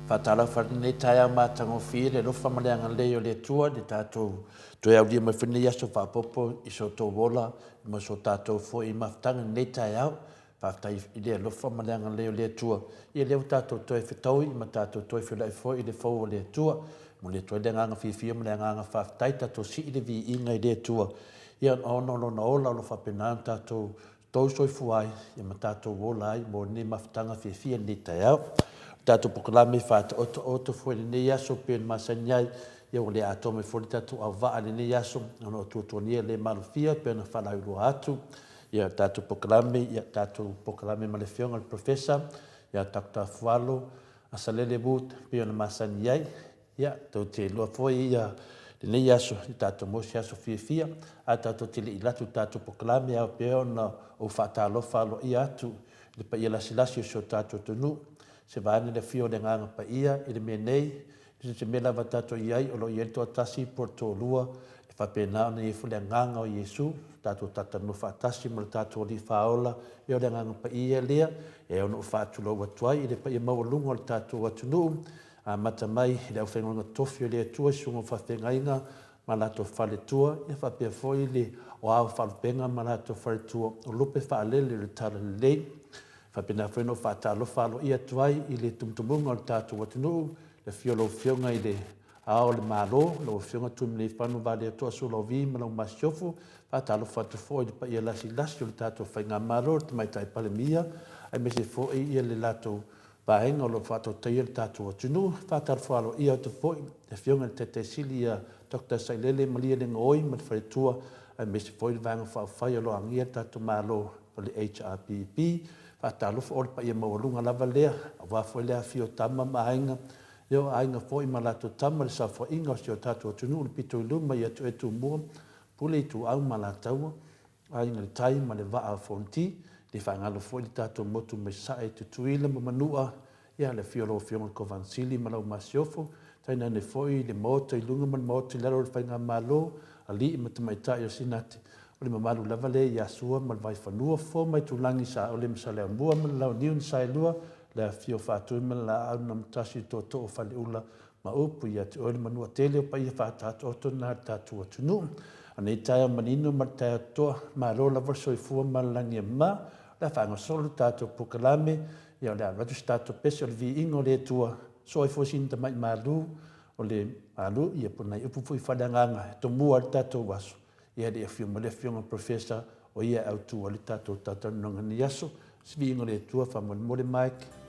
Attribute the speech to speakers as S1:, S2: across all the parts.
S1: Whatala whanei taia mātango whire, rofa maleanga leo le tua, le tātou toi au lia mai whanei aso whapopo, iso tō wola, ma so tātou fo i maftanga nei taia au, whaftai i lea rofa maleanga leo le tua. Ia leo tātou toi whitaui, ma tātou toi whilai fo i le fau le tua, mo le toi leanganga whiwhia, ma leanganga whaftai, tātou si i le vi inga i le tua. Ia ono lona ola, lo whapenaan tātou tau soi fuai, ia ma tātou wola ai, mo ne maftanga whiwhia nei taia au. Tātou pokalame whāta oto fwere nei aso pēn masani ai ia o le ato me fwere tātou au waa le nei aso ano tuatonia le malufia pēna whalauru atu ia tātou pokalame ma le whionga le profesa ia Dr. Fualo asalele boot pēna masani ai ia tau te lua fwoi ia le nei aso i tātou mosi aso fia a tātou te le ilatu tātou pokalame au pēna o whātalofa alo i atu le pa ia lasilasi o so tātou tunu se vane le fio le nganga pa ia i le menei se mela vatato iai o lo iento atasi por to lua e fa pena na e fu le nganga o Yesu tato tata no fa atasi mo tato li faola e o le nganga pa ia lea e ono fa tu lo watuai i le pa ia maulunga o tato watunu a mata mai le au whengonga tofi le tua sungo fa whengainga ma lato fale tua e fa pia foi le o au falpenga ma lato fale tua o lupe fa alele le tala lei Whapena wheno whātalo whalo ia tuai i le tumtumunga o le tātou watunu, le whiolo whionga i le ao le mālo, le whionga tum le whanu vāle atua sula o vi, malau masiofu, whātalo whatu fo i pa ia lasi o le tātou whainga mālo, te mai tai palemia, ai me se fo i ia le lato vāhenga o le whātou taia le tātou watunu, whātalo whalo ia o te fo i, le whionga le tete sili ia Dr. Sailele malia le ngoi, ma te whare ai me se fo i le vāenga whawhai o lo angia tātou mālo o le HRPP, Whātalofa o le pa ia maurunga lava lea, a wafo lea fio tama maainga, eo ainga fo i malato tama le sa fo inga o sio tātua tunu, le pito i luma i atu etu mua, pule i tu au malataua, ainga le tai ma le waa a fonti, le whaingalo fo i tātua motu me sae tutuila ma manua, ia le fio lo fio ko vansili malau masiofo, taina ne fo i le moto i lunga man moto i lero le whainga malo, a li i matamaitai o sinati. O le mamalu lava le ia sua ma le vai whanua fo mai tulangi sa o le msalea mua ma lau niun sai lua le fio whātui ma la au na mtasi tō tō o whale ula ma upu ia te oile manua tele o pa ia whātātu o tōna tātua tunu. Anei taia manino ma taia toa ma ro lava soifua ma langia ma le whaanga solo tātua pukalame ia le aratu tātua pese o le vi ingo le tua soifua sinta mai malu o le malu ia punai upu fui whadeanganga to mua le tātua waso. Ia le afio ma le afionga profesa o ia au tu o le tātou tātou nonga ni aso. Sivi ingo le tua whamon mole Mike.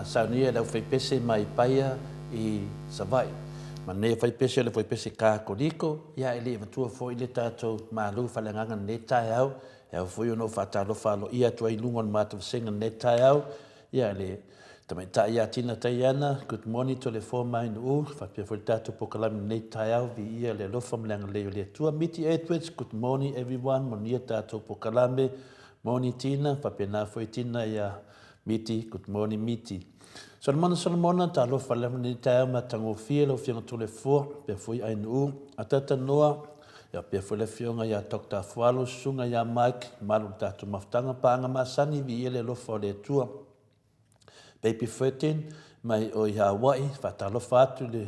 S1: saunia lau faipese mai paia i savai. Ma ne faipese le faipese kākoriko, ia e le vatua fo i le tātou malu whalenga ne tai au, e au fui ono whatalofa alo ia tua i lungon mātou senga ne tai au, ia le tamai ta ia tina tai ana, good morning to le fo mai nu, whapia fo tātou pokalami ne tai au, vi ia le lofa mlenga leo le tua, Miti Edwards, good morning everyone, monia tātou pokalame, morning tina, whapia nā fo i tina ia Miti, good morning Miti. Solomona, ta lofa lema ni tai au ma tango fia lo fianga tole fo, pe fui ai nu, atata noa, ia pe fui le fionga ia Dr. Fualo, sunga ia Mike, malu tātou maftanga, paanga masani vi ia le lofa o le tua, Baby 13, mai o i Hawaii, whatalofa atu le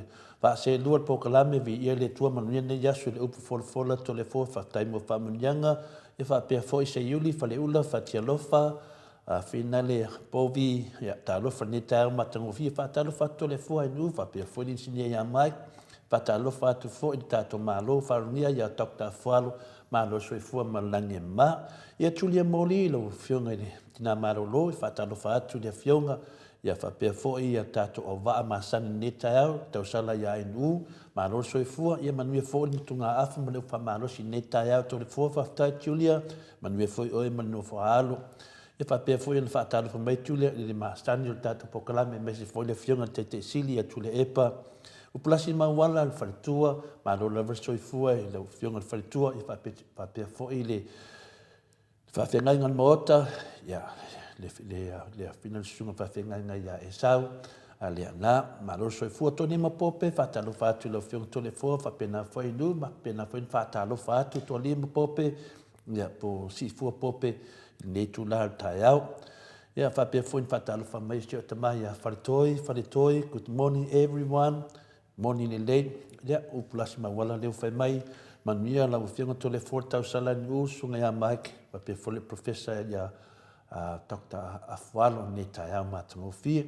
S1: se lua pokalame vi ia le tua manuia ne yasu le upu fola to le fo whatai mo whamunianga, e whapea fo i se iuli, whale ula, whatia lofa, whina le povi, ta lofa ne tau matango fia, whatalofa atu le fo ai nu, whapea fo i sinia ia mai, whatalofa atu fo i tato malo, wharunia ia Dr. Fualo, malo soi fua malange ma, ia tulia moli lo fionga ni tina malo lo, whatalofa atu le fionga, ia whapea fōi ia tātou o waa masani ne tai au, tau sala ia inu, malo soi fua, ia manuia fōi ni tunga afu, maneu whamalosi ne tai au, tole fua whaftai Julia, manuia fōi oe manu whaalo, ia whapea fōi ia whaatalo whamai Julia, ili masani o tātou pokalame, mesi fōi le fionga te sili ia tule epa, upulasi mawala le wharitua, malo lava soi fua, i lau fionga le wharitua, ia whapea fōi le whapea ngai ngan moota, ia, le final sunga whawhenga ngai ia e sau, a le ana, malo soi fua toni ma pope, whatalo whatu lau whiong tole fua, whapena whai nu, ma pena whai whatalo whatu toli ma pope, ia po si fua pope, ne tu la tai au, ia whapea whai whatalo whamai sio tamai, ia wharitoi, good morning everyone, morning in late, ia upulasi mawala leo whai mai, manuia lau whionga tole 4,000 sala ni sunga ia Mike, whapea whole professor ia Dr. Afualo ne tai au mātango fia.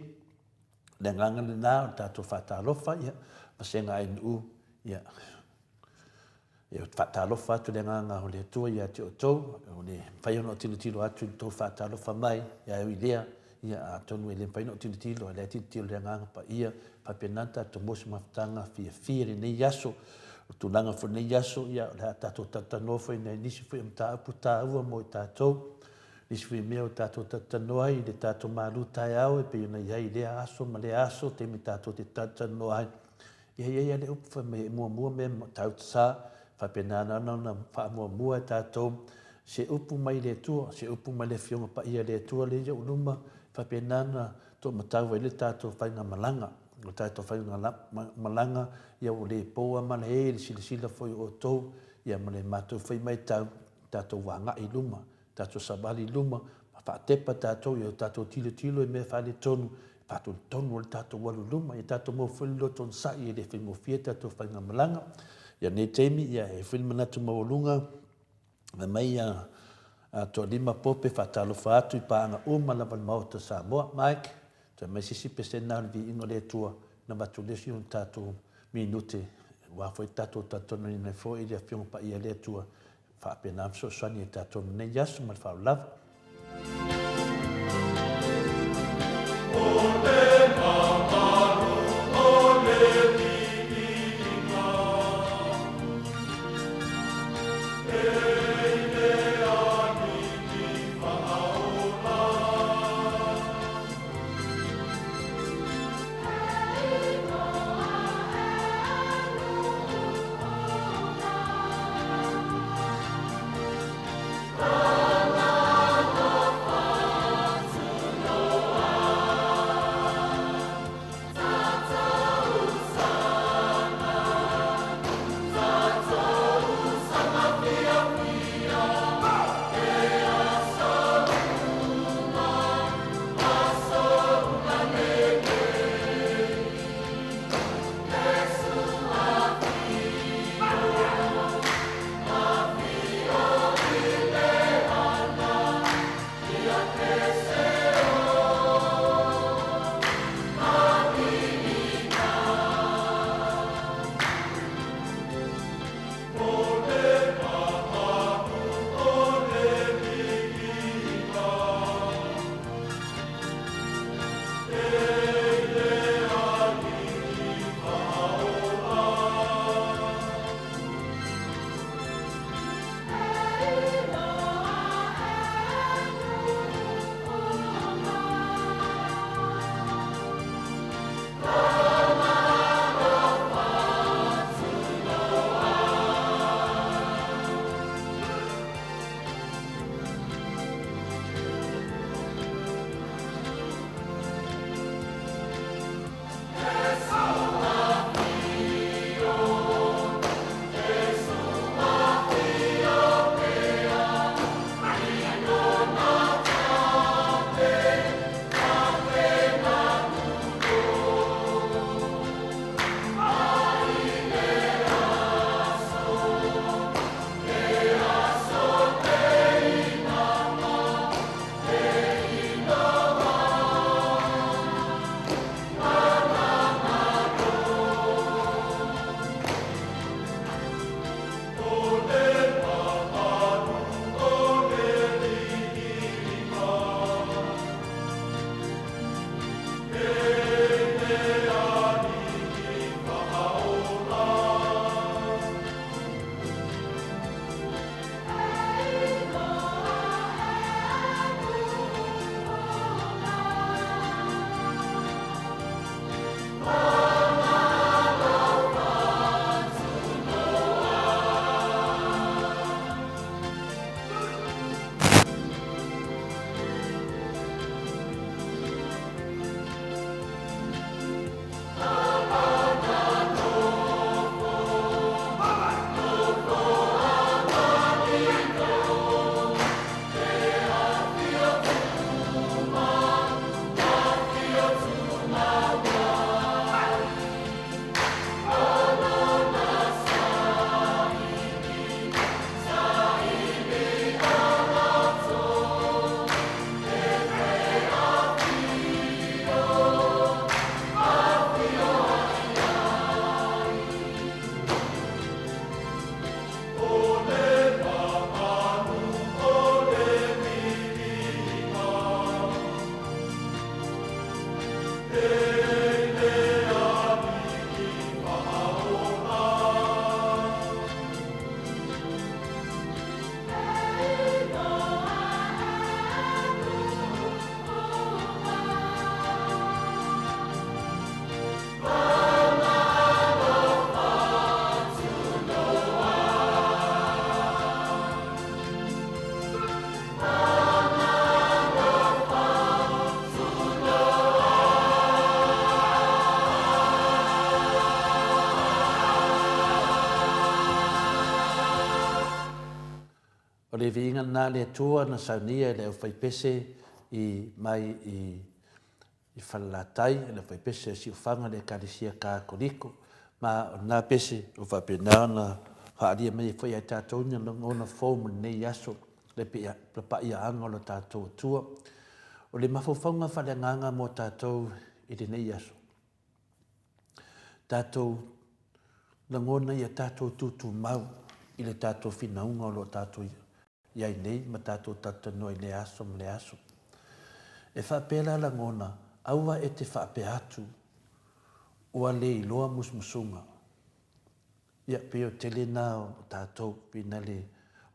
S1: Le nganga le nā, o tātou whatalofa, ia, masenga ai nu, ia. Ia whatalofa atu le nganga o le tua, ia te o tau, o le whaiono o tilo atu, tau whatalofa mai, ia e ilea, ia a tonu e le whaiono o tilo, le tilo le nganga pa ia, papenanta, to mosi maftanga, fia le nei yaso, o tulanga fo nei yaso, ia, le tātou tatanofo, nei nisi fo imta apu tā ua mo i tātou, nisi fui mea o tātou tatanoa i le tātou malu tai au e pei una iai le aso ma le aso te mi tātou te tatanoa ai. Ia le upu me mua me tau tsa whapenana na wha mua e tātou se upu mai le tua, se upu mai le fionga pa ia le tua le ia unuma whapenana to matau le tātou whainga malanga. O tātou whainga malanga ia o le poa ma le e le sila foi o tau ia ma le mātou whai mai tātou wanga i luma. Tātou sabali luma, whaatepa tātou, i o tātou tilo e mea whale tonu, tātou tonu o tātou walu luma, i tātou mō whilo tonu sa i e le whimo fia tātou whainga malanga. Ia ne teimi, ia e whilma natu maolunga, me mai a tō lima pope whatalo whaatu i pāanga malawan mauta sa moa, Mike, tō mai sisi pese nāri ingo le tua, na matu lesi un tātou minute, wāwhoi tātou tātou nei fo i rea whionga pa i a le tua, whapena so sani e tātou nei yasu mal whau lava. O le vinga nā le tua na saunia le au whaipese i mai i whalatai, le whaipese si ufanga le karisia ka koriko, ma o nā pese o whapena na haaria mai whai ai tātou ni ngona fōmu nei aso le pa ia anga lo tātou tua. O le mawhawhaunga whale nganga mo tātou i le nei aso. Tātou na ngona ia tātou tutu mau i le tātou whinaunga o lo tātou iai nei ma tātou tatano i le aso ma le aso. E whapela la ngona, aua e te whape atu ua le i loa musmusunga. Ia peo tele nā o tātou pina le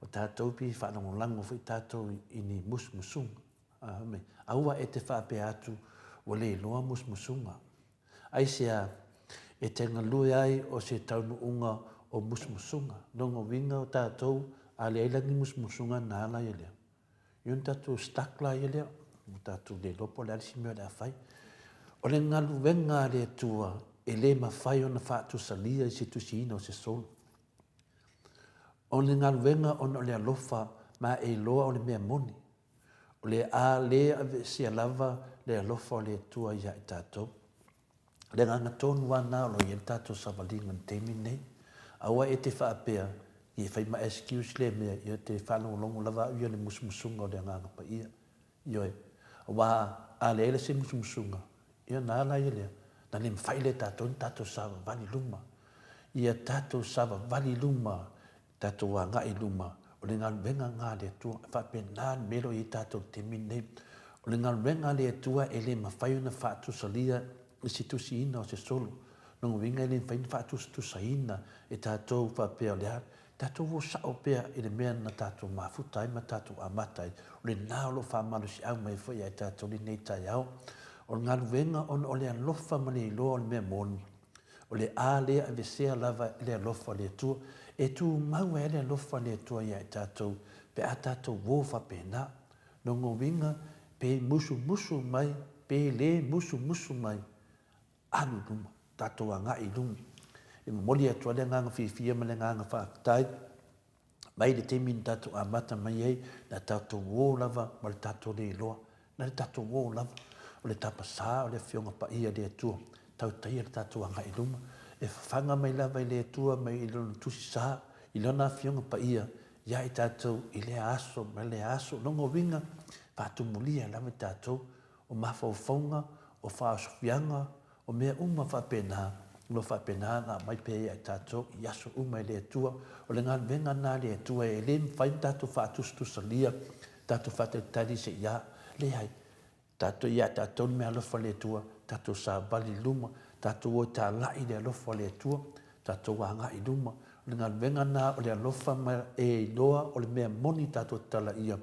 S1: o tātou pi whanongolango whi tātou i ni musmusunga. Aua e te whape atu ua le i loa musmusunga. Aisea e te ngalui ai o se taunu unga o musmusunga. Nongo winga o tātou a le ailangi musmusunga nā la i lea. Ion tātou stakla i lea. O tātou le lopo le alisi mea le awhai. O le ngalu wenga le tua e le mawhai o na whaatu salia i se tusina o se solo. O le ngalu wenga o na le alofa ma e loa o le mea moni. O le a le ave si alava le alofa o le tua ia i tātou. Le nganga tonu wana o lo i tātou savalinga temi nei. Aua e te whaapea i e whaima excuse le mea i te whanongo lava ia le musmusunga o le nganga pa ia. Ioi, wa a le ele se musmusunga. Ia nāla i lea. Na le mwhaile tātou sava vali luma. Ia tātou sava vali luma. Tātou wa ngai luma. O le ngal wenga ngā le tua. Whape nā mero i tātou te mine. O le ngal wenga le tua e le mawhaio na whaatu salia i si tusi ina o se solo. Nongo winga e le mwhaina whaatu tusa ina e tātou whapea o le har. Tātou wo sa o pea i le mea na tātou mafuta ai ma tātou amatai. O le nā o lo whamalu si au mai fwoi ai tātou li nei tai au. O ngā luenga o le alofa mani i loa o le mea moni. O le a lea a vesea lava le alofa le tua. E tu mau e le alofa le tua i ai tātou. Pe a tātou wo whapena. No ngō winga pe musu mai, pe le musu mai. Anu luma, tātou a ngā i luma. E moli atua le nganga whiwhia ma le nganga whaakutai. Mai le te min tātou a mata mai ei, na tātou wō lava ma le tātou le iloa. Na le tātou wō lava, o le tapasā, o le whionga pa ia le atua. Tau taia le tātou a ngai luma. E whanga mai lava i le atua, mai i lona tusi sā, i lona whionga pa ia. Ia i tātou i le aso, ma le aso, nongo winga, pātu mulia lava i tātou, o mawhauwhaunga, o whaasofianga, o mea whapena. Lo whapena ngā mai pēia i tātou i aso umai le atua. O le ngā venga nā le atua e le mwhai tātou whātustusa lia. Tātou whātautari se ia le hai. Tātou ia tātou mea alofa le atua. Tātou sa bali luma. Tātou o tā lai le alofa le atua. Tātou wanga i luma. O le ngā venga nā o le alofa e loa o le mea moni tātou tala ia.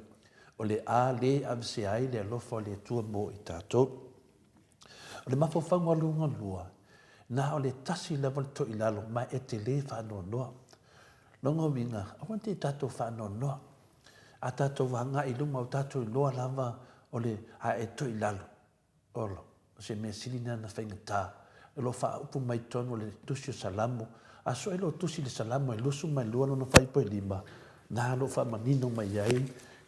S1: O le a le avse ai le alofa le atua mo i tātou. O le mawhawhanga lunga lua. Na o le tasi lava to i lalo ma e te le whanonoa. Longa winga, awan te tātou whanonoa. A tātou wanga i lunga o tātou i loa lava o le a e to i lalo. Olo, se mea silina na whainga tā. E lo wha upu mai tono le tusi o salamu. A so e lo tusi le salamu e lusu mai lua no whaipo e lima. Nā lo wha manino mai ai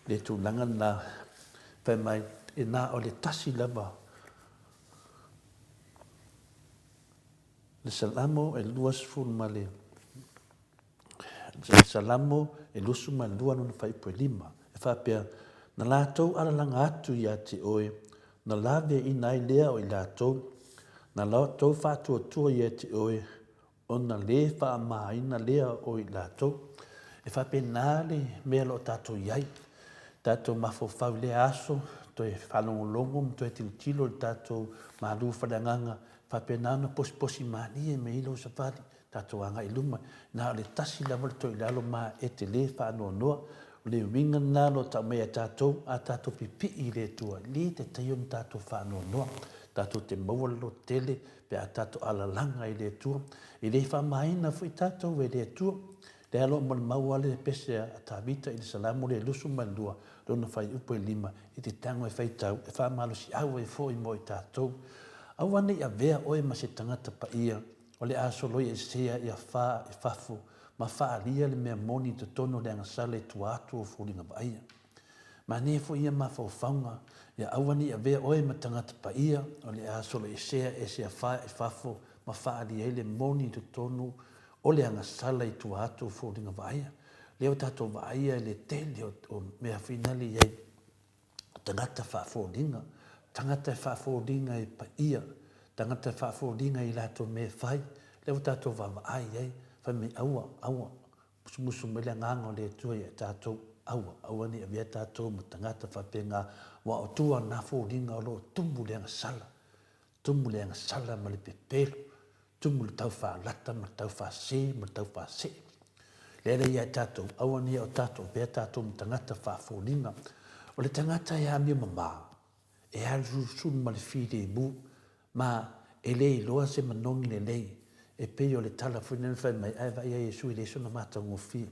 S1: le tūlanga na whai mai e nā o le tasi lava. Le salamo e luas ful male. Le salamo e lusu ma lua no fai po lima. E fa pia na latou ala langa atu ia te oe. Na lave i nai lea o i latou. Na latou fa tua ia te oe. O na le fa ma ina lea o i latou. E fa pia nale mea lo tatou iai. Tatou mafofau le aso. To e whalongolongo, to e tilo tatou malu whadanganga. Whapenana posi mani e me ilo safari. Tātou anga i luma. Nā le tasi lama to i lalo ma e te le whaanoa noa. Le winga nālo ta mea tātou. A tātou pipi i le tua. Le te taion tātou whaanoa noa. Tātou te mawalo tele. Pe a tātou ala langa i le tua. I le whamaina fui tātou e le tua. Le alo mo le mauale le pese a tāwita i le salamu le lusu malua. Rona whai upo i lima. I te tango e whaitau. E whamalo si au e fo i mo i tātou. Awane ia vea oe ma se tangata pa ia. O le aso loi e sea ia wha e whafu. Ma wha alia le mea moni te tono le angasale tu atu o furinga pa ia. Ma nefo ia ma whaunga. Ia awane ia vea oe ma tangata pa ia. O le aso loi e sea wha e whafu. Ma wha alia le moni te tono o le angasale tu atu o furinga pa ia. Leo tato va ia le tele o mea finali iei. Tangata wha furinga. Tangata whaafōringa e pa ia. Tangata whaafōringa i lato me whai. Leo tātou wawa ai ei. Whai me aua. Musu me le ngango le tua i tātou aua. Aua ni avia tātou ma tangata whapenga. Wa o tua nā fōringa o lo tumbu le anga sala. Tumbu le anga sala ma le pepelu. Tumbu le tau whaalata ma tau whaase ma tau whaase. Lele ia tātou. Aua ni o tātou. Pea tātou ma tangata whaafōringa. O le tangata ia mi mamaa. E alu sun ma le fide mu, ma e lei loa se manongi le lei, e peo le tala fuinen fai mai, ai vai e sui le suna mata ngofi.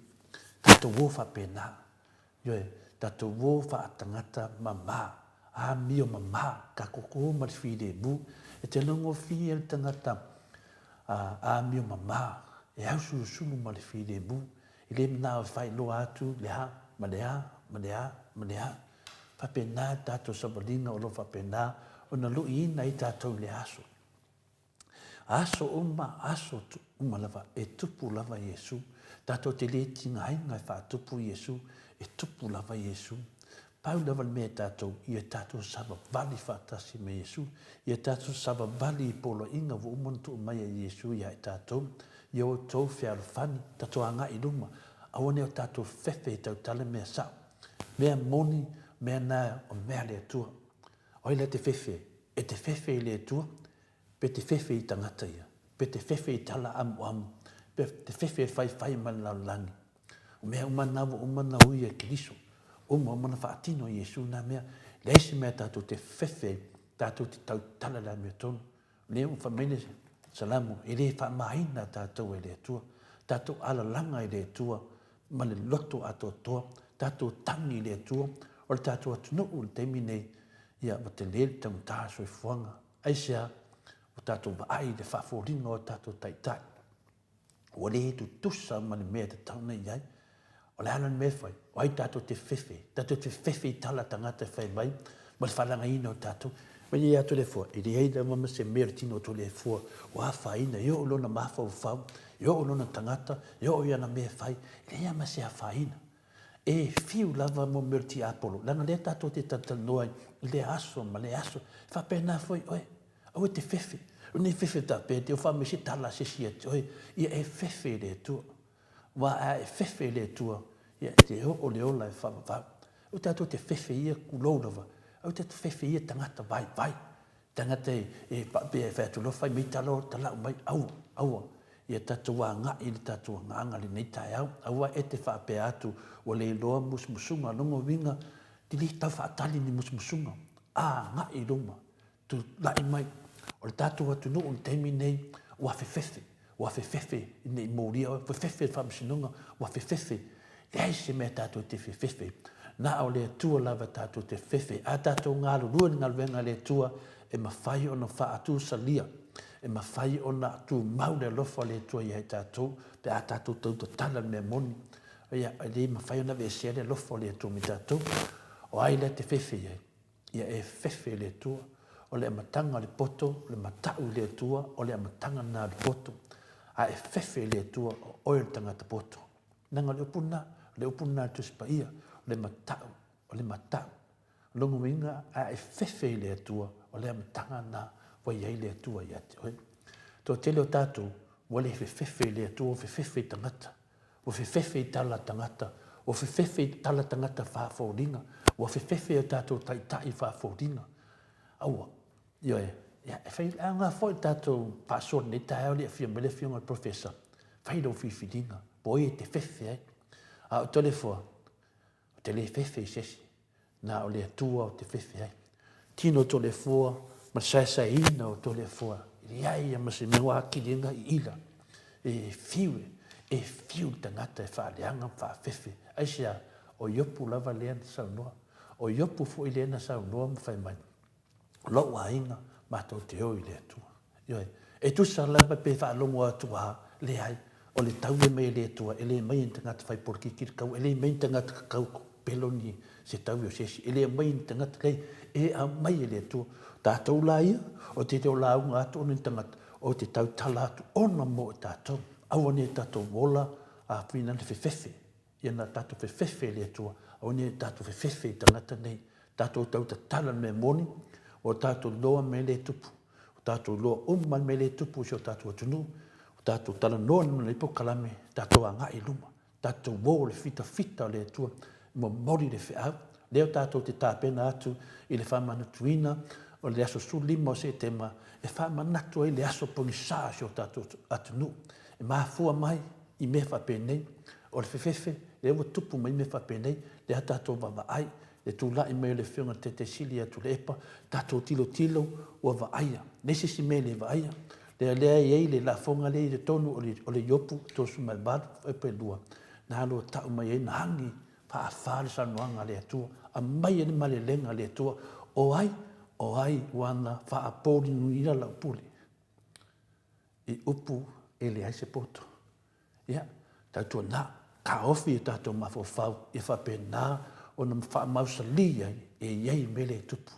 S1: Tato wofa pena, yoe, tato wofa atangata mama, a mio mama, ka koko ma le fide mu, e te longo fi e le tangata, a mio mama, e au sunu ma le fide mu, e le mna o fai loa atu, le ha, ma le ha, Whapena tātou sabalinga o lo whapena o na lui ina i tātou le aso. Aso uma lava e tupu lava Yesu. Tātou te le tinga hainga e whātupu Yesu e tupu lava Yesu. Pau lava mea tātou i e tātou saba vali whātasi me Yesu. I e tātou saba vali i polo inga vo umantu mai a Yesu i a e tātou. I o tau whiaro whani, tātou anga i luma. Awane o tātou whewhe i tau tale mea sa. Mea moni, mea nā o mea le atua. Oila te whewhe, e te whewhe i le atua, pe te whewhe i tangata ia, pe te whewhe i tala amu, pe te whewhe i whai man lau langi. mea umana ui e kiriso, umana whaatino i Iesu nā mea, leisi mea tātou te whewhe, tātou te tau tala la mea tonu. Leo whamene salamu, e le whamaina tātou e le tua, tātou ala langa e le tua, ma le loto ato toa, tātou tangi le tua, o le tātou atunu o le teimi nei, ia ma te lele tau tāso e fuanga, aisea, o tātou vaai le whaaforinga o tātou taitai. O le tu tusa ma le mea te tauna iai, o le alan mea whai, o ai tātou te whewhe, tātou te whewhe i tala tangata whai mai, ma le whalanga ina o tātou, ma i ato le fua, i le eida mama se mea tino to le fua, o a whaina, i o lona mafa o whau, i o lona tangata, i o iana mea whai, i le ama se a whaina. E fiu lava mo merti apolo, langa le tātou te tatanoai, i le aso, ma le aso, whapena foi, oe, au te whewhe, Uni whewhe ta pēte, o whamisi tala se sia te oi, ia e whewhe le tua. Wa a e whewhe le tua, ia te o le ola e whamawhau. O tātou te whewhe ia kulourawa, o tātou whewhe ia tangata vai, tangata e pape e whētu lofai, mi talo talau mai, aua. Ia tātou a ngā i le tātou a ngā le nei tai au, aua e te whape atu, o le loa musmusunga, longo winga, ti li tau whaatali ni musmusunga. Ngā i roma, tu lai mai, o le tātou atu no o le teimi nei o awhewhewe, nei mōria, o awhewhewe whamasinunga, o awhewhewe, le aise mea tātou te whewhewe. Nā o le atua lava tātou te whewhe, a tātou ngā rurua ni ngā luenga le atua, e mawhai o na whaatu salia, e mawhai o na atu maule lofa le atua i hei tātou, pe a tātou tauta tala mea moni, ia le mawhai o na vese le lofa le atua mi tātou, o ai le te whewhe ia e whewhe le atua, o le amatanga le poto, le matau le atua, o le amatanga nā le poto, a e whewhe le atua o oil tangata poto. Nanga le upuna tuspa ia, le matau, longu inga a e whewhe le atua, o le amatanga nā wai ai le atua ia te oi. Tō tele o tātou, wale whewhe le atua, o whewhe tangata, o whewhe tala tangata, o whewhe tala tangata whaaforinga, o whewhe o tātou taitai whaaforinga. Aua, Ioe, ia, e whai, a ngā whoi tātou pāsori nei tae au li a whia mele whiunga professor. Whai rau whiwhiringa, po e te whewhe ai. A o tole fua, o te le whewhe i sesi, nā o le atua o te whewhe ai. Tino tole fua, ma saisa ina o tole fua. Iai a masi mewa akiringa i ila. E fiu tangata e whaaleanga wha whewhe. Aisia, o iopu lava lea na saunoa. O iopu fu i lea na saunoa ma whai mai. Lo wa inga mato te o ile tu. Ioe, e tu sa lava pe fa longo atua le ai o le tau me le tua ele mai tanga te fai por ki kau ele mai tanga kau peloni se tau yo se ele mai tanga kai e a mai le tu ta tau lai o te la un atu ni tanga o te tau tala atu ona mo ta tau au ni ta tau vola a fina te fefefe ia na ta tu fefefe le tua o ni ta tu fefefe tanga nei ta tau tala me moni o tātou loa me le tupu, o tātou loa umma me le tupu si o tātou atunu, o tātou tala noa na le ipokalame, tātou a ngai luma, tātou wō le fita le tua, mo mori le whiau, leo tātou te tāpena atu i le whamanatuina, o le aso sulima o se tema, e whamanatu ai le aso pongi sā si o tātou atunu, e mahafua mai i me whapenei, o le whewhewe, le ewa tupu mai me whapenei, le tātou wawaai, le tūlai mai le whiunga te sili atu le epa, tātou tilo o vaaia. Nese si me le vaaia. Le lea iei le la fonga le le tonu o le iopu, tōsu mai badu, epe lua. Nā alo tau mai e na hangi, pa a whāle sanuanga le atua, a mai ane ma le lenga le atua, o ai wana wha a pōri nuira lau puli. I upu e le aise poto. Ia, tātua nā, ka ofi e tātou mawhau, e whapena, o na wha mausalia e iei mele tupu.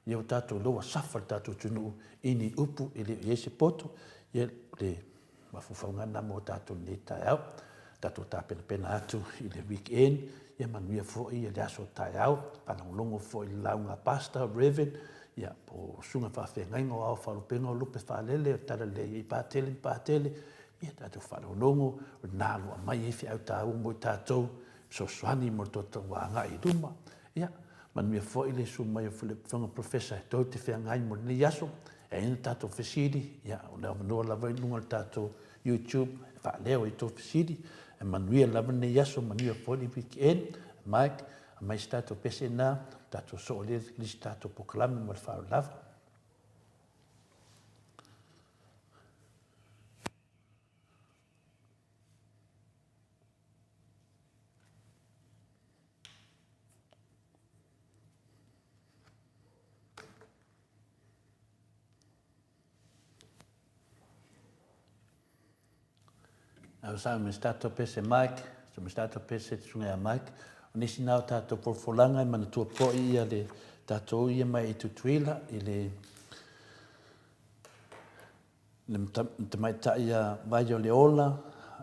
S1: Ia o tātou loa safa tātou tunu ini upu i le iese poto, ia le mawhawhaunga namo tātou ne tae au, tātou tā pena atu i le weekend, ia manuia fōi i le aso tae au, panangolongo fōi i launga pasta, reverend, ia po sunga whawhengainga o au wharupenga o lupe whalele, o tala le i pātele, ia tātou whanolongo, nā lua mai e fi au tā umo i tātou, so swani mo tota wa ngai duma ya man me fo ile su mai fo professor to te fe ngai mo ni yaso e ina tato fesidi ya ona no la vai lunga tato YouTube fa leo i to fesidi e manuia lava nei aso manuia foli weekend Mike mai stato pese na tato so le stato proclame mal fa lava sa me stato pese Mike so me stato pese tsunga Mike nisi nao tato porfolanga i mana tua po ia le tato ia mai i tutuila i le te mai ta ia vaio le ola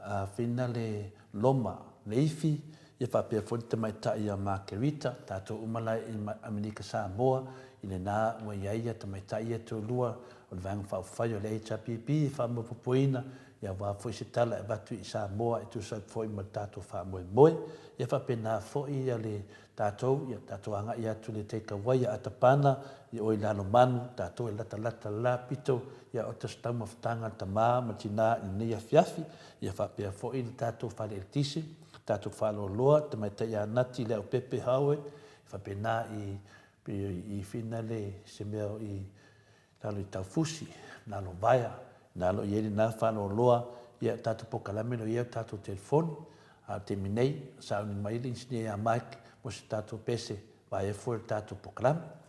S1: a fina le loma le ifi ia whapea fwoni te mai ta ia Margarita tato umala i Amerika Samoa i le nā ua iaia te mai ta ia tu lua o le vanga whawhai o le HPP i whamapupuina ia wafo se tala e batu i Samoa e tu sa foi ma tato fa moe moe ia fa pena fo ia le tato ia tato anga ia tu le take away atapana ia o ilano manu tato e lata la pito ia o tasta maftanga tama matina ni fiafi ia fa pe fo il tato fa le tisi tato fa lo loa te mai ia nati le o pepe hawe fa pena i finale se meo i talo i tafusi na lo baya na lo ieri na fa no loa ia tato pokalame no ia tato telefon a terminei sa ni mai lins ni a Mike mo se tato pese va e for tato pokalame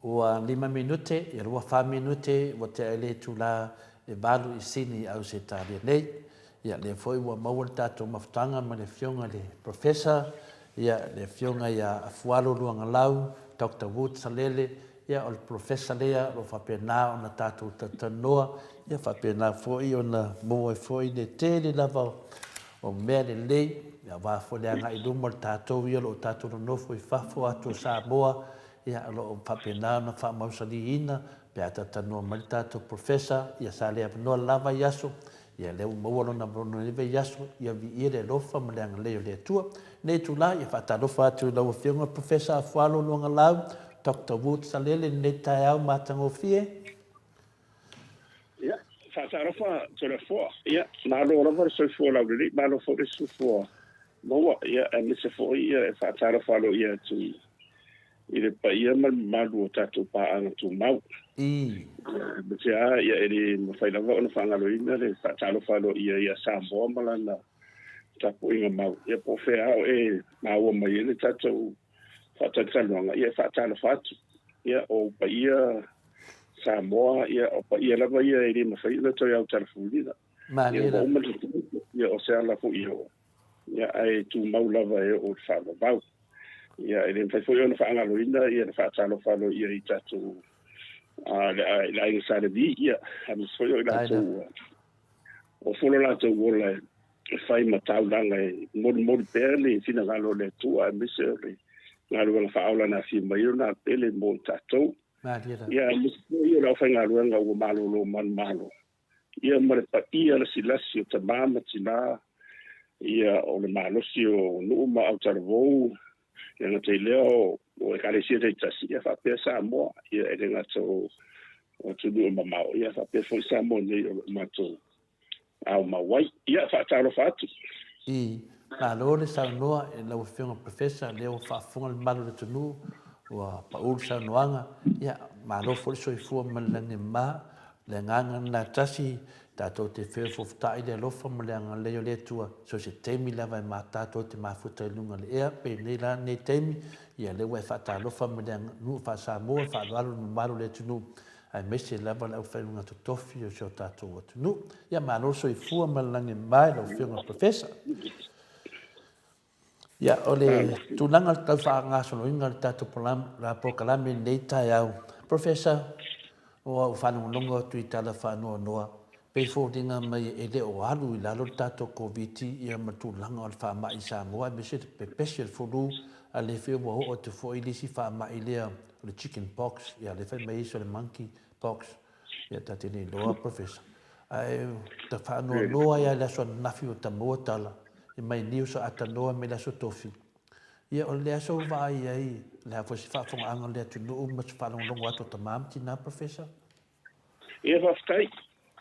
S1: ua 5 minute ia lua 5 minute ua te ele tula e valu i sini au se talia nei ia le foi ua maua le tatou mafutaga ma le fioga le profesa ia le fioga ia afualo luaga lau Dr. Wood Salele ia o le profesa lea lo faapena ona tatou tatanoa ia faapena foʻi ona mo e foʻi le tele lava o mea lelei ia vafoleaga i luma o le tatou ia loo tatou nonofo i fafo atu o Samoa ia loo faapena ona faamausaliina pe a tatanoa ma le tatou profesa ia sa le avanoa lava i aso ia le maua lona malonolive i aso ia viia le alofa ma le agalei o le atua nei tulā ia faatalofa atu i laua fioga profesa afualo luaga lau Dr. Wood Salele nei taeau matagofie
S2: ia faatalofa telefoa ia malo lava le soifua laulelei malo foʻi le soifua maua ia e mise foʻi ia e faatalofa alo ia atu i le paia ma le mamalu o tatou paaga tumau Betea ia e le mawhai lava ona whangaloina le whaatalofa alo ia Samoa ma lana tapuinga mau. Ia po whea au e maua mai ele tatou whaataloanga ia whaatalofa atu. Ia o pa ia Samoa ia o pa ia lava ia e le mawhai ina toi au talafulina. Ia o umali ia o se ala fu ia o. Ia ai tu mau lava e o whaatalofa. Ia e le mawhai fo ona whangaloina ia le whaatalofa alo ia I tatou la inga sa vi ia am so yo la to o folo la to wola fai matau langa mod perle fina galo le tu a misere ngalo la faula na fi mai na pele mo tato ia yo la fai ngalo nga o malo lo man malo ia mare pa ia la silasio ta mama tina ia o le malo si o no ma au tarvo ia na te leo o kare si te tasi ia fa pesa mo ia e nga to o tudu mamao ia fa pe foi sa mo nei mato au mawai ia fa talo fatu
S1: na lole sa noa e lau fionga profesa leo fa funga le malu le tunu wa paul sa noanga ia ma lo foi so fu malange ma le nganga na tasi tato te fe fo tai le lo fa malanga le le tua so se temi lava ma tato te ma futa lunga le ia pe nei la nei temi ia le wa fa talo fa malanga nu fa sa mo fa lo malu le tunu ai mese lava lau whainunga to tofi o seo tātou atu nu. Ia mālo so I fua malange mai lau whiunga profesa. Ia o le tūnanga tau whaanga sono inga le tātou pokalame nei tai au. Profesa, o au whanunga tu I tala whanua noa. Pei fōringa mai e le o alu I lalo tātou COVID ia ma tūlanga o le whaama I Samoa. Mese te pepesi al furu a le whiua o te fo ilisi whaama I lea le chicken pox, ia le whai mai iso le monkey pox, ia tatini loa profesa. Ai, ta whanua noa ia le aso nafi o ta mua tala, I mai niu so ata noa me le aso tofi. Ia o le aso vai ai, le hafo si whaafonga anga le atu nuu ma si whanong longo ato ta mamti na profesa?
S2: Ia whaftai,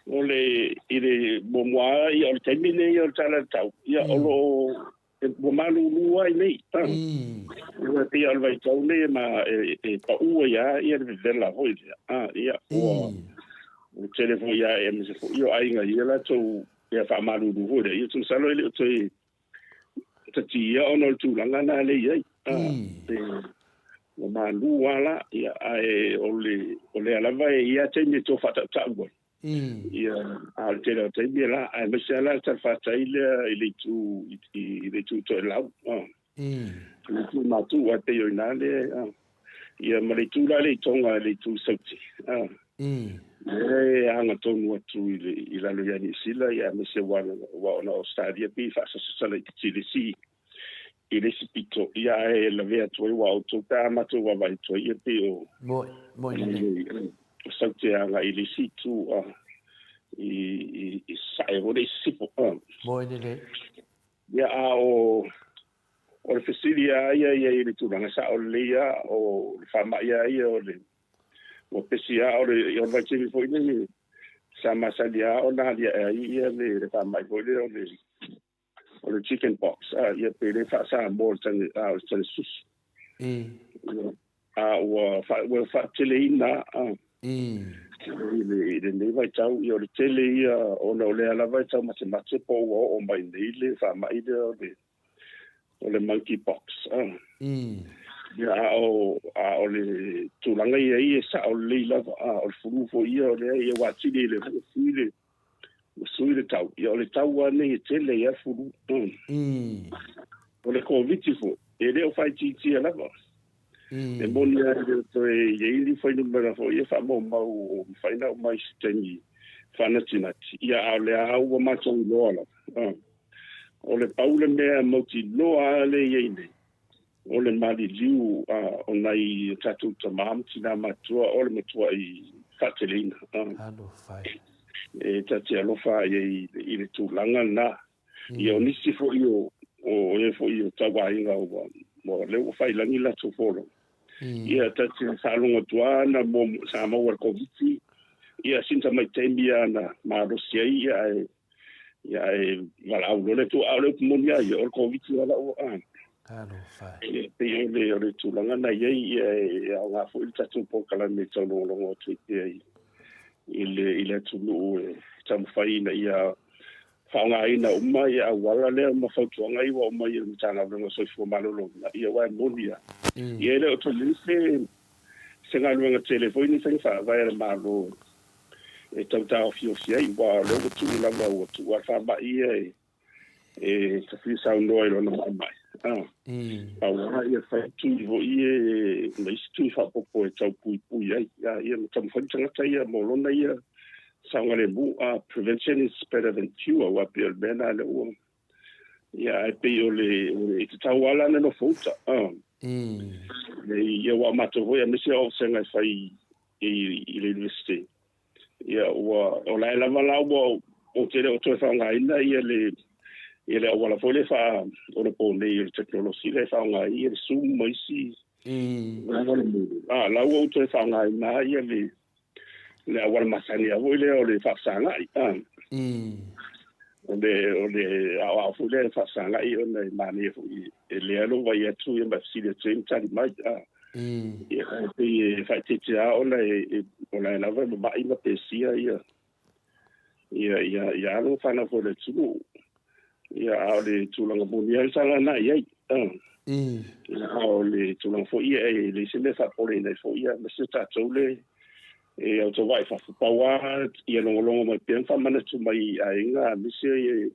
S2: o le, I le momoa ia o le taimine ia o le tala tau, ia o lo mo malu lua I nei. Ia te al vai tau ne ma e pa ua ia le vela hoi ia o telefon ia e me se fo io ai nga ia la to ia fa malu lu hoi ia tu salo ile to te ia ono tu langa na le ia mo malu wala ia ai o le ala vai ia te ni to fa ta go ia al te la ai me se la ta fa ta ile tu to la tu ma tu wa te yo nale ia ma le tu la le tonga le tu sauti anga tonu atu I la lo yani sila ia me se wa na stadia bi fa sa le si ile si pito ia e la vea tu wa auto ta ma tu wa vai tu ia pe o
S1: mo
S2: sauti anga ile si tu I sai o le si po
S1: mo ile
S2: ia o le fesilia ia ile tu langa sa o le ia o fama ia o le o pesia o le o vai tini foi ni sa masalia o na ia le fama foi o le chicken pox ia pe le fa sa mo tan sus o fa teleina ile nei vai tau I o le tele ia o na o le ala vai tau mate po o mai nei le fama o le monkeypox ia o le tūlanga tanga ia sa o le lava o le fulu fo ia o le ia watini le suile tau ia o le tau ane i tele ia fulu o le covid fo e le o fai titi lava e moni a le to e ili foi numera fo ia fa mo mau fai na mai steni fanatina ia a le au ma tong lola o le paule mea moti loa le ia o le mali liu o nai tatu tamam tina matua o le matua i fatelina e tati alofa i le tūlanga na i o nisi fo i o e fo i o tawainga o mo le o fai langi la tufolo ia tati salunga tuana mo sa mau al koviti ia sinta mai temia na marosia ia e wala au le tu au le kumonia i o koviti wala o pe o le tūlanga na ia a ngā fo i tatu pokala me tau longo tuitea i le tulu e tamu whaina ia whaongaina uma ia wala lea mawhautuanga iwa uma ia mtanga vrenga soifua malolo ia wai monia ia leo to lise se ngā luenga telefoini whainga whaavai malo e tautao fiosia i wa leo tulu langa ua tua whaama ia e tawhi saunoa ilo na mai awa ia whaitui ho ia na isi tui whapopo e tau pui pui ai ia tamu whaitangata ia molona ia saunga le mu prevention is better than cure wa pia bena le ua ia ai pe o le te tau ala na no fauta le ia wa mato hoia misi o senga whai i le university ia o la lava la o te o toi whaunga ina ia le wala fole fa o le pone i le teknolosi le whaunga i le zoom maisi la o toi whaunga ina ia le awal masani a voi le o le whaksanga i o le awa fule whaksanga i o le mani e le alo vai atu i mafisi le tuen tari mai ia e whaitete a o la lava mai ma pesia ia alo whana fo le tulu ia o le tulanga moni ai sanga na ia o le tulanga fo ia e le sile whapore nei fo ia ma se tatou le e au to vai fa pawa ia longo mai pen fa mana tu mai ainga misi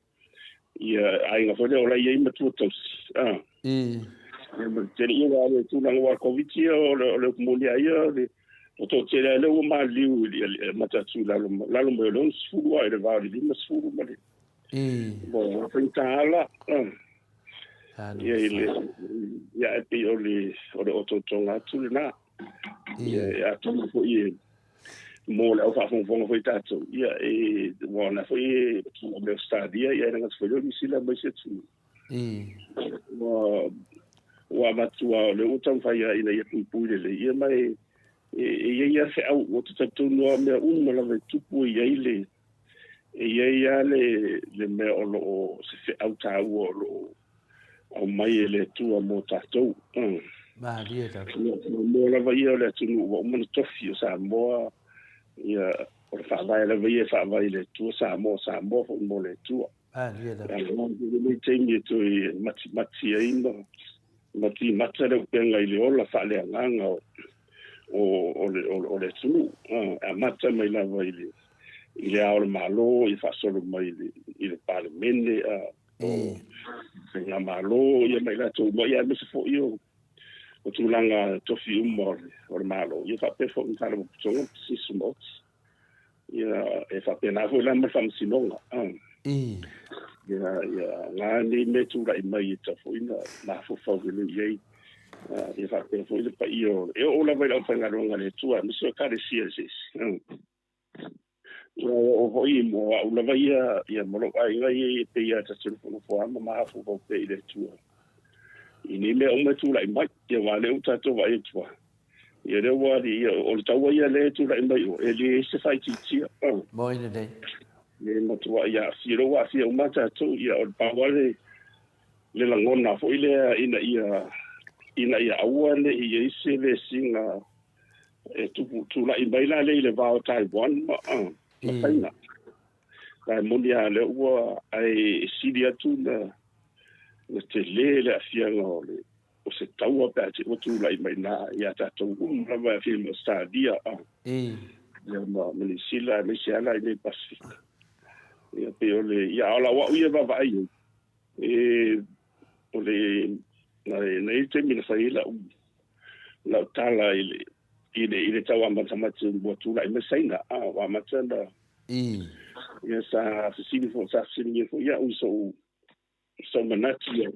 S2: ia ainga fo le ola ia matu tos e ma te ia le tu lang wa covid o le moni ai o to te le o ma liu mata tu la lo mo lo sfu ai le va li ma sfu ma le bon fintala ia pe o le to tonga tu na ia tu fo ia mo la fa fon foi tato ia e bona foi o meu stadia ia era foi o misila mas tu o amatua le utam fai ina ia pu le ia mai ia se au o tu no me un la ve tu pu ia ia le me o se fe au ta o mai le tu mo tato
S1: ma dia ta
S2: mo la vai le tu o mo tofi sa mo ia o fa vai le tu sa mo mo le tu
S1: dia ta
S2: le tengi tu mati ainda mati le penga ile ola fa le nganga o le tu a mata mai la vai ile ao le malo i fa solo mai ile parlamento o ia malo ia mai la tu mo ia me se fo io o tu langa tofi umor o malo ia fa pe fo un talo tonga si sumot ia e fa pena fo la ma fam sinonga ia nga ni me tu la mai ta fo ina na fo fo le ye ia fa pe fo le pa io e o la vai la fa nga ronga le tu mi so ka de sis o hoi mo au la vai ia mo lo ai ngai pe ia ta tu fo ma fo pe le tu ini me o me tu la mai ia wale o tato vai tu ia le wa di o tawa ia le tu la mai o ele se fai ti
S1: mo ina dei
S2: le mo tu ia si ro wa si o mata tu ia o pa wale le la ngona fo ile ina ia awane ia ise le singa e tu la mai la le va o Taiwan ma faina la monia le wa ai sidia tu na te le afia ngole o se taua pe ati o tu lai mai na ia tātou lava fi mo stadia ia Malaysia me siala i le Pasifika ia pe ole ia ola wa ia va vai ole na te mina sai la tala ile tawa matamatu mo tu lai me sai na wa matanda ia sa sini fo ia uso so manati ia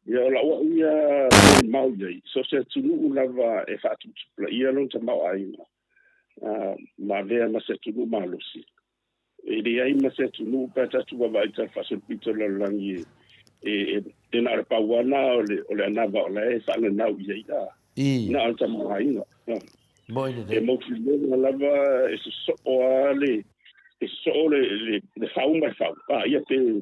S2: ia la wa ia mau ia so se tunu lava e fa tu ia lon te mau ai ma vea ma se tunu malusi ele ai ma se tunu pa ta tu va ta fa se pito la langi e na pa wana ole na va ole fa na ia na alta mau ai e mo tu le lava e so ole e so le fa uma fa ia te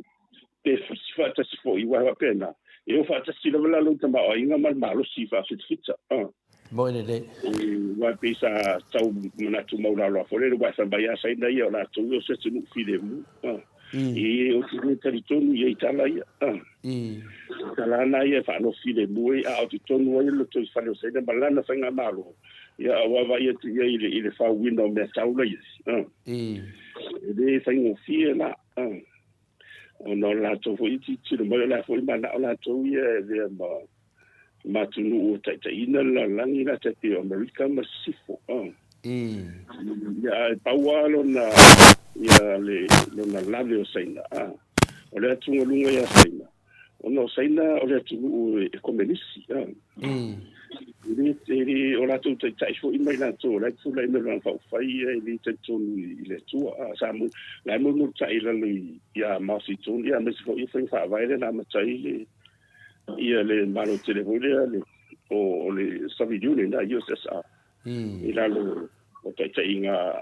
S2: fa ta se fo i wa pena eu faço assim na verdade não também ainda mais malo se faz fita
S1: bom ele
S2: vai pensar tão na tu mau lá fora ele vai saber a saída aí lá tu eu sei se não filho e eu tive território e tá lá tá lá na ia fa no filho e a tu tono ele tu faz sei da balana fanga malo e a vai ele fa window me tá lá ele tem um filho lá no la to foi ti mo la foi mana la to ia de ma tu no ta ina la langi la te America masifo ya pawalo na ya le na la le saina o le tu lunga ya saina o no saina o le tu e komenisi ele ora tu te tai fo mai la to la tu la me fa fai ele te tu ile tu sa mu la mu tai la lui ya ma si tu ya me fo i fa vai le na ma tai le ia le malo telefone le o le savidiune na io sa ila lo o te inga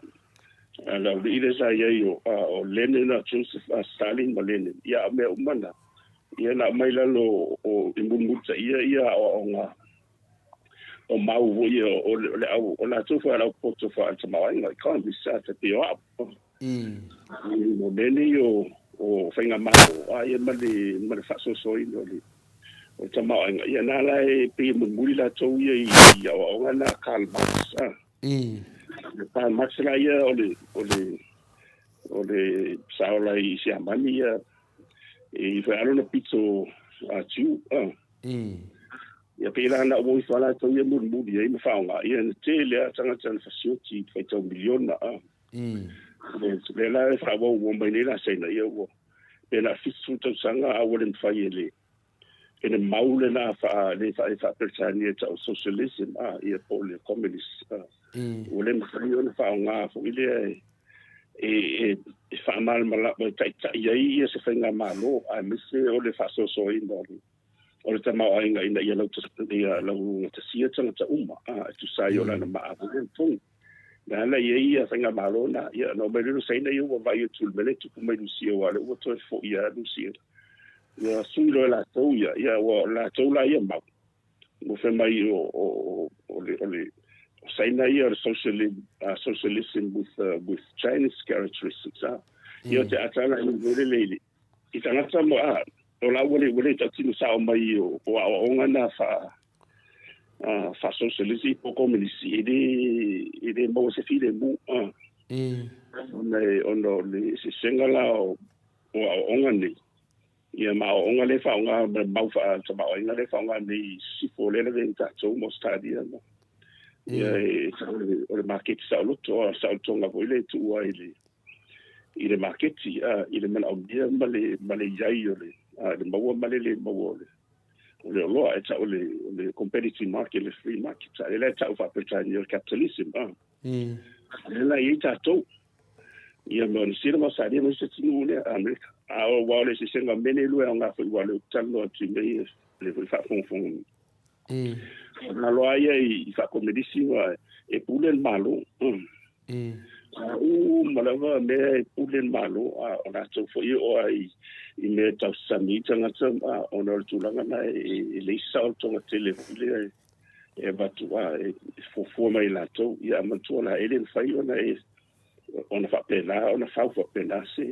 S2: la ile sa ia o Lenin na Joseph Stalin ma Lenin ya me umana ia na mai la lo o imbun ia o nga o mau ia o la tu fa la poto fa te mau inga kan bisa te pio up o Lenin o fenga mau ia ma fa so ino le o te mau inga ia na la pe muli la tu ia o nga na Karl Marx Karl Marx la ia o le saola i se amani ia e fa alo na pizzo a tu ia pela na o fala to ia mu ia me fa nga ia te le tanga tanga fasioti fa to miliona le la fa wo mai la se na ia wo pela fisu to sanga a wolen fa ele ene maule na fa le fa persania to socialism ia pole communist wolen fa ia fa nga fo ile e fa mal mala tai ia se fa nga malo a mise o le fa so ino o le tamau ainga ina ia lau te sia tanga ta uma tu sai o lana maa fu na la ia fanga malona ia no me lu sai na ia wa vai tu mele tu me lu sia wa le o to fo ia lu sia ia sulo la to ia wa la to la ia ma mo fe mai o le sai na ia socialism with Chinese characteristics ia te atala i le i tanga mo o la wole ta tinu sa o mai o ngana fa socialisi po komunisi ide mo se file mu ono le se sengala o ngani ia ma o ngale fa nga ma fa ta ma o ngale fa nga ni si po le ta so mo stadia no ia o le market sa lo to nga vole tu ile market ile man o dia male yai le maua malele maua le lo e ta le competitive market le free market le ta fa petani el capitalism la ita to ia mo ni sira mo sa dia mo se tinu le America o wa le se senga mene lu nga fo wa le talo ti me le fa fon na lo ai i fa comedisimo e pule el malo malava me pulen malo ona to fo o ai i me ta sami tanga tama ona tu langa na le salto na telefone e batua fo mai la to ia mantua na ele fai ona ona fa pena se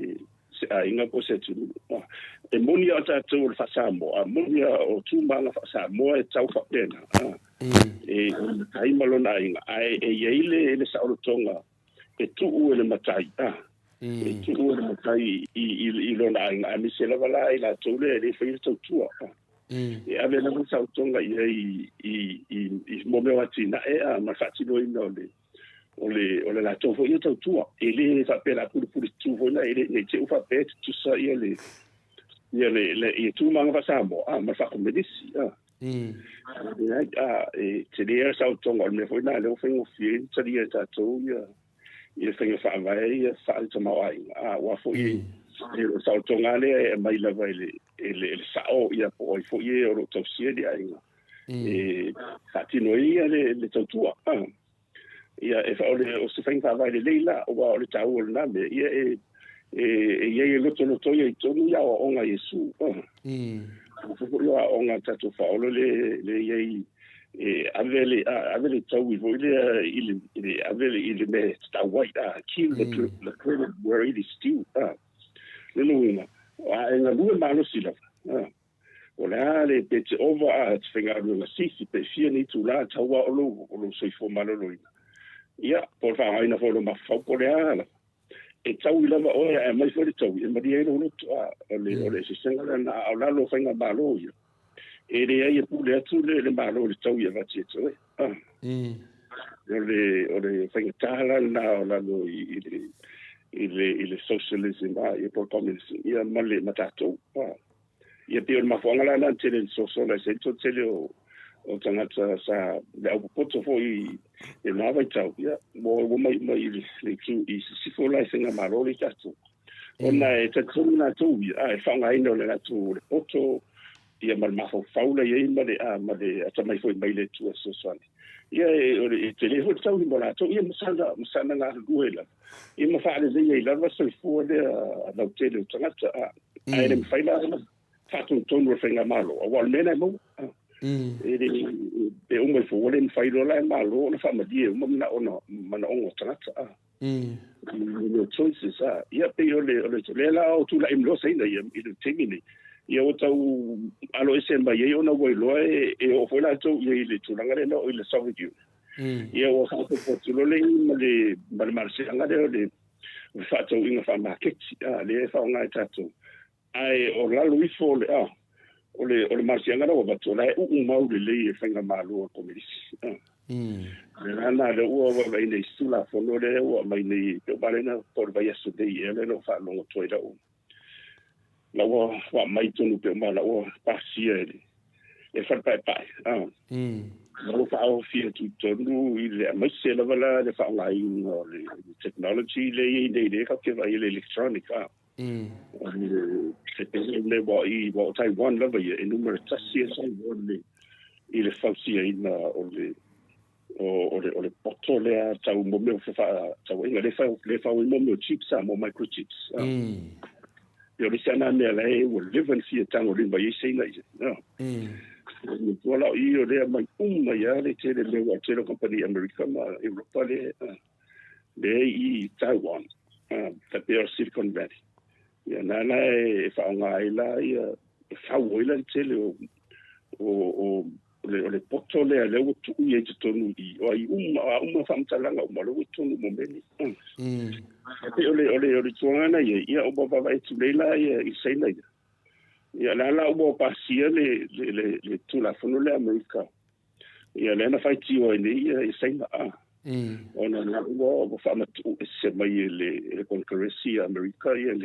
S2: se ainga ko se tu e moni o tātou le whasamoa moni o tūmanga whasamoa e tau whapena e kai malona inga ai e yeile le saurotonga e tuu ele matai e tuu ele matai i lona inga a misela wala i la tole le whaile tautua e ave na saurotonga i momeo atina e a mawhatino ina ole la tofo ia tautua e le whapena puri tufo ina e le te uwha pete tusa ia le i tūmanga whasamoa mawhakomedisi te lea sautonga me foi na leo fengo fie tsaria tatou ia fengo whaavai ia whaale tamawai wa foi e sautonga le mai lava ele sao ia po i foi e o tausia di ainga e hatino ia le tautua ia e whaole o se fengo whaavai le leila o wa o le tau o le name ia e loto ia i tonu ia o onga Yesu yo onga tatu faolo le ye avele tau i voile ile avele ile me sta white kill the credit where it is still no nga lua malo sila ola le pete over at finga no sisi pe fia ni tu la tawa o so fo malo loina ya por fa ina fo ma fa por ala e tau i lava oe e mai fwere tau e mari e rono ole se senga na au lalo whainga malo ia e re ai e pule atu le malo le tau ia vati e tau ole whainga tāla na au lalo i le socialism i por communism ia male matatou ia te o mawhanga lana tele socialism tele o tangata sa le au poto fo i mawa i tau ia mo mai le tu i sifo lai senga maroli tatu ona e tatu na tu ia e whanga ino le natu le poto ia malmafo faula ia ima le atamai fo i mai le tu so swani ia e tele ho tau i mora tu ia musana ngā ruela ia mawhaare zi ia i lava sa i fua le lau tele o tangata ai le mwhaila fatu tonu o whainga malo a wal mena mo e o mai fo le failo la malo na famadi o mana ona mana ongo tangata no choices ia pe o le la o tu la imlo sai na ia i tingini ia o tau alo ese mai ia ona voi loe e o foi la tu ia le tu ngare no ile soviet ia o ha po tu le le marse ngare le fa tu inga fa market le fa nga tatu ai o la lui fo le ole marsianga o batho la mau le fenga malo ko medisi na le o va nei sula fono le o mai nei to balena por vai su de ele no fa longo toida o la wa mai tonu pe mala o pasia ele e fa pai no fa o fie tu tonu ile mai se la vala le fa lai no le technology le ka ke vai le electronic se le bo Taiwan lava ia e numero tassia sai volle ile falsia ina o le poto le tau mo me fa tau inga le fa mo me chips mo microchips yo le sana ne le o live and see tango rin ba yese ina no wala i o le mai ya le tele le company America ma Europa le i Taiwan the Silicon Valley ia nana e whaonga ila ia e whau ila i tele o le poto lea leo tu i e te tonu i o ai uma whamtalanga o malo tonu mo meni pe ole tuangana ia o baba e tu leila ia i seina ia nana o pasia le tulafono le Amerika ia lena whaiti o ia i seina ona na o whamatu e se mai le Congresi Amerika ia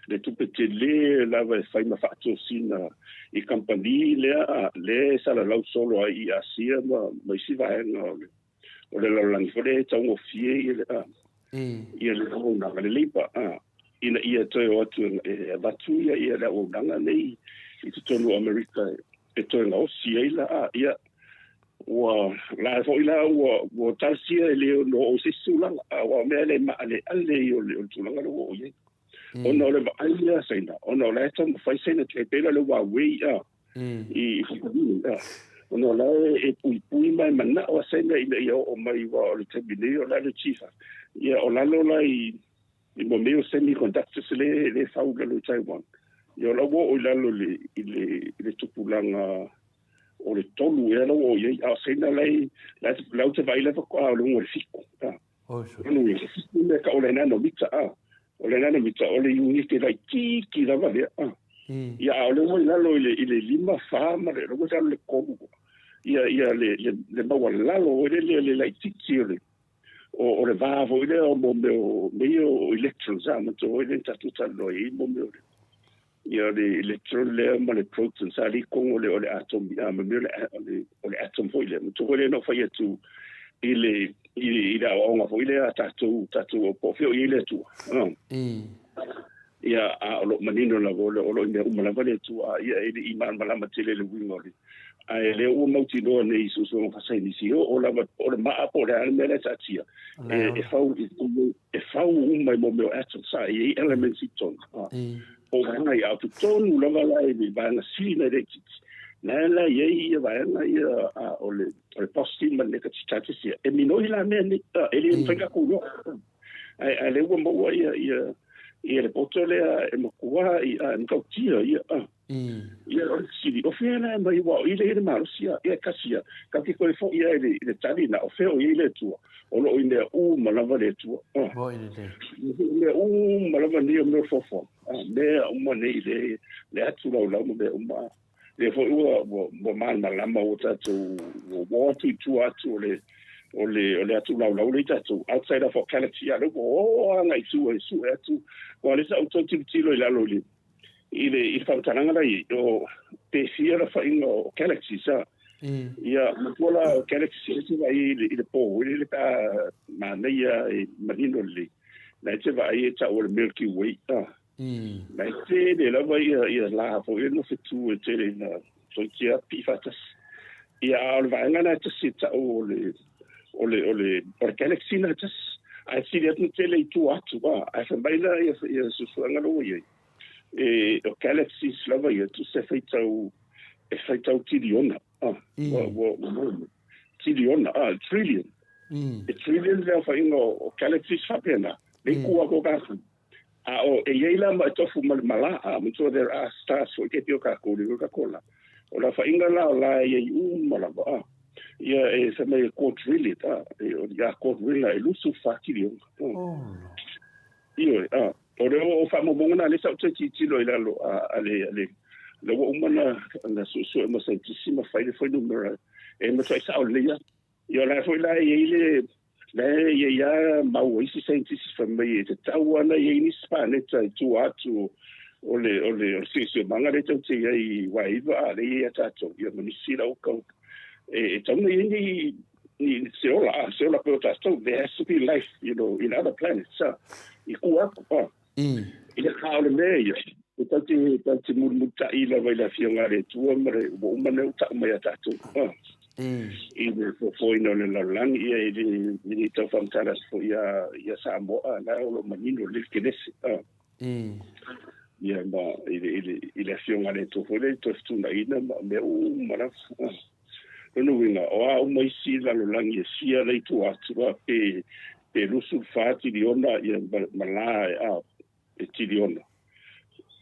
S2: le tupete le lava e fai mafato sina i company le sala lau solo ai asia ma si vai no o le langi fore tau o fie ia le ona le lipa ina ia toi o atu e batu ia le ona nei i tonu America e toi no si ia wa la fo ila wo tasia le no o se sula wa me le ma le ale o le tulanga o ye ono le aia saina ono le tam fai saina te pela le wa we i ono la e pui mai mana o saina ile o mai wa o le tabile o la le chifa ia o la lo lai I mo meo semiconductors le fau le Taiwan. Yo la wo o lalo le tupulanga o le tolu e la wo ye a sena lei la te vai le ko a lo fiko.
S1: O so.
S2: No me ka o le nano mita o le nano mita o le ungi te lai ki la vale ia o le mo lalo ile lima fama le ro le kobu. Ia le mawalalo o le lai tiki o le vavo ile o mo meo electrons ma to ile tatuta lo I mo meo ia le electron le ma le protons ali con o le atom ma meo le atom foi le to ile no fa tu ile o nga foi le tatu o fio ile tu ia a lo manino la vole o lo me ma la vale tu ia ile iman mala matele le wingoli ai le o mauti no nei su fa sai ni si o la ma po le me le tatia e fau mai mo meu atom sai elements ton o nga ia tu ton la vala e va na si na de na la ia va na ia o le positive ma le ka tata si e mi no ila me ni ele fa ka ku no ai le o mo ia le potole e mo kua ia en kautia ia ia o si o fena mai wa ile marusia ia kasia ka ki ko fo ia ile tali na o feo ile tu o lo ine malava le tu
S1: Bo ile
S2: le malava ni o me fo me o mo nei le atu la mo be uma le fo o mal malama o tatu o tu atu le atu la le tatu outside of galaxy ya lo ngai su atu o le sa auto tilo la lo ile fa tananga lai o te fia fa ingo galaxy sa ia matola galaxy se vai ile po ile ta mania marino le la te vai ta o Milky Way la te de la vai ia la fo no fitu te na so kia pifatas ia al vai ngana te sita o le galaxy na tas ai si le te le tu atu ai fa baila ia su ngalo ia o galaxies lava ia tu se feitau tiliona tiliona trillion trillion le fa ingo o galaxies fapena le kua ko kafu o yeila ma tofu mala mo so there are stars so ke tio ka ko le ka kola o la fa inga la ye mala ia e se me quadrillion o ya quadrillion e lusu fa tilion io o le o fa mo bona le sa tsi lo ila lo ale le o mana na so mo scientisima fa le foi numero e mo sai sa o le io la foi la ile le ya ma o isi scientist fa me te tawana ye ni spane tu atu o le si manga le tsi ai wa iva le ya tato io mo ni sila o ko e tamu ni seola pero tato there has to be life in other planets I kuwa ile kaole meia o tati mulmuta ila vai la fionga le tua mare o mane uta mai tatu ile fo ino le lang ia ile to famtara fo ia Samoa na o manino le kinesi ia ma ile fionga le to fo le to tuna ina me o mara no winga o mai si la lang ia sia le tu atu pe lusu fati di ona ia mala tiliona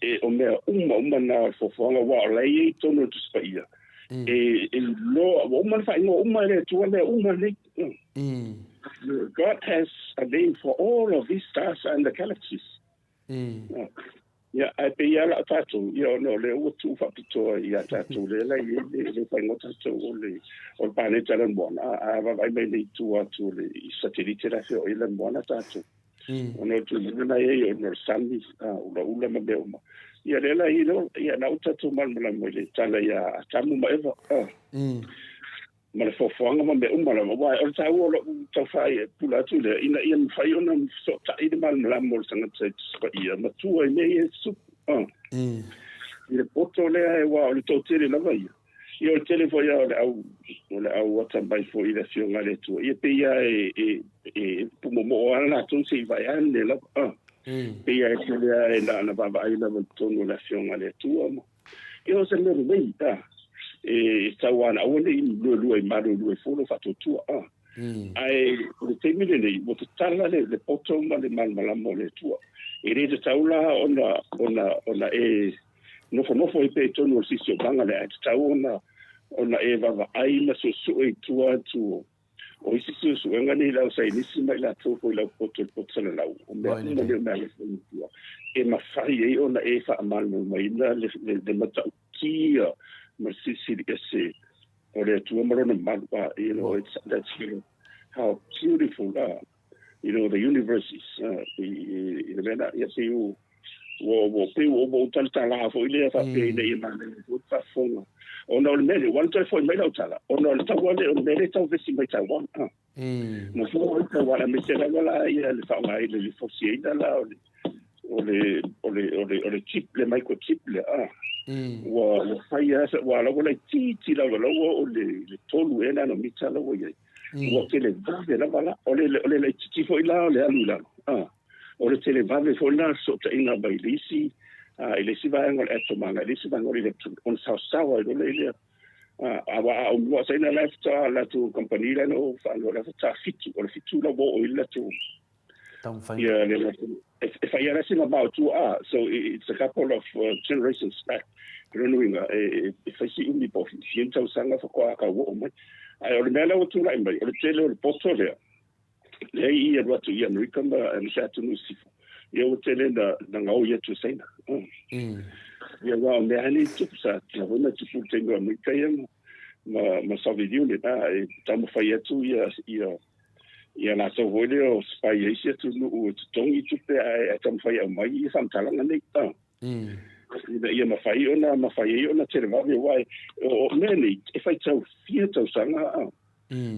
S2: e o mea uma na fofonga wa lei tono tu spaia lo uma fa ingo uma le tu le uma le God has a name for all of these stars and the galaxies ia ai pe ia la tatu no le o tu fa pito ia tatu le fa ingo tatu o planeta le bona va vai le tu atu le satellite la fio ile bona tatu ono tu na ye no sandi ula ma be uma ia le la ia na tatu mal mo le tala ia tamu ma eva ma le fofonga ma be uma la wa o ta o ta fai pula tu le ina ia fai ona so ta ide mal mo sanga tsa ia ma tu ai ne su ile poto le wa o to tele la vai io il telefono au WhatsApp by for ida fionga le tu ia pe ia mo ana tu si vai ane la pe ia le na baba ai la tonu la fionga le tu io se me rei sta wana o le lu i maru lu folo fa tu ai le temi le mo te tala le poto ma le malmala mo le tua e re te taula ona e nofo i pe tonu o sisi o banga le te tau ona e vava ai na so e tua tu o isi su ngani la sai nisi mai la tu ko la poto le lau o me le tua e ma fai e ona e fa mal no mai na le mata kia ma sisi di ese or to that's how beautiful the universe is in the yes you wo tal tala fo ile fa pe ile ma le fa fo ono le mele one time for mele tala ono le tawa le mele tawa vesi mai tawa mo fo ta wala me se la ya le fa mai le fo si ida la o le chip le micro chip le wa faya wa la wala ti la wala o le tolu ena no mitala wo ye wa ke le vave la wala o le ti fo ila le alula o le tele vave fo la so ta ina bailisi ile si va ngol eto manga ile si va ngol ile on sa wa le awa o sa ina left la tu company la no fa la ta fitu o le fitu la wo o ila tu yeah, if I ask him about so it's a couple of generations back. Renewing if I see only both in Sanga for Quaka woman, I remember what to like, but the tailor portfolio. They had what to American and Shatanu Sifu. You would tell him the now yet to say, yeah, well, many tips at when to put in American, my Soviet Union, time for 2 years. Ia na so vole o spai ese tu no tongi tu pe a tam fai a mai sam talanga nei ta ia ma fai ona te va me wai o meni if I tell fear to sanga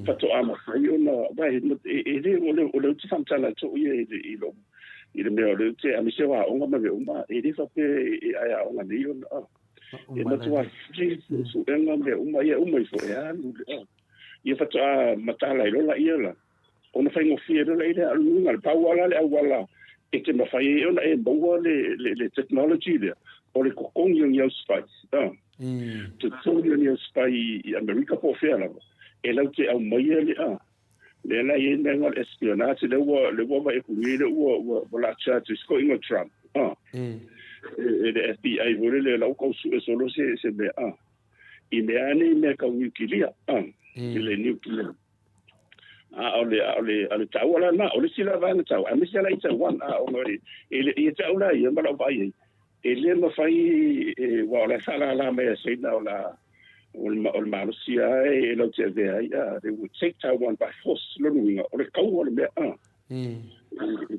S2: fa to ama fai ona vai e o le sam tala to ia i me o le te a mi se wa onga ma uma e fa pe a onga nei ona e ma tu a su enga me uma ia uma fo ia fa to matala i rola ia la ona fai ngo fia le ile alunga pawala le awala e te mafai ona e boa le technology le o le kokong yung space to tony yung space i America po fia la e lau te au mai le la e ngol espionage le wa e kuile le wa la chat is going on Trump le FBI vole le lau ko su solo se be i me ani me ka wikilia le nuclear ale tau ala na ole sila va na tau a misi ala ita wan o ngori ele e tau la ia mala vai ele ma fai wa la sala la me se na la ol malusia e lo te ve ai they would take Taiwan by force lo nuinga ole kau ole me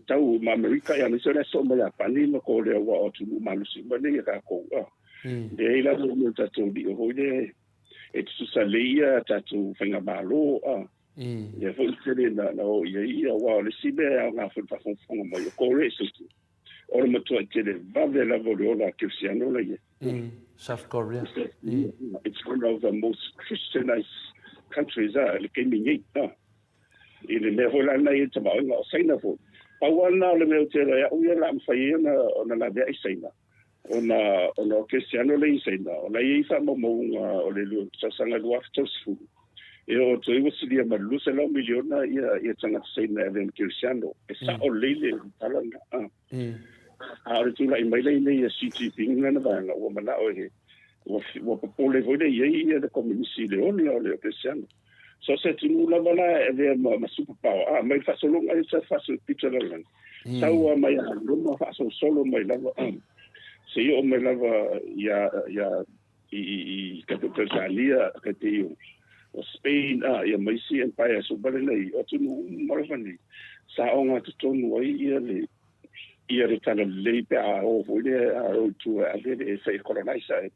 S2: tau ma America ya misi ala so ma ya pani ma ko le wa o tu malusi ma ne ka ko de la mo ta to di ho de e tu sa leia ta tu fenga malo ia fo tele na o ia wa le sibe nga fo fa fo mo ko re so o mo to tele va de la vola cristiano la ye
S1: South Korea
S2: it's one of the most Christianized countries le kemi ile me vola na ye tama nga saina fo pa wana le me tele ya uia la fa ye na ona la ve saina ona cristiano le saina ona ye fa mo o le lu sa sanga lu af fu e o toi wasi dia malusa la miliona ia tanga sei na event cristiano e sa o lele talanga a tu la mai le ia CT thing na va na o mana o he o popole vole ia de comunisi le on le cristiano so se tu la bana e ma super power mai fa solo ai sa fa so pizza la sa o mai no ma fa solo mai la se io mai la ia i capital Italia che te o Spain ia mai si empire so bale nei o tu morfani sa onga tu tonu ai ia le tana le pe o vole o tu le se colonizer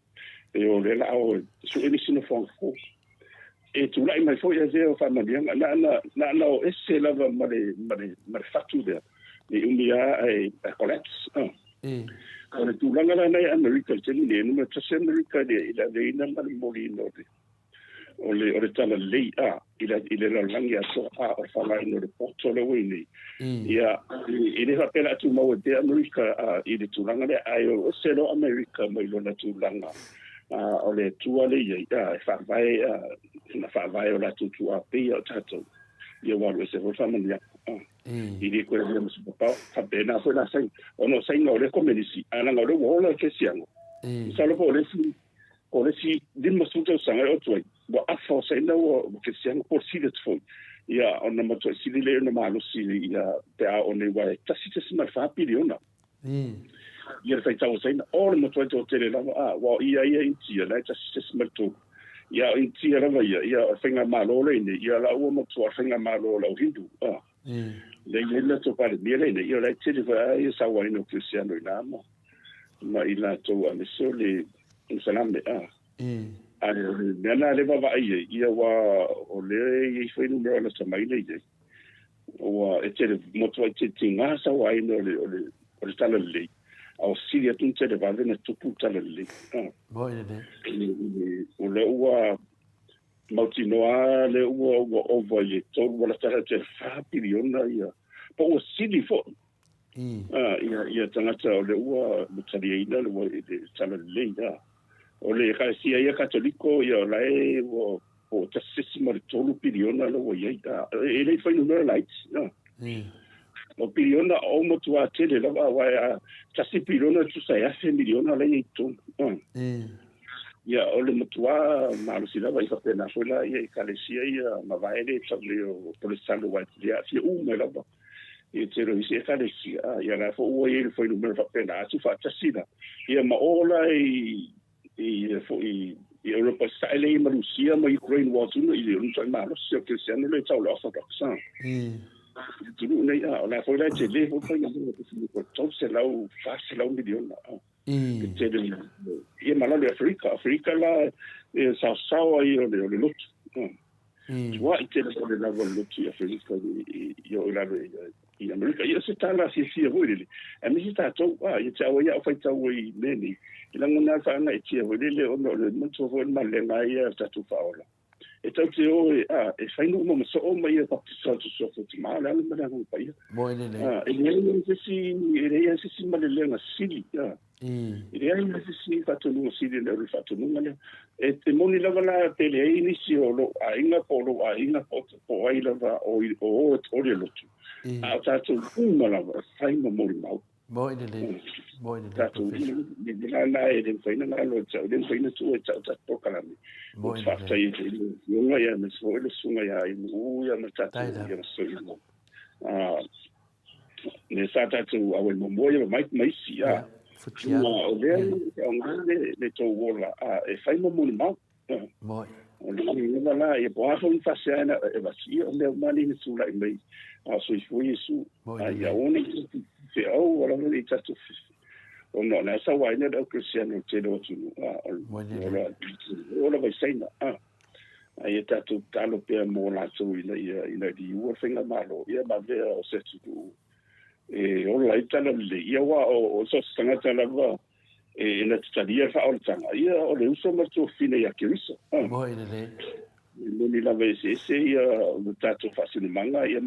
S2: e o le la o su ni sino fo e tu lai mai fo ia ze o fa madia na o esse la ma fatu de ni umia e collapse o tu langa na America teni ne no ta se America de ila de ina ma molino de o le tala lei ile la langia so o fala no de porto le wini ia ile fa pela tu mo de America ile tu langa le ayo selo America mai lo na tu langa o le tu ale ia fa vai o la tu a pe o tato ia walu se ho famani ya i di ko le mo pa fa pena fo la sai ono sai no le komenisi ana no le wola ke siango sa lo po le si din masuto sanga o toi wa afo sai no ke siango por si de foi ia ona mo to si le no malo si ia te a one wa ta si se ma fa piliona ia fai tau sai o le mo to te le la wa ia intia la ta si se ma to ia intia la ia fenga malo le ni ia la o mo to fenga malo la hindu le le to pa le mire ne ia la tele va ia sa wa no cristiano ina ma ila to a le sole un salame nena le va ia wa o le i foi numero la samai le o e tele mo to te tinga sa wa ino le tala le au siria tun te va na tupu tala le
S1: bo ine
S2: o le wa Mautinoa le ua ova i tolu wala tara te whapiriona ia. Pa ua sili fo. Ia tangata o le ua mutari eina le ua i le tala leina. O le kaisia ia katoliko ia o lae o tasisima le tolu piriona le ua ia. E le whainu mera lait. O piriona o motua tele lava wa tasi piriona tu sa yafe miliona le i tolu. Ia o le matua malusila vai whapena whela ia i kalesia ia mawaere tawle o polesalo wai ia fia ume lava ia te rohi se kalesia ia la fo ua ia le whainu mera whapena atu whatasina ia maola i Europa saile i malusia ma Ukraine watuna i le unta i malusia o Cristiano le tau le orthodoxa tunu nei o la whaila te le fo whaina mera tau se lau fase lau miliona ia malalo Afrika la sao i o le lotu wa i te le lava lotu i Afrika i o lalo i Amerika ia se tala si hoi a mi se tatou ia te awa ia o fai tau i neni i lango nga whaanga i tia hoi le o le mantua hoi malenga ia tatu whaola e tau te o e whainu mo maso o mai e papisa tu sofa ti maa le ala mana ngang pa ia e rea se si malelenga sili i rea ia se si whatununga sili le uri whatununga le e moni lava la tele e inisi o lo a inga po ai lava o le lotu a tātou uma lava whaima mori mau tātou ni la e den whaina ngā lo tau den whaina tu e tau tātou kalami o whaftai e te iunga ia me so ele sunga ia i uia me tātou ia so imo ne sa tātou awe momoia maisi ia o lea o ngā le tau wola e whaima mori mau o le ngā la e poafo i whase aina e wasi o leo mani ni sula i mei a so i fui isu ia one te au wala i tatu o no na sa wa ina da Cristiano te do tu o la vai saina ai tatu talo pe mo la tu ina di u finga malo ia ba ve o se tu o la itala le ia wa o so stanga tala va ina tsadia fa o tanga ia o le uso ma tu fine ya kirisa ni la ve se ia tatu fasile manga ia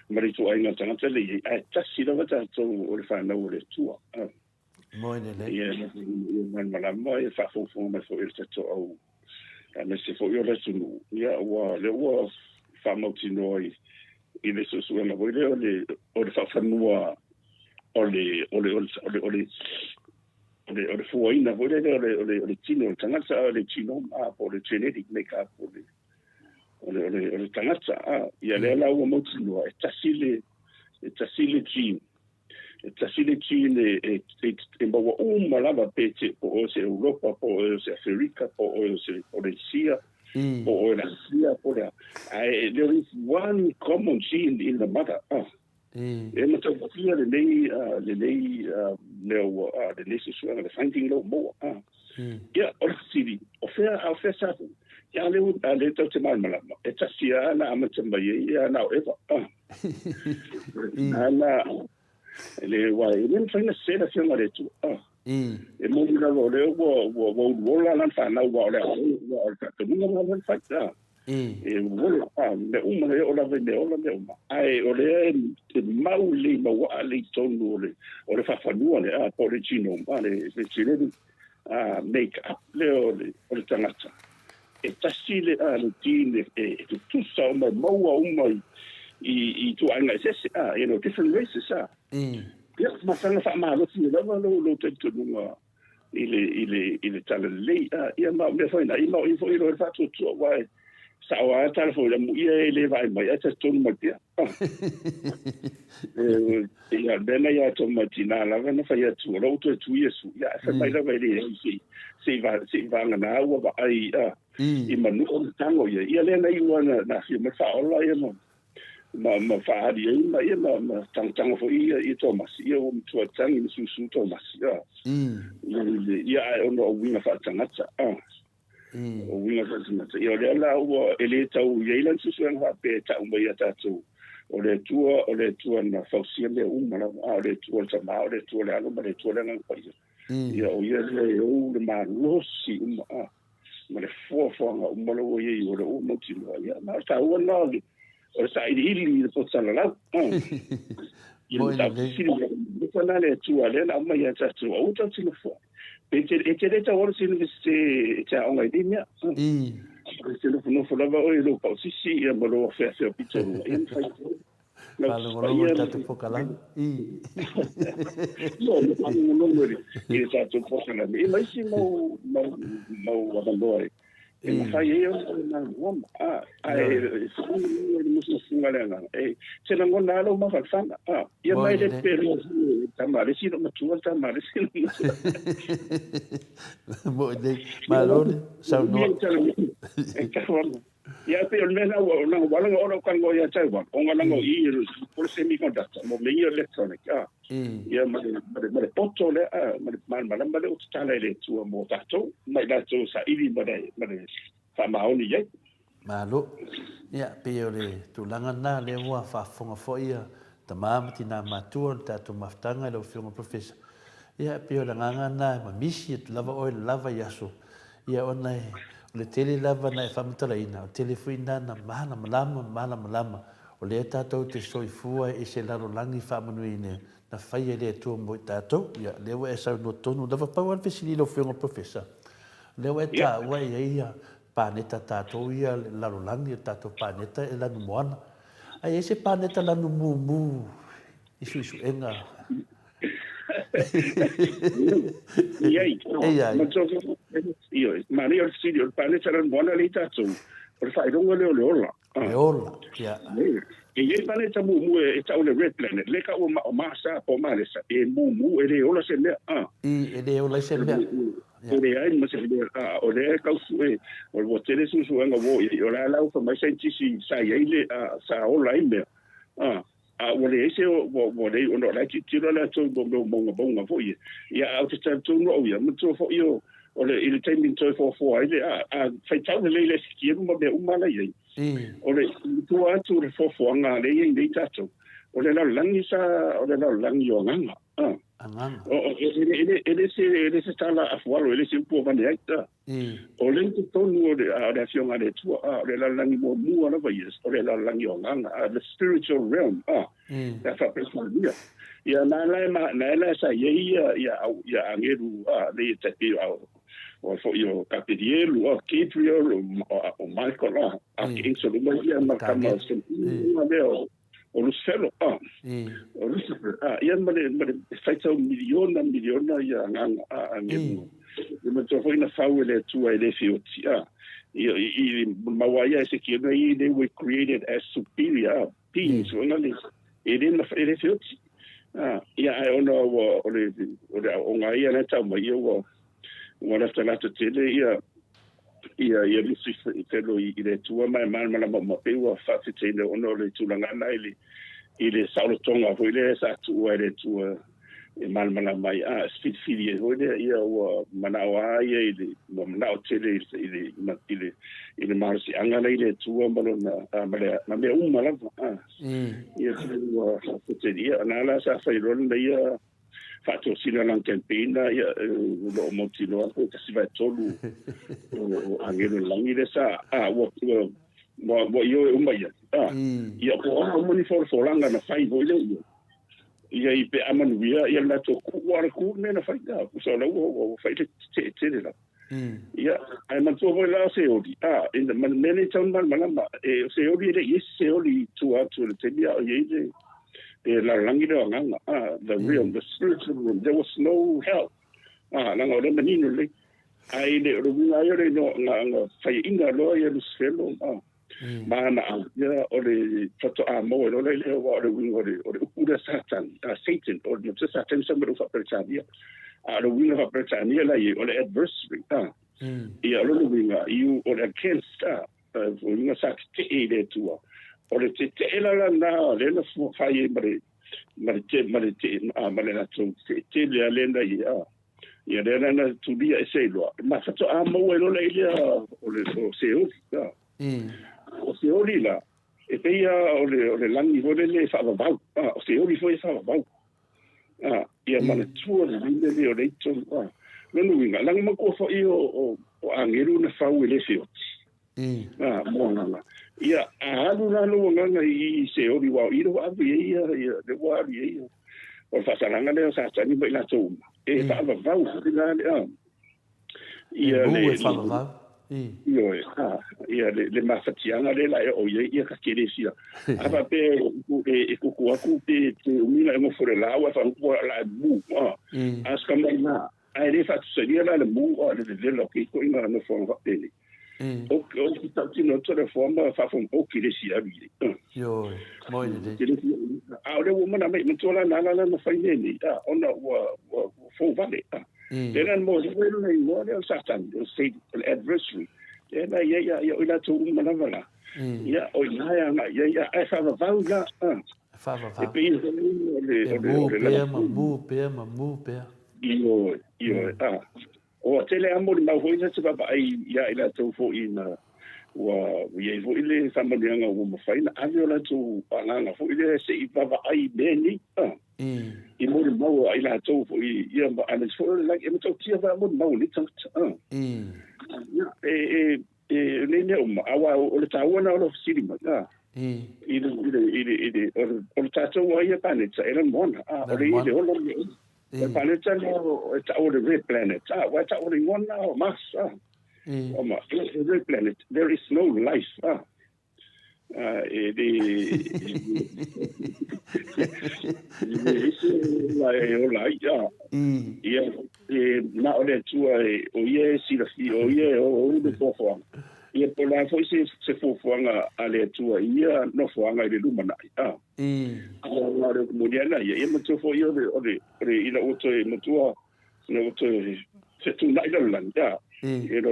S2: mari tu ainga tangata le tasi lava tātou o le whanau o le tua. Ia man malama e whafofo mai fo il tato au. Me se fo i o le tunu. Ia le ua whamautino i le susua na voile o le whawhanua o le fuaina voile o le tino tangata o le tino po le genetic make-up o le tangata ia le la ua mautino e tasile gene e maua lava pete po o se Europa po o se Afrika po o se Asia po o la Asia po le there is one common gene in the mother e matautia le nei se suanga le finding lo mo ia o siri o fea safu ya le tau te malama e tasia na amata mai ia na eva ana le wai nen faina sera fianga le tu e mo na le wo la lan fa na wa le wa ka tu no na fa ta e wo me uma le ola me ai o le mauli ma wa le tonu o le fa fa no le a origino ma le chile make up le o le tangata tasi le le tine tu sa mai maua umai I tu anga sese different races ya masanga fa malo ti lo te tu nga ile tala le ia ma me foi na I ma info ilo fa tu wai sa wa tala fo mu ia le vai mai ata tu mo dia ya bena ya to matina la na fa ya tu lo tu yesu ya fa mai la vai le si va na wa ba ai I manu o tango ia le na I wana na fi me fa ola ia ma fa di ma tang fo I Thomas ia o tu tang I su Thomas ia ono winga fa tangata o winga fa tangata ia le la o ele tau ia lan su nga pe ta mo ia ta tu o le tua na fa si le na o le tua ta ma o le tua le ano ma le tua le nga pa ia o ia le o le ma lo si ma le fo nga mo lo ia o le o mo ti ia ma ta o na o sa ili po sala la mo ina le ko na le tu ale na ma ya ta tu o ta ti le fo pe te le ta o si le se ta o ngai dimia se le no fo la va o lo pa si ya mo lo fa se pito en fa
S1: lo ta tu fo kala
S2: no no ta tu fo kala e mai si mo wa ba e fa ia na ngom mususungalenga se na ngona lo ma fa sana ia mai le pelo tamale si no matua tamale si
S1: mo de malone sa no
S2: ia pe on mena o na wala o kan go ia taiwan o ngala ngo I por semiconductor mo me electronic ia ma poto le ma o tala le tu mo tato mai la tu sa ili ma fa maoni ye
S1: malo ia pe le tu langa na le wa fa fonga fo ia tamam tina matua ta tu maftanga le fiunga professor ia pe le nganga na ma misi tu lava oil lava yaso ia ona le tele lava na fa mtalaina telefoina na mana malama o le tatou te soifua I se laro langi fa manuine na fai le tu mo tatou ia le wa sa no tonu lava pa wa fesili lo fiunga professor le wa ta wa ia paneta tatou ia laro langi tatou paneta e lanu moana ai ese paneta lanu mu isu enga
S2: io ma io studio il pane c'era buona lita su per fare lungo le ola
S1: ya
S2: e il pane c'è mu e c'è un red planet le ca o massa o male sa e mu e le ola se le
S1: e le ola se le
S2: e ai ma se le o le ca su e o lo tere su nga vo io la fa mai senti si sai ile sa ola ile wale ese wale ono la tiro la to bonga foi ia out of to no ia mo fo io ole il timing to for ile fai tau le le ski mo be umala ia ole tu atu le fo nga le ia dei tato ole la langisa ole la langio nga ele se tala afualo ele se po vane aita ole to no le afiona le tu ole la langi mo mu na vai ole la langio nga the spiritual realm that's a personal dia ia na la sa ia angeru le te o fo io capirielu o Gabriel o Michael a che so lo ia ma kama ma veo o Lucero o Lucifer ia ma faita miliona ia angeru ma to foi na faule tu ele fioti i mawaya se que they were created as superior beings only it in the fioti ia ona o ngai na ta mai o wala tala te tele ia Lucifer telo I le tua mai mala ma pe wa fa te tele ono le tulanga na ile saulo tonga foi le sa tu le tua e mala mai speed filie hoide ia o manawa ia ile mo na tele ile marsi anga le tua malo na me mala ia te tele ia na la sa fa ron ia fatto sino la campina lo motino che si va tolu anche nell'angolo sa mo io un baia io ho moni for langa na fai voglio ia pe amanu ia la to ku war ku me na fai da so la o fai te la ia ai man tu la se odi in the many town malama se odi le yes se odi tu le tebia o ye la langi do nganga the real the spiritual room there was no help la ngore menino le ai le ro ngai re no nga fai inga lo ye lu selo mana ya o le toto mo lo le o le o satan o le satan sa mo fa perchania lo winga fa perchania la ye o le adversary ia lo winga you o le against o winga sa te le tua o le te la na le na fa ye mare na tu te le lenda ia le na tu dia se lo ma fa to mo lo le o le se o se oli la e peia o le langi vole le whaavavau o se oli foi whaavavau ia mana tua le vinde o leito nonu winga langa mako fo i o angeru na whau ele se oti moanganga ia ahalu na lo nganga i se oli wau i ro avi ia le wari ia o whasalanga leo sa tani mai la tōma e whaavavau ia le
S1: whaavavau
S2: ia le mafatianga le la o ia ka keresia aba pe e ku aku pe te umina mo fore la wa fa ko la bu aska mai na ai le fa seria la le bu o le lo ki ko ina no fo va pele o ta tino to le forma fa fo o keresia bi
S1: yo mo ide
S2: le woman mai mo tola na fa ni ona wa fo vale then more the Satan, the Satan, adversary. Then yeah, ila tu manavana. Yeah, o ya I have a vauga.
S1: Fava.
S2: Io. O tele amor ma foi se va ai ya ila tu fo ina wa ye fo ile samalianga o mo faina aviola tu alanga fo ile se va ai beni. I mo le mau ai la tau fo i ma ana fo like e mo tau tia va mo mau ni tau le ne awa o le tau na o siri ma i o tatu wa ia planeta era mona o le o le planeta no o tau le red planet wa tau le mona o mas o ma red planet there is no life na ole tua o ie si la fi o ie o de fofo ie po la fo se fofo nga ale tua ia no fo nga ile lumana na le modiana ie mo to fo io de ila oto mo tua no to se tu na ile landa it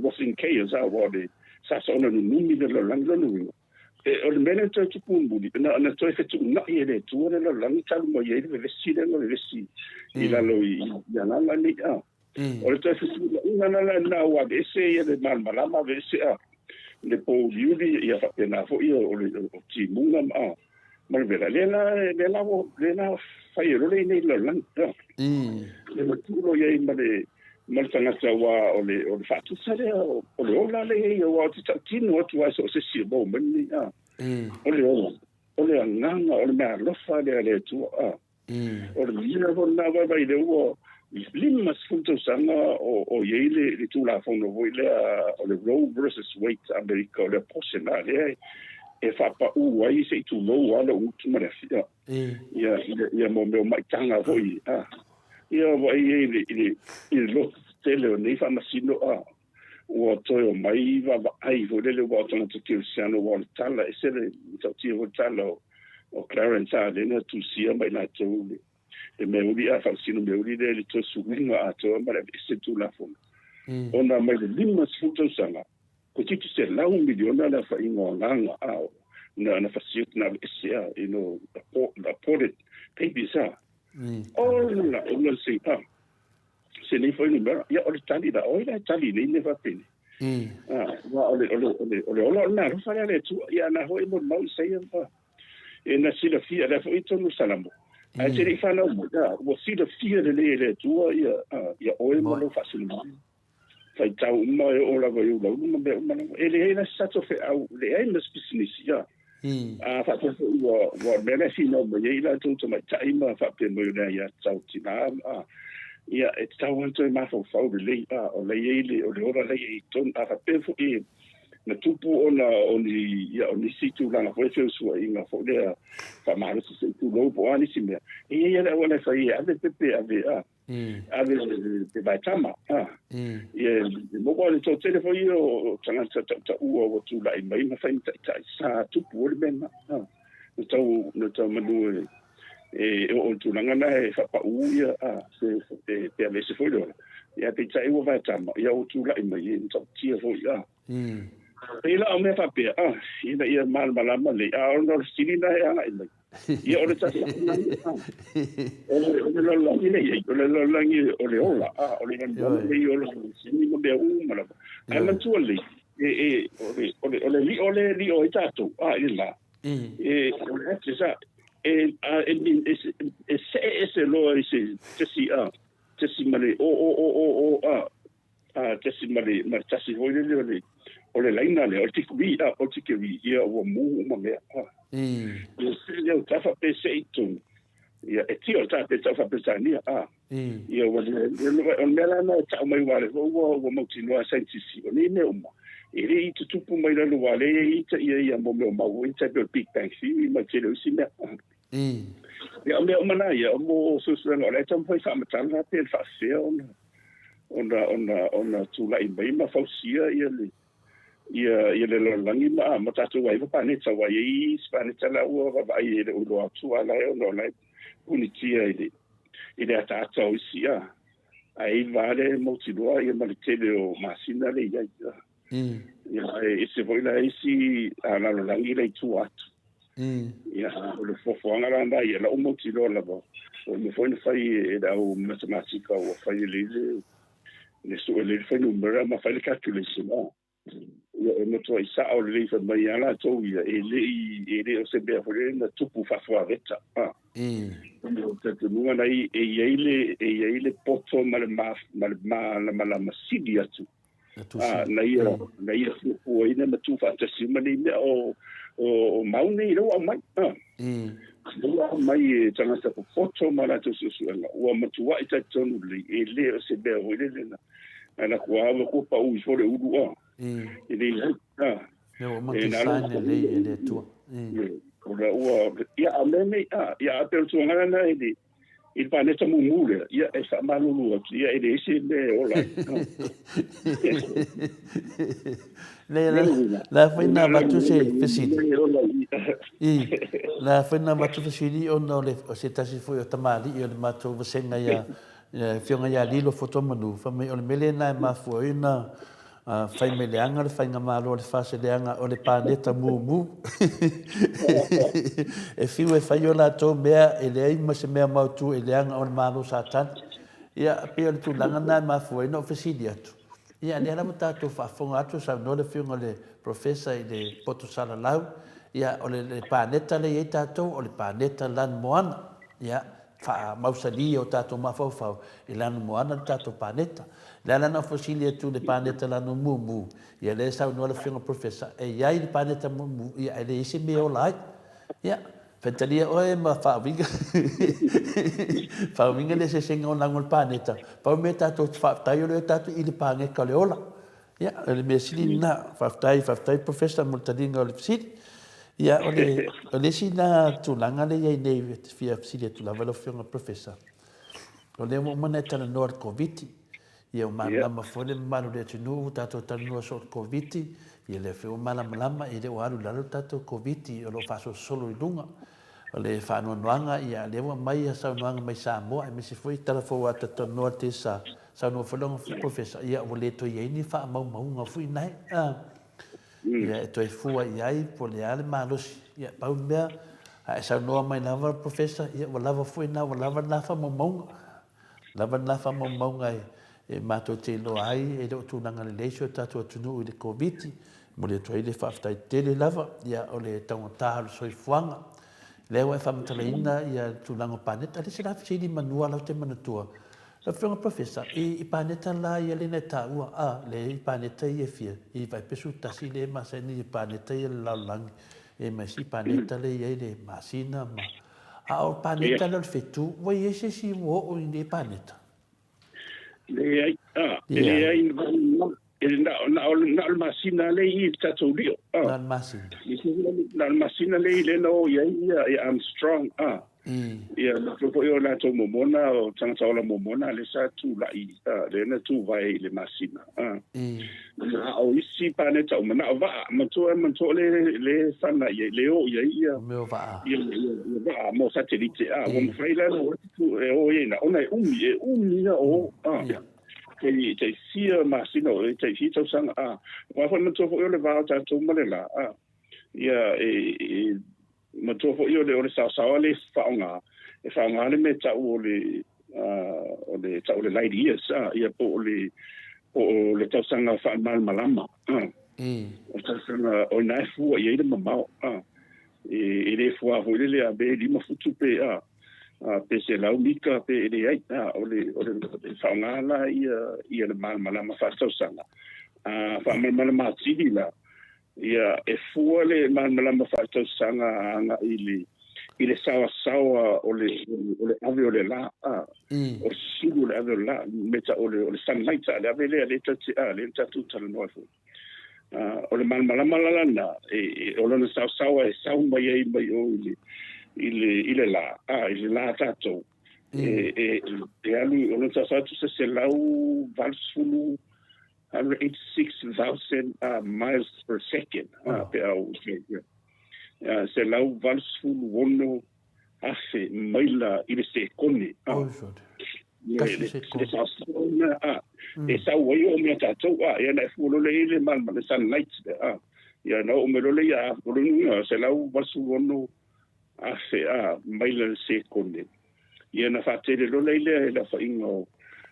S2: was in chaos what sa sona no numi de landa no o le mene to tupumbu na to fe tu na ile tu na la lang tal mo ye le si le le si ila lo ya na la ni o le to fe tu na wa de se ye de mal malama ve se le po yuli ya fa pena fo io o le ti munga ma le le na fa ye le ni la lang le mo tu lo ye ma le maltanga wa o le fatu sare o le ola le o ti tino tu aso se si bo meni o le nganga o le ma lo fa le tu o le mina ho na va vai de o limma sfunto sanga o ye le tu la fono vo le o le Roe versus Wade America le posena le e fa pa u ai se tu lo ala u tu mara fia ia mo me mai tanga voi ia wa i lo tele nei fa masino o to mai va ai vo le wa to to kirsiano wa tala e se le to ti vo tala o Clarence ale na tu sia mai na to e me uri a fa sino me uri le to suinga a to mara se tu la fon ona mai le lima sfuto sanga ko ti se la 1 miliona la fa ingo langa na fa siut na se la port baby sa la se se ne foi numero ia o le tali da oila tali nei ne va pene wa ole na fa le tu ia na hoi mo mau sei pa e na sila fia da foi tonu salamo ai se fa no mo da wo sila fia de le tu ia oi mo lo facilmente fai tau mo o la vai u lo mo be mo ele na sa to fe au le ai mas business ia fa to wa bene si no mo ia tu to mai tai ma fa pe mo na ia tau ti na ia e tau anto e mafau le o le ele o le ora le i ton a pe fo e na tupu ona oni situ langa foi fe sua inga fo le fa maro se tu lo po ani si me e ia le ona fa ia ave pepe ave de baitama ia mo ko le to telefoni o tanga ta o tu la i mai na fa sa tupu o le mena no tau manu e o tu langa na e fa pa uia se pe ave se foi lo ia te tai o baitama ia o tu la i mai in to tia fo ia Ila o me papia, ina ia malama le, no stili na ia ngai mai. Ia o le tasi, o le lolangi le, o le lolangi o le ola, o le lolangi o le sini mo bea malama. Ana tua le, o le li o i tātou, ila. O le ate sa, se loa i se tasi male, tasi male, tasi hoile le, o le laina le o tikui o tikui ia o mu ma me ia se le tafa pe seitu ia e tio ta pe tafa pe sania ia o le mela na ta mai wale o mo tino scientist o ni ne o e ri tu tupu mai la wale i ta ia mo me ma o ta pe big bang si ma te lo si me ia me o mana ia mo so so no le tam foi sa ma tan ha pe fa se ona tu la i mai ma fa sia ia le ia le lolangi ma tatu wai pa ne tsa wai i spane tala o va ai le ulo atu ala e no lai unitia ile ata tsa o sia ai vale motivo ia ma tele o masina le ia ia se voi la isi ala lolangi le tu atu ia o le fofo anga randa ia la o motivo la bo o me foi fai e da o matematica o fai le su le fai numero ma fai le calculation ia e moto i sa o le fa mai ala to ia le o se be fo na tupu fa fo aveta o te nunga nei le poto ma masidi atu nei o ina ma tu fa te sima nei o mauni lo mai mai tanga sa poto ma la tu su o ma tu wa ita tonu le o se be o le na ana ko pa u fo le u ele
S1: o montesane le tua
S2: ia meme ia per tu ngana ele il planeta mumule ia e fa malulu ia ele ese le ola
S1: la fina batu se pesidi la fina batu pesidi ono le o se tasi foi o tamali o le mato vasenga ia fionga ia lilo foto manu fa me o le melena ma foi na fai me leanga le fai nga malo le fase leanga o le planeta mumu e fiu e fai o la tō mea e le ai ma se mea mautu e leanga o le malo satan ia pe o le tūlanga nai ma fuai no fesidi atu ia le ala matato whaafonga atu sa no le fiunga le professor i le poto sala lau ia o le planeta le i tātou o le planeta lan moana ia fa mausali o tato mafau i lana moana tato planeta la lana fosili tu le planeta la no mumu ia le sa no le finga professor e ia i planeta mumu ia ele isi me o lai ia fentalia o ma fa vinga le se senga o langol planeta pa me tato fa tayo le tato i le planeta ka le ola ia le me sili na fa tai professor multadinga o le sili ia o le sina tulanga le ia nei fia sili tu la velo finga professor o le mo maneta na nord covid ia o malama fole malu le tunu tato tanu so covid ia le feo malama ia le walu lalo tato covid o lo faso solo i lunga o le fa no noanga ia le wa mai sa noanga mai sa mo e se foi telefo ata tanu te sa no folong professor ia o le to ia ni fa mau nga fui nai ia to e fua ia i po le ale malos ia pau mea a sa no mai lava professor ia o lava foi na o lava na fa mau lava na fa mau ngai e mato te lo ai e do tu nanga le leisho tatu tunu i le covid mo le to ile fa ftai tele lava ia o le tau ta so i fuanga le wa fa mtalaina ia tu nanga paneta le sila fisi manua la te manatua la fionga professor i paneta la ia le neta ua le paneta ia fia i vai pesu tasi le maseni i paneta ia la lang e masi paneta le ia le masina ma o paneta le fetu wa ia se si wo o i le paneta
S2: le ai le ai na masina le I tatou dio
S1: Nan masin.
S2: na masina le no ia I'm strong ia na fo yo na to momona o tanga ola momona le sa tu la I le na tu vai le masina na o isi pane tau mana va manto le sana le o ia
S1: Me va.
S2: ia va mo satellite o mo freila no o ia na ona umi o te sia masina o te hito sanga wa fa manto fo yo le va ta to malela ia manto fo yo le sa le faunga le me ta o le ta o le lady ia po le tau sanga fa malama o tau sanga o nai fu ia le mamao le fu a le a be lima futu pe pe se lau mika pe le ai o le faunga la ia le malama fa tau sanga fa malama tidi la ia fu le malama fa tau sanga anga ile sawa o le ave o le la o sigo le ave o la meta o le sunlight le ave le tatu tala noa fu o le malama na o le sawa sau mai o ile la tato alu o le sawa tu se lau valsfulu 186,000 miles per second pe au se lau valsfulu wono afe maila ile se kone e sa wai o mea tatou ia na fulo le ile malma le sunlight ia na o melo le ia fulo se lau valsfulu wono afe maila le se kone ia na fatele lo le ile la fainga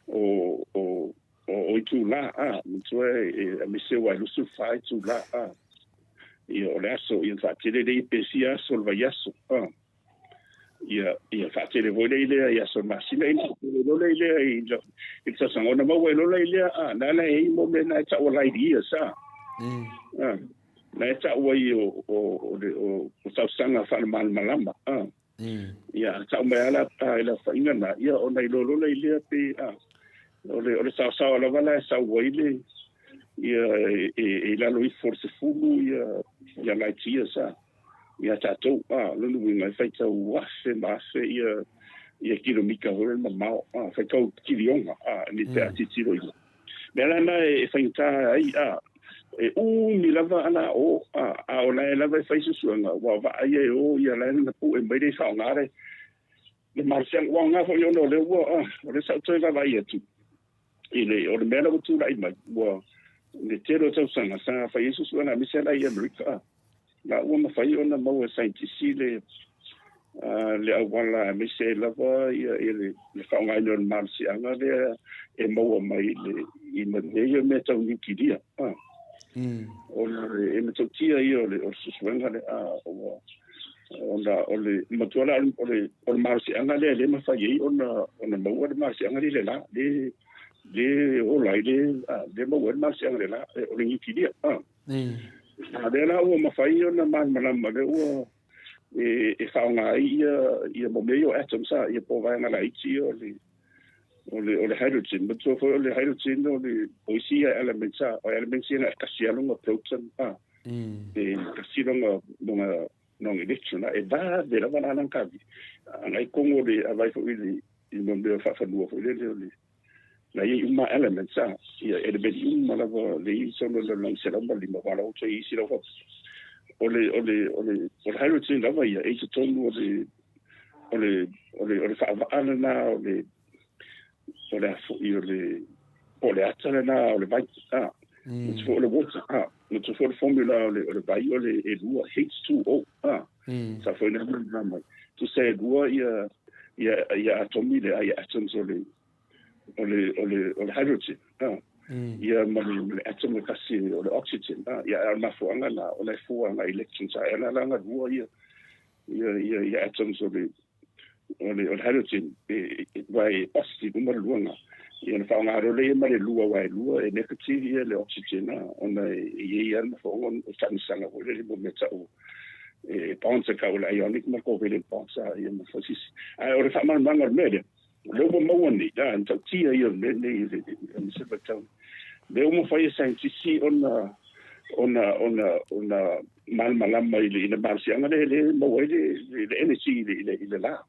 S2: o itu la mtue me se wa lusu fai tu la ia o le aso ia fatele le pesia sol vayaso ia fatele vo le ile ia so masina lo le ile il sa sangona ma lo le ile na na e mo me na ta o la idea sa na ta o o sa sanga fa malama ia ta me ala ila fa ingana ia o nei lo le ile pe ole sa la vala sa wile ia la lui forse fulu ia la tia sa ia tato lo lu ngai faita wase mase ia kilomika hore na mau faita kilionga ni te atitiro ia mela na faita ai mi lava ana o la lava faisa suanga wa va ia ia la na pu e mai sa ngare le marcial wa nga fo yo no le wa le sa to va ia tu ile o le mena o tu lai mai wa le tero tau sanga sa fa Jesus wana misela ia America la uma fa ona mo scientist le awala misela va ia le fa ngai no marsi anga le e mo mai le I me meta un kidia o le metotia ia o suswenga le ole matola ole marsi anga le ma fa ye ona mo le marsi anga le la le o lai le mo wen marsi anga le la o le kidia de la o ma fa ona ma le o fa nga ia mo meio atom sa ia po va nga la iti o le hydrogen but so for le hydrogen o le oisia elements na kasialo proton kasialo no electron e va de la banana kavi ngai kongo le avai fo ile I mo be fa no fo le la ye uma elements ia e be uma la le so no le se la mali mo wala o tei si lo ole hydrogen la va ia e ton ole fa ana na ole le atala na o le vai o le water no to for formula o le vai o le lua H2O sa foi na mai to say lua ia atomi le ia atoms o le hydrogen ia le atom kasi o le oxygen ia ma fo anga na o le fo anga electrons ala langa lua ia atoms o le hydrogen vai positive mo luanga ia fa nga ro le ma le lua vai lua e negative le oxygen ona ia ma fo on sanga o le mo meta o ponsa ka o ionic ma ko vele ponsa ia ma fo sis o le fa man manga media le mo mo ni da an tau tia ia me ni an se batau le mo fai scientist ona mal malama ile marsianga le mo ile energy ile la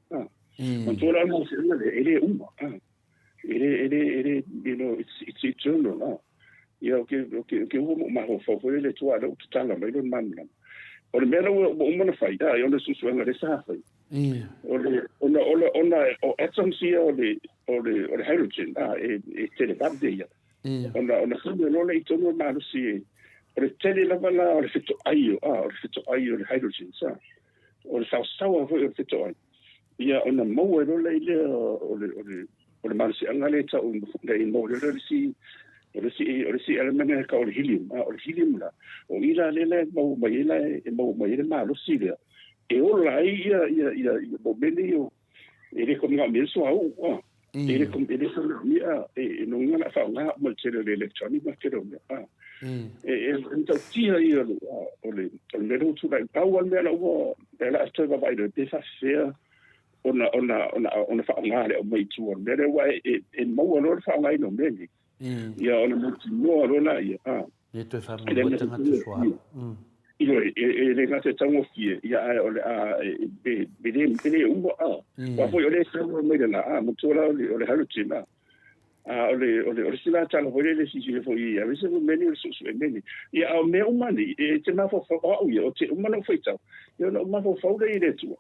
S2: on tola mo se ile ele you know it's eternal okay mo ma ho fo le tua le tala mai le man o le mena o mo na fai da yo le susu nga le sa fai ona o atom sia o le hydrogen e tele babde ya ona fai no le tono ma lo si o le tele la bala o le fito aio le hydrogen sa o le sa o fito ai ia ona mo no le o le marsi anga le ta le mo le si o le si elemene ka o le helium la o ila le mo mai le malo si le e o la ia mo bene o ele kom nga me so au ele kom ia e no nga fa nga mo le electronic ma ke do então tia ia o le ro tu vai pa o me la o ela sto va vai de fa faire ona fa nga le o mai tu o le wa e mo lo fa nga no me ia ona mo tu no lo na ia
S1: e tu fa mo tanga tu soa
S2: le ngate tango fie ia o le be wa foi o le sa mo le mo tu la o le halutina ole sila tala hore le si le foi ia vese mo meni so meni ia o me umani e te ma fo o ia o te umano foi tau ia no ma fo le ile tu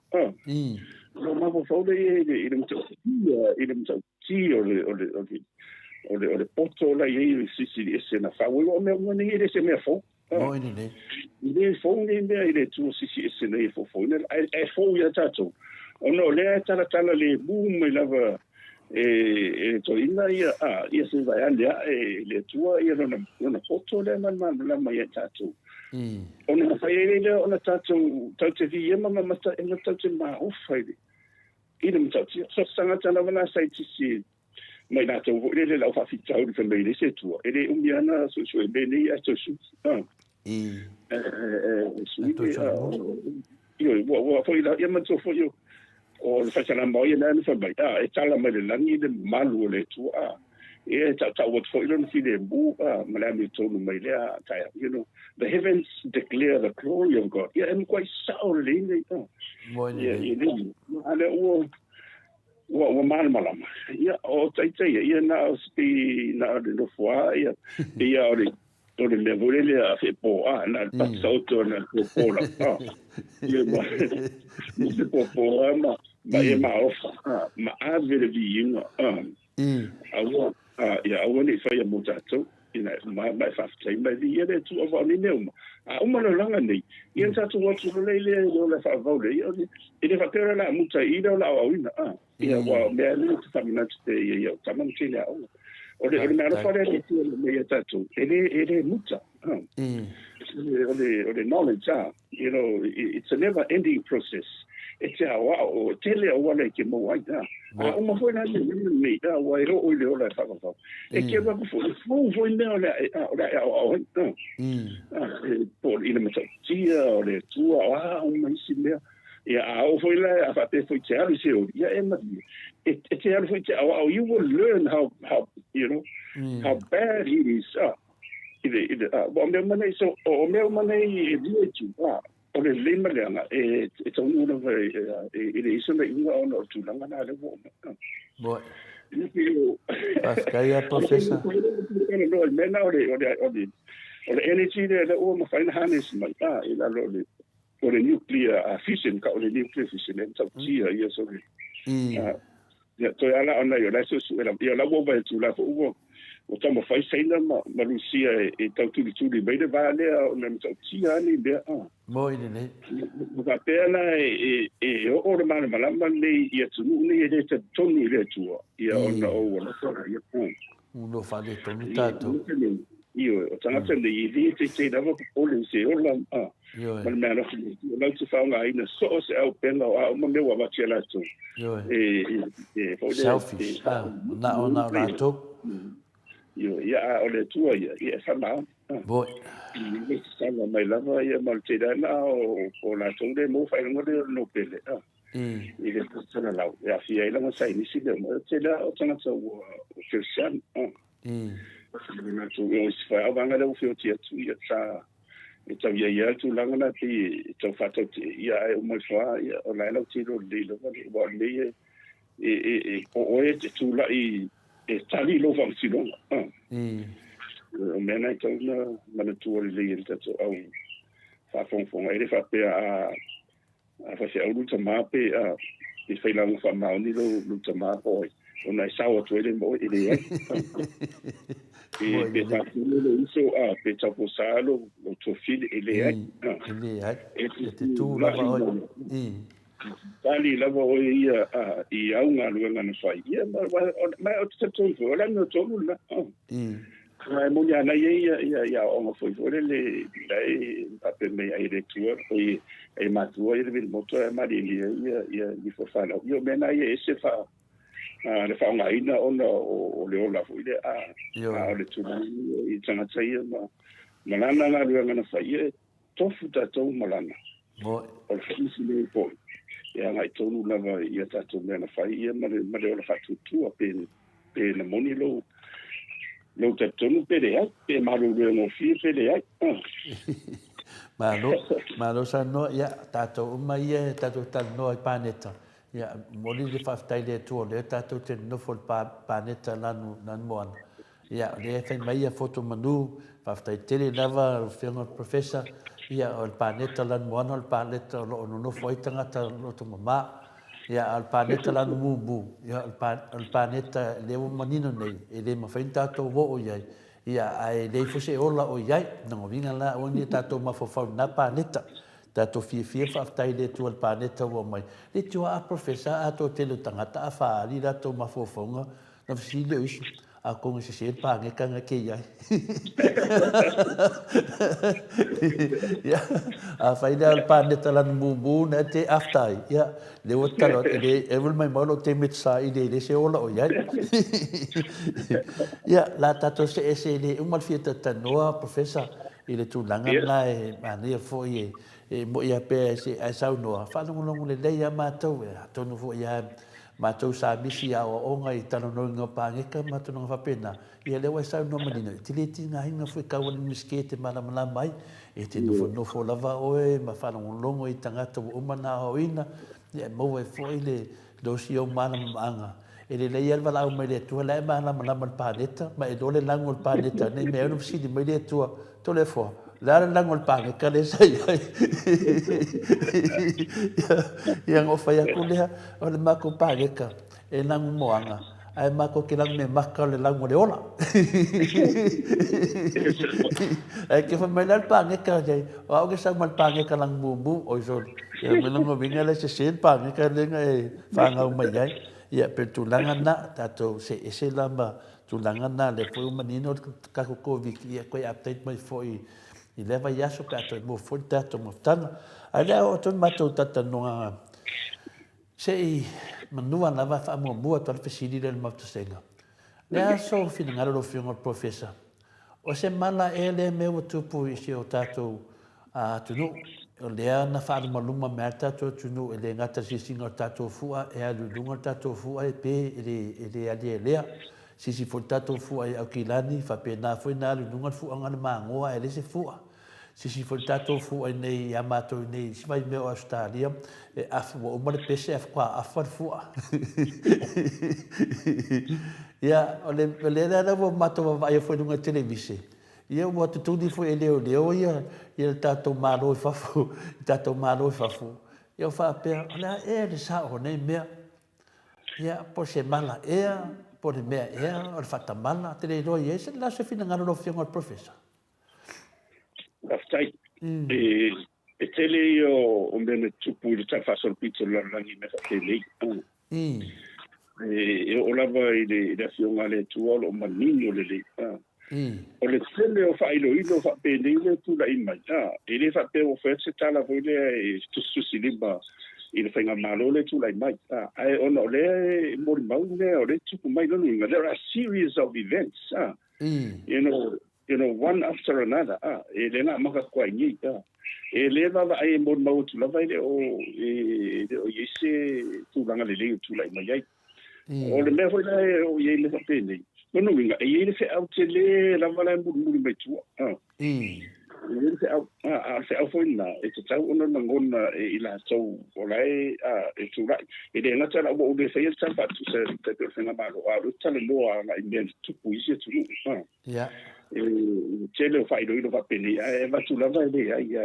S2: no ma fo le ile mo tau ti ole poto la ia si ese na fa o me umani ile se me fo
S1: mo ni
S2: ile fo ni me ile tu si ese na fo e fo ia tato ono le tala le boom me lava to ina ia se vai andea le tua ia na foto le man la mai tatu ona fai le ona tatu tatu vi ma mata ina tatu ma ofai ina tatu so sanga tana wana sai tisi mai na to le la fa fita o le mai le se tua ele umiana so bene ia to su io wo foi la ia ma to foi io o le fashion mo ye na fa bai e tala me le langi de malu le tu e ta what for you see the bu malami to no mai le ta you know the heavens declare the glory of God yeah I'm quite sorry ale o malama yeah o tai yeah na sti na de no foi yeah o le me vole le a fe po na passa o to na po la yeah ma se po ma e ma ofa ma ave le vinho awa ni fa ya mutato ina ma fa tai ma dia le tu ava ni ne uma no langa nei ia tatu wa tu le no fa va le ia fa pera la muta ida la wa ina ia wa me le fa mina te ia taman ke la o le me fa le tu me tatu ele muta o le knowledge you know it's a never ending process it's wow tele o wale ke mo ai uma foi na me wa o le ola fa fa e ke ba foi me ola por ile me tia o le tua uma sime ia o foi la fa te foi tia se o ia e ma it tia foi tia you will learn how you know how bad it is o me mane so o me mane e dieti o le lima le anga e tonu na vai e iso na inga ona o tulanga na le wo
S1: bo pascaia professor
S2: no el mena o le energy le o ma fine harness mai e la o le nuclear fission ka o le nuclear fission en tia ia so ya to ala ona yo la so yo la wo vai tu la fo o tamo fai saina ma Lucia e tau tuli mai de vale o na tia ni be
S1: mo ni
S2: mo ka pena o le malama nei ia tunu nei e te tonu le tua ia ona o ona sora ia
S1: uno fa le tonu tato
S2: io o tangata nei te dava po le se o la ma me ana la tu fa nga ina so se au pena o ma me wa ba tela tu
S1: selfish na ona rato
S2: ia o le tua ia sama
S1: boy
S2: sama mai lava ia maltedana o la tonde mo fa ngode no pele I le tana lau ya fia ila ma sai ni si le mo te la o tanga so o Christian na tu o si fa ava ngala o fio tia tu ya sa e tau ia tu langa na ti tau fato ti ia e o mai fa ia o la ti lo le lo o le o e tu la i e tali lo va si lo o mena tau na mana tu o le ia tatu au fa fong e le fa pe a fa se au luta mape a i fai langu fa mauni lo luta mapo o nai sawa tuele mo i le e pe fa tulu lo iso a pe tapo salo lo tofili i le
S1: e te tū lava oi
S2: tali lava oi ia i au ngā luenga na fai ia mai o te tōngu o la no tōngu la mai mo ya na ia o mo foi foi le dai pape me ai le tua e matua e le moto e mari ia i fo fa no io mena ia se fa le fa nga ina o le ola foi le le tu i tanga tsaia ma malana na luenga na fai e tofu tatou malana o le fisi le po ia ngai tonu lava ia tatou mena fai ia ma le ola fa tu pe na moni lo lo te tonu pere ai pe malu le no fi pere ai
S1: malo sa no ya tato mai e tato tal no paneta ya moli le fa tai le tu le tato te no fol paneta nan moan ya le fa mai e foto manu fa tai tele lava film professor ya o paneta lan moan o paneta lo no foi tanga ta lo tu mama ya al paneta lan mubu ya al paneta le manino nei e le mafenta to vo o yai ya ai le fose ola o yai no vinga la oni tato ma fo na paneta tato fi fa tai le tu al paneta o mai le tu a professor a to tele tanga ta fa li la to ma fo fonga no si le is a con se pa nge kanga ke yai ya a faida al paneta lan mubu na te aftai ya le wotalo le evil mai malo te mitsa ide le se ola o yai ya la tato se le umal fieta tanoa professor ile tu langa na e mani fo ye mo ya pe se a sau no fa no le le ya mato ya to no fo ya mato sa bisi a o ngai tano no nga pangeka mato no fa pena ia le wa sau no manino tiliti nga hinga fo ka wal miskete mala mai e te no fo lava oe ma fa no longo i tangata o mana o ina ia mo e fo ile do si o mana manga ele le ia vala o mele tu la mana paneta ma e dole lango paneta nei me no si di mele tu to le fo la lango pange ka le sai ia ngo fa ya kulea o le mako pange ka e lango moanga ai mako ke lang me maka le lango le ola ai ke fa mele pange ka dai o ke sa mal pange ka lang bubu o so ia me lango vinga le se sen pange ka le ngai fa nga o mai ai ia pe tu langa na tato se lamba tu langa na le foi manino ka ko viki ia ko update mai foi i leva yaso pe ato mo foi tato mo tana ala o ton mato tata no se manua na va fa mo mo to fasili le mo tsenga le aso fina ngalo lo fiong professor o se mala ele me o tupu i se o tato a tu no le ana fa mo luma merta to tu no ele ngata si singa tato fua e alu lunga tato fua e pe ele ali ele si fo tato fua e akilani fa pe na foi na lu lunga fua ngana mangoa ele se fua si fo tato fua nei amato nei si vai me o Australia e af o mo le pese af qua af fua ya ole na vo mato vai foi nunha televise ia o tu di foi leo ia tato malo fafu eu fa pe olha ele sa o nei me ia por se mala por me o fata mala te le roi ese la se fina ngalo fiong al professor
S2: aftai e tele io o mene tupu i ta fa sol pizzo la langi me fa tele e o lava i le fiong ale tuolo o manino le o le tele o fa ilo fa pe le tu la imagina e le fa pe o fa se tala voile e tu susilima i le whainga malo le tu lai mai. Ai ono le mori mau le o le tupu mai lonu inga. There are a series of events. You know, one after another. E le nga maka kwa ngi. E le va ai mo mo tu la vai le o yese tu langa le tu lai mai. O le me foi la o ye le fa pene. No minga e le se out le la vala mo mai tu. Se au foi na e te tau ona na ngona e ila tau o lai e tu lai e de ngata la o de se ta fa tu se te te fenga malo a lu tale lo a la imen tu puisi tu
S1: ya
S2: e chele fa ido ido va peli e va tu la va de ai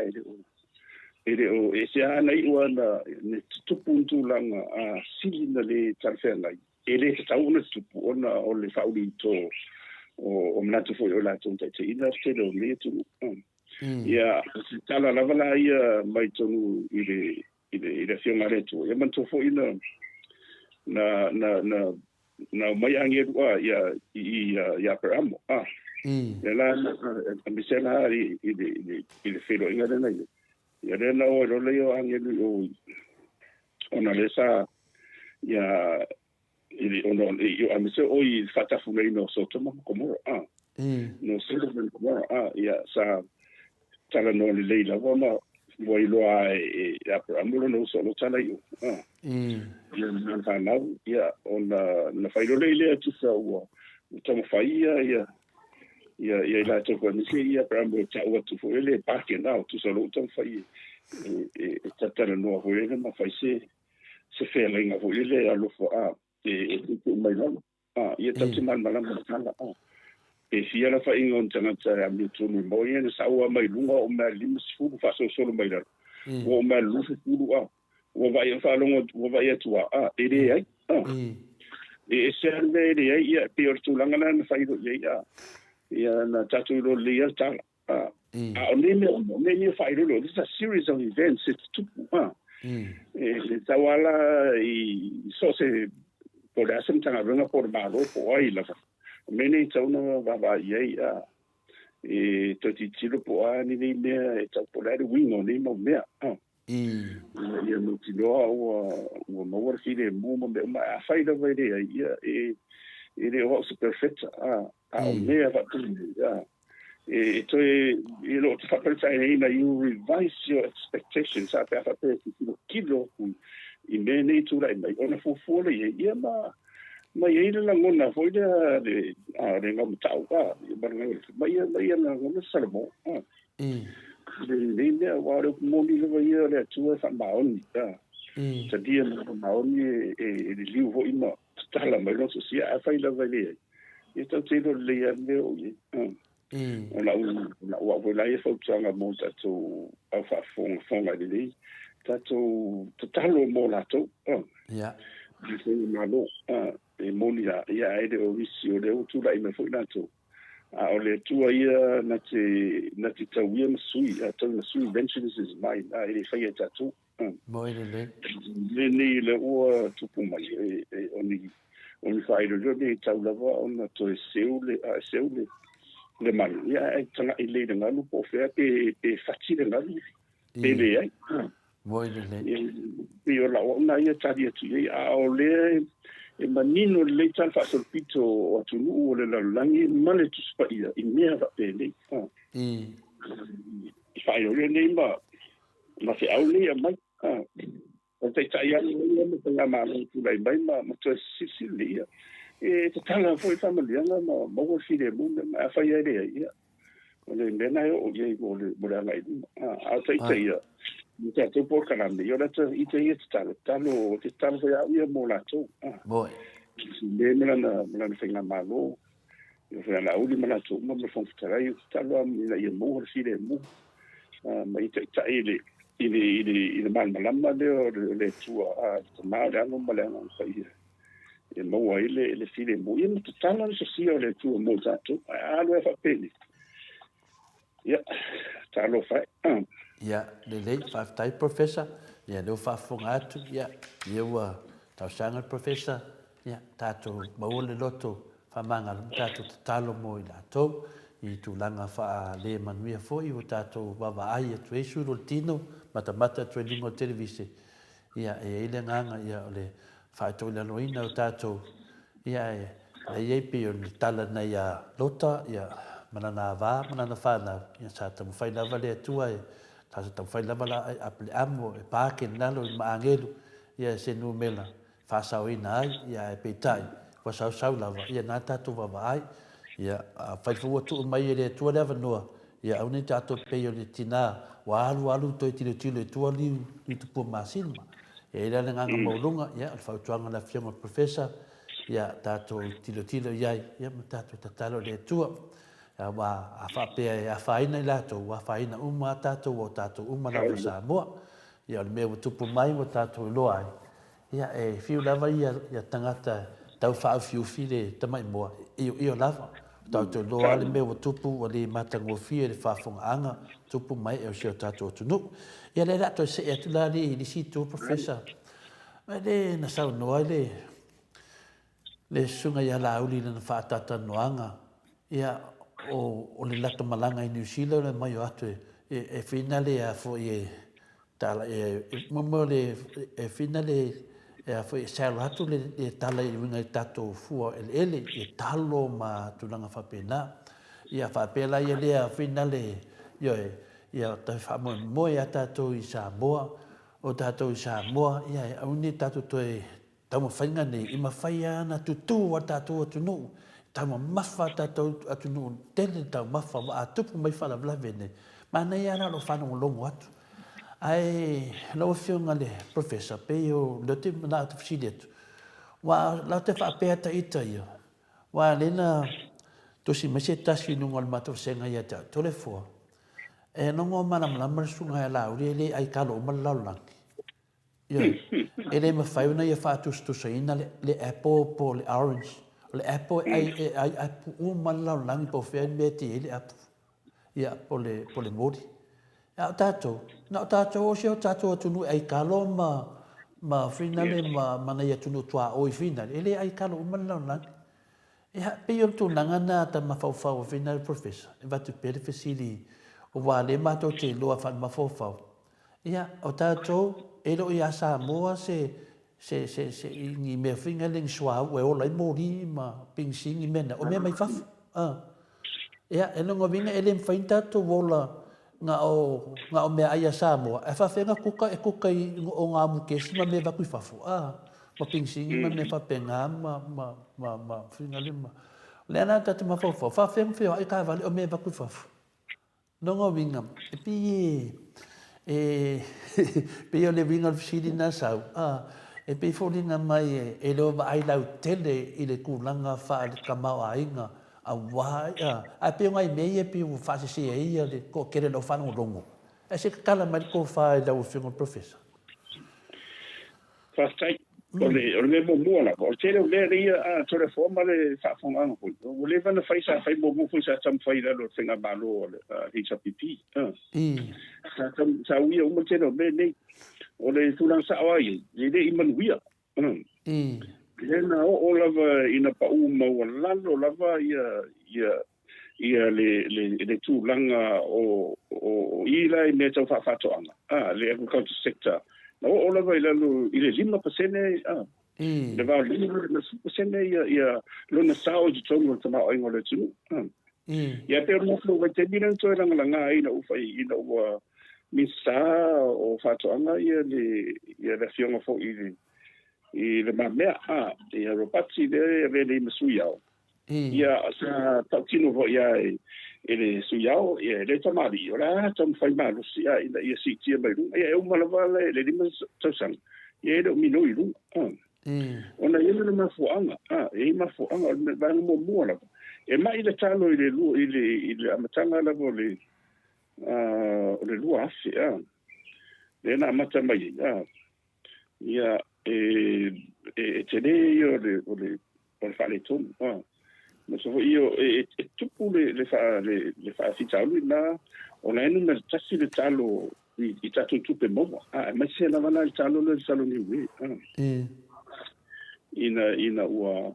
S2: o e se ana i ona ne tu puntu langa a silina le tarfena e le tau ona tu ona o le fa uli to o mnatu foi o la tu te ina se lo le tu ia tala lava la ia mai tonu ile fiona retu ia man tofo ina na mai ange ia per amo la misela ile filo inga na ia na o lo le ange o ona lesa ia ile ono io amise o I fata fumei no sotoma como no sotoma como ia sa tala no le leila wama voi loa e amulo no solo tala io ia na na ia ona na failo leile tu sa o tamo faia ia la to ko ni ia para mo cha o tu foi le parque na tu solo tamo faia e tala no ho ele ma fai se fe lenga ho ele alo fo e tu mai no ia tamo mal malama tala e fia la fa ingon tanga tsa mi tu mi mo ye sa wa mai lunga o ma lim fu fa so mai la o ma lu fu o va ia fa longo o va ia tu e de ai e serve de ai ia pe tu langa na fa ido ia na tatu lo le ta o ne fa ido lo this is a series of events it's tu e sa wala I so se por asem tanga venga por malo po ai la mene tau va ye e to ti tilo po ani ni me e tau po le wingo ni mo me ia no ti lo o mo war fi de mo me ma fa da vai de ia e le o se perfect o me va tu e to e lo fa per sai na you revise your expectations a fa per kilo I mene tu lai mai ona fu le ia ma ye le ngona foi de le ngam tau mai na ngona salmo le wa le mo ni le ia le tu fa maoni ta dia maoni e le liu ho ima tala mai no sia fa ila vale e ta te le ia le o ona wa la ia fo tsanga mo ta tu fa fonga le ta tu talo mo la tu malo e monia ia ele o visi o le tu lai me foi nato o le tu ia na te tawia masui to masui ventures is mine ele fai tatu
S1: moi
S2: ni le o tu puma oni fai lo de tau lava ona to seule le mal ia tanga ile de ngalu po fe pe fati de ngalu ele ai
S1: moi
S2: io la ona ia tadi tu ia o le e manino le tal fa sol pito o tu o le la langi male tu spa ia I mea va pele fa io le nei ma se au le mai o te tai ani me te ma tu lai mai ma tu Sicilia e te tala foi familia ma mo fi de mo ma fa ia ia o le mena o ye o le mo la ngai a te ia Mita te por kanande yo la te ite talo te talo ya ia mo la tu
S1: moi
S2: le mena na fenga malo yo fa la uli mena tu mo me fon tara yo talo na ia mo si le mo ma ite ile mal malama le tu ma le no mala no fa ia e mo ile si le mo ia mo talo so si o le tu mo za tu lo fa peli ya talo fa
S1: ia le tai professor ia do fa fonga atu ia ua tau sanga professor ia tato maule loto fa manga tato talo mo ila to I tu langa fa le manuia foi o tato baba ai tu esu lo tino mata tu lingo televisi ia ile nganga ia le fa to le loina o tato ia le ye pe o tala na ia lota ia mana na va mana na fa na ia sa ta fai lava le tua e ta sa ta fai lava la a ple amo e pa ke na lo ma angelu ia se nu mela fa sa o ina ia e petai wa sa lava ia na ta tu va vai ia fai fu tu mai le tua lava no ia au ni ta to pe yo le tina wa alu to ti le tua li tu po masilma e la nga maulunga ia al fa tuanga la fianga professor ia tato tilo iai ia ma tato tatalo le tua wa a fa pe a faina la to wa faina uma tato o tato uma la sa mo ia le me tupu mai mo tato lo ai ia e fiu lava ia tangata tau fa fiu file tamai mo io lava tato lo ale me tupu o le matango fie le fa fonga anga tupu mai e o se tato tunu ia le la to se e tu la li si tu professor ma le na sa no le sunga ia la uli na whaatata noanga ia o le lata malanga i New Zealand le mai o atu e finale a fo e tala mamo le e finale e a fo e sal atu le tala i winga i tato fua ele e talo ma tunanga whapena ia whapela ia le a finale ia ta whamo mo ia tato i Samoa o tato i Samoa ia e auni tato toe tama whainga nei, i mawhaia na tutu wa tātou atu nuu. Tama mawha tātou atu nuu, tele tau mawha wa a tupu mai whala vlave nei. Ma nei ana lo whanau longo atu. Ai, lau whiunga le professor, pe o le te mana atu whisiri atu. Wa lau te whapea ta ita ia. Wa lena, tosi mese tasi nunga le matau senga ia te tole fua. E nongo mana mlamar sunga e lau, le ai kalo umalau langi. Ele me fai una ia fatus tu saina le apple po le orange le apple ai apple mala lang po fe meti ele apple ia po le modi ya tato o se tato tu nu ai kalo ma finale ma mana ia tu nu tua o finale ele ai kalo mala lang ia pe yo tu nangana ta ma fa final professor va tu per facili o va le ma to te lo fa ma fa ia o tato elo ia sa moa se ni me finga ling swa we o lai mori ma ping sing i mena o me mai faf ia elo ngovinga ele fainta to vola nga o me ia sa moa e fa fenga kuka o nga mu ke si ma me va ku fafu ma ping sing ma me fa penga ma finga lima le ana ta ma fa feng fe ai ka vale o me va ku fafu no ngovinga e pi pe yo le vinga fsidi na sau e pe folinga mai e lo ai lau tele i le kulanga fa le kamau ainga a wai a pe ngai me e pe u fa se e le ko kere lo fa no longo e se kala mai ko fa da u fingo professor
S2: Fastai ole mo mo la ko tele le ria a to le forma le fa fonga no ko o le van fa sa fa mo fu sa tam fa ida lo finga balo HPP sa wi o mo tele be nei o le tulang sa ai le iman wi le na o lava ina pa u mo lalo lava ia le tulanga o ila i me tau fa to anga le agriculture sector o lava i le 5% le va le 5% ia lona sao i tonga tama o ingole tu ia te mo flo va te bina to langa ina u fai ina o misa o fatoanga ia le fionga fo i le mamea ia ropati le masuiao ia sa tatino vo ia ele suyao ia le tamari ora tam fai malu sia ia si tia mai lu ia o malava le lima tosang ia do minoi lu ona ia le mafuanga e mafuanga me va mo mo la e mai le talo i le amatanga la vo le lu afi le na mata mai ia tene io le fare ton ma so io tupu le fa fitalo na ona enu me tasi le talo i tatu tupe momo ma se la vala il talo ni we ina ua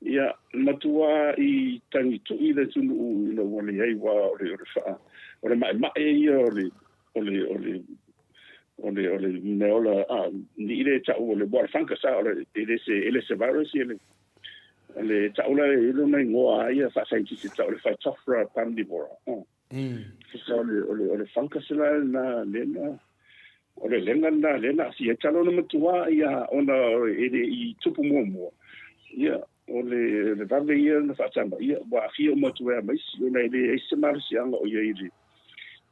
S2: ia matua i tangi tu i le tunu ina ua le ai wa o le fa o le mai io ole neola ni ile ta o le boa fanka sa ole ele se virus ele le taula e lo nei ngoa ia fa sai ti taula fa tofra pandivora so le funkasela na lena o le lena si e talo no matua ia ona i tupu mo ia o le vave ia na fa tamba ia wa fio matua mai si ona ile e se marsi anga o ia ile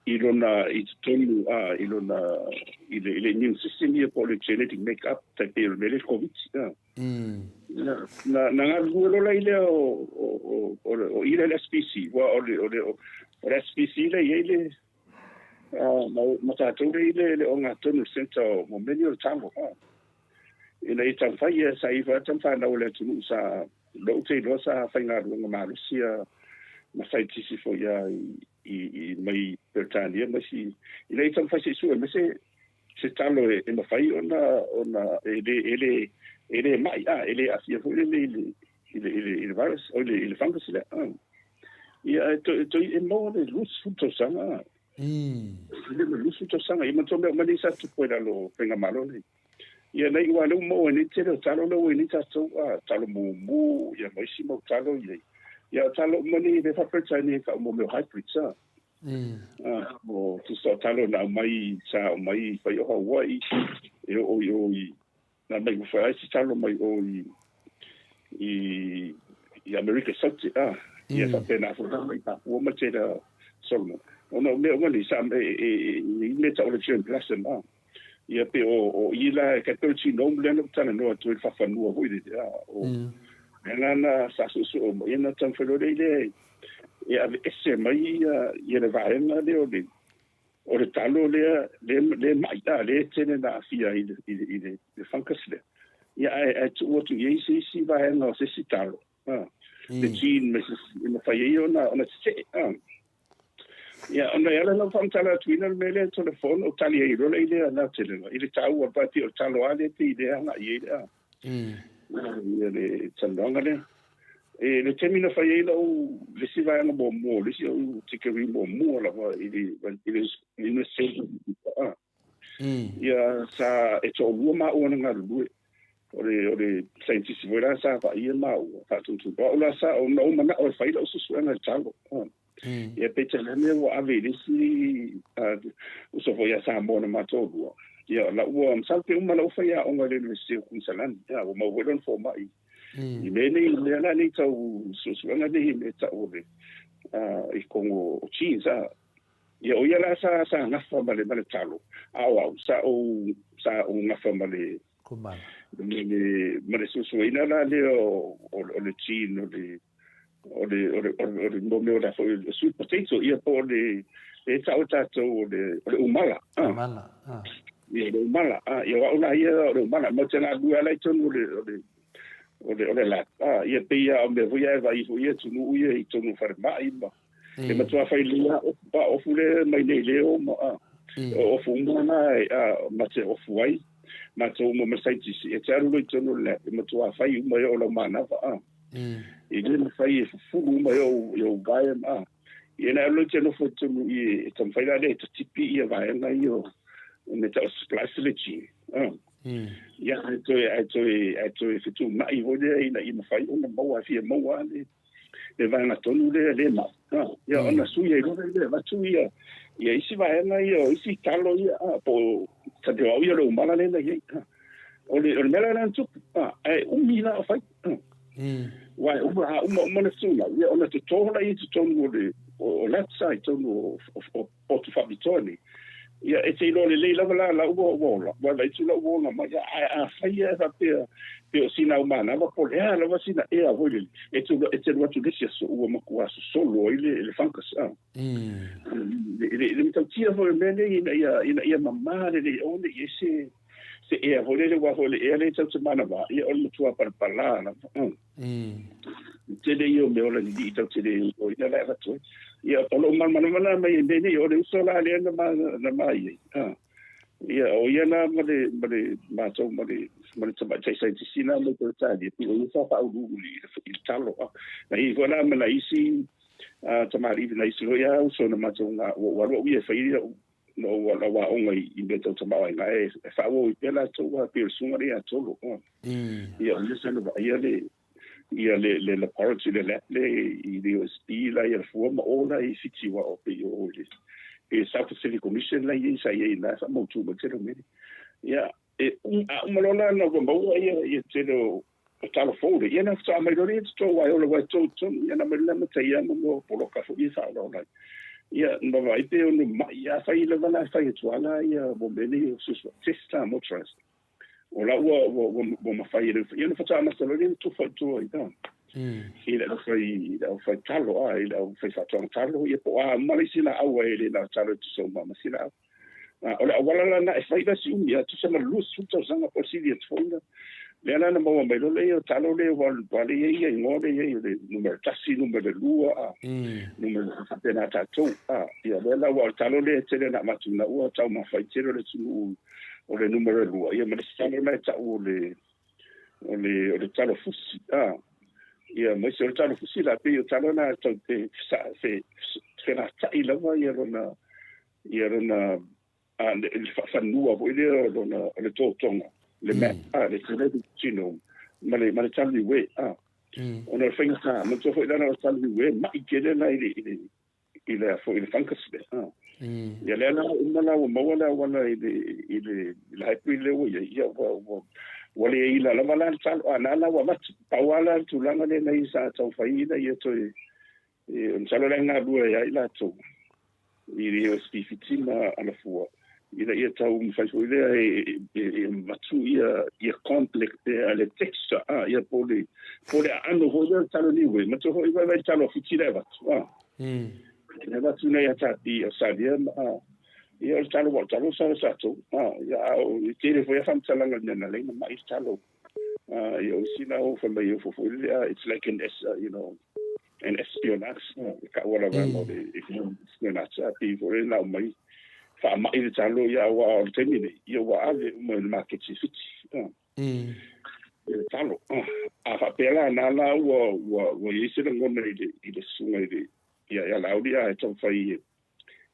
S2: ilona itonu ilona ile immune system ia po le genetic makeup ta pe le covid na ngalu lo la ile o ile la species wa o SPC le ile ma ta tu le o nga tonu sento mo menio tango ina ita fai sa ifa tan fa na ole tu sa lo te lo sa fa nga lo ma lucia ma sai ti si fo ya i mai pertania ma si ina ita fai si su ma se talo e ma fai ona ele mai ele asia fo ele virus o ele fungus le ia to e mo le lus futo sanga le lus futo sanga ima to me mani sa tu pueda lo penga malo le ia nei wa lo mo ni te lo talo lo ni ta so talo mo ia mai si mo talo ia talo mani de fa per ni ka mo me hybrid sa mo tu so talo na mai sa mai fa yo Hawaii yo na mai fa si talo mai o i America South ia fa pena fo mai pa o ma te da solo ono me ngani sa me ta o le chen plasen ia pe o ila ka to chi no le no tana no to fa fa no ho ide o na sa su mo ina tan fa lo ile ia ese mai ia le va en le o le talo le mai le tene na fia ide funkus le ia tu o tu ye si va en no se si talo the gene Mrs. in the fire on a set yeah on the other from tala twin mele telephone o tali e rola ile na tele ile tau o pati o talo ale ti de na ye le tsalonga le termina fire o le si va no mo le si o tikeri mo la ile ile se yeah sa e to luma o nga lu ole scientist vola sa pa ia mau fa tu la sa o no mana o fa ilo su na tango e pe tele me o ave si so foi sa mo na matogo ia la o am sa pe uma la fa ia o ngale le se ku salan ia o mo wedon fo mai i me ni na ni tau su na ni me ta o le i kongo chi sa ia o ia la sa na fa male talo au sa o na fa male
S1: kumala
S2: ma le susuina la le o le chino o le mo da fo le sweet potato ia po le tau tato o le umala ia le umala ia ona ia o le umala mo tena dua lai tonu o le la ia pe ia o me voia vai ia tunu ia i tonu far mai ma e ma tua fai lia o fule mai nei leo ma o fumana ma te o fuai ma to mo sai ti e tsaru lo tono le ma to fa i mo yo lo mana fa e le fa i fu mo yo gaia e na lo tono fo tono i tam fa la le tipi i va na yo me ta splash le chi ya to e fitu ma i vo le ina i fa i ona mo fi mo wa le va na tono le ma ya ona su ye le va tu ya ia isi va na yo isi talo ia po ta te o ia lo mala le ia o le mela na tu umila fa wa uma na sula ia ona te tola i te tonu o left side tonu o tu fa bitoni ia e te lo le la la wa vai tu la wa ma a fa ia fa pe o sina umana va po le la va sina e a voi e tu what tu dices o ma kwa solo ile funkus le mi tia vo mele ia mamma le onde ese se e a voi le wa le e tu mana va ia o tu par parlana te le io me o le di tu te le o ia la va tu ia polo mana mai bene o le sola le na mai ia o ia na male ma to male tama sai ti sina mo to tadi o ia fa u il talo na i vola me na isi tama ri na isi ia so na ma to na wa ia fa ia no wa o ngai i beto tama nga e fa o ia la to wa per sunga ia to ia le seno ia le ia le laboratory le i le OSP la ia fua ma ola i fitiwa o pe o le e South Pacific Commission la ia sa ia na sa mo tu mo tero me ia e malona na mo ia tero talo fole ia na sa mai lori to wa o le wa to ia na me la me ia mo polo ka fu ia sa la ia no vai pe no ia fa ile vana fa ia tuala ia bo beni sus testa mo trust o la wo ma fa ile ia no fa ma sa lori to fa to ia ile no fa talo ile fa talo ia po mali sina au ile na talo so ma sina o la wala na fa ile si ia to sama lus to sanga posilia tfonda le ana mo mai lo le talo le wale ia ngode ia le numero tasi numero lua numero pena tato ia le wa talo le tele na matuna ua tau ma fai tele le tunu o le numero lua ia me talo le tau le talo fusi ia me se talo fusi la pe talo na tau te se na tai la va ia rona le fa nua vo ile rona le totonga le map le tele chino male tali we ona finga sa mo to foi dana tali we mai kele na ile fo ile fungus ya le na una mo wala ile haipile we ya wale ila la mala tal ana wa mat pawala tulanga le nei sa tau faida ia to on salo lenga dua ya ila to ile spifitima ala fua ila ia tau mfai ile matu ia complex le texture ia pole ano hoja talo ni we matu ho iba talo fitile bat ne batu na ya tati o sadia ia talo sa to ia o tele foi fam talanga na le ma talo ia usina o fa mai fo it's like an an espionage ka wala va mo de espionage ati for na mai fa mai le talo ia wa o tenini ia wa ave mo le market fit talo fa pela na la wo yese ngona ile sunga ile ia laudia e tau fai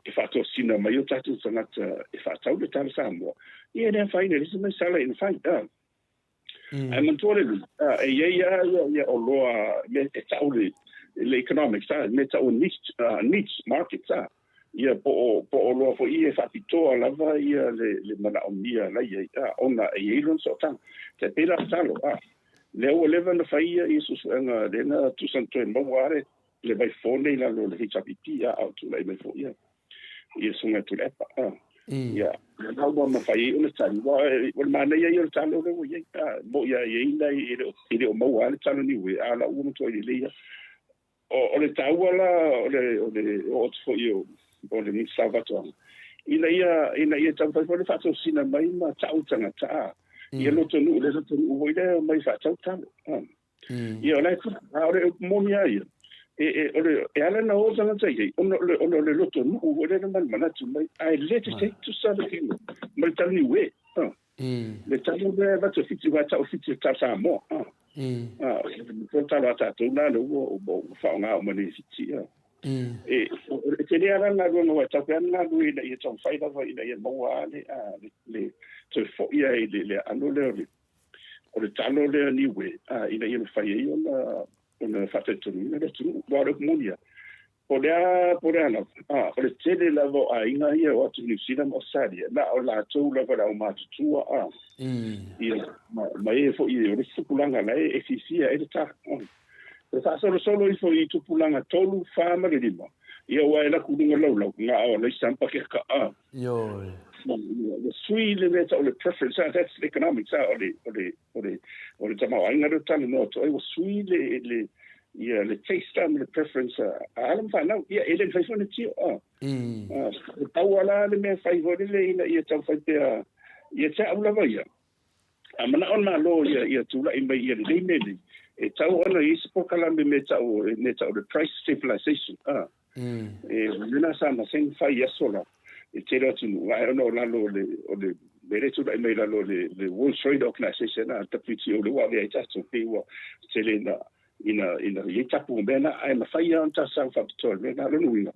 S2: e fa to sina mai o tatu sanata e fa tau de talo samo ia ne fai ne mai sala in fai ai man tole ia o loa me tau le economics me tau niche market ia po lo fo ia fa pito la va ia le mana omnia la ia ona e ilon so tan te pela talo le o le van fa ia isus nga de na tu santo en boare le vai fone la lo le chapiti au tu le fo ia sunga tu le ia na mo ma fa ia una tan wa mana ia talo le ia mo ia ina ile o mo ala talo ni we ala uno to ile o le tawala o le fo io o le ni salvator ina ia tau fa le fato sina mai ma tau tanga ta ia lo tonu o ile mai fa tau tau ia la ora mo mia ia e ala na o tanga tai ono le lo tonu o ile na mana tu mai ai let it take to something mai tani we le tau le va to fiti va tau fiti ta sa mo ko tala ta tu na lo o fa nga mo ni fiti e te era na no wa ta na lu ina ia tong faida va ina ia mo le to fo ia le anu le o le talo le ni we ina ia fa ia ona fa te tu na tu wa ro munia por ana o le tele la vo ina ia o tu ni sina mo sadia na o la tu la va o ma tu ia ma e fo ia o se kulanga la e fisia e ta e fa solo i fo i tu pulanga tolu fa ma le lima ia wa la kudunga lo nga o le sampa ke ka
S1: yo
S2: the sui le meta o le preference that's economics o le tama ainga do tano no to e sui le ia le taste and the preference alam fa na ia ele fa fo ne ti tawala le me fa vo le ia tau fa te ia ta ula va ia amana ona lo ia tu la imba ia le me e tau ona i se pokala me tau the price stabilization nina sa na sen fa yesola e tera tu I don't know la lo le bere tu la email lo le World Trade Organization na tapiti o le wa le ta so pe wa selena ina ye tapu bena ai ma fa ia ta sa fa tol bena lo nuina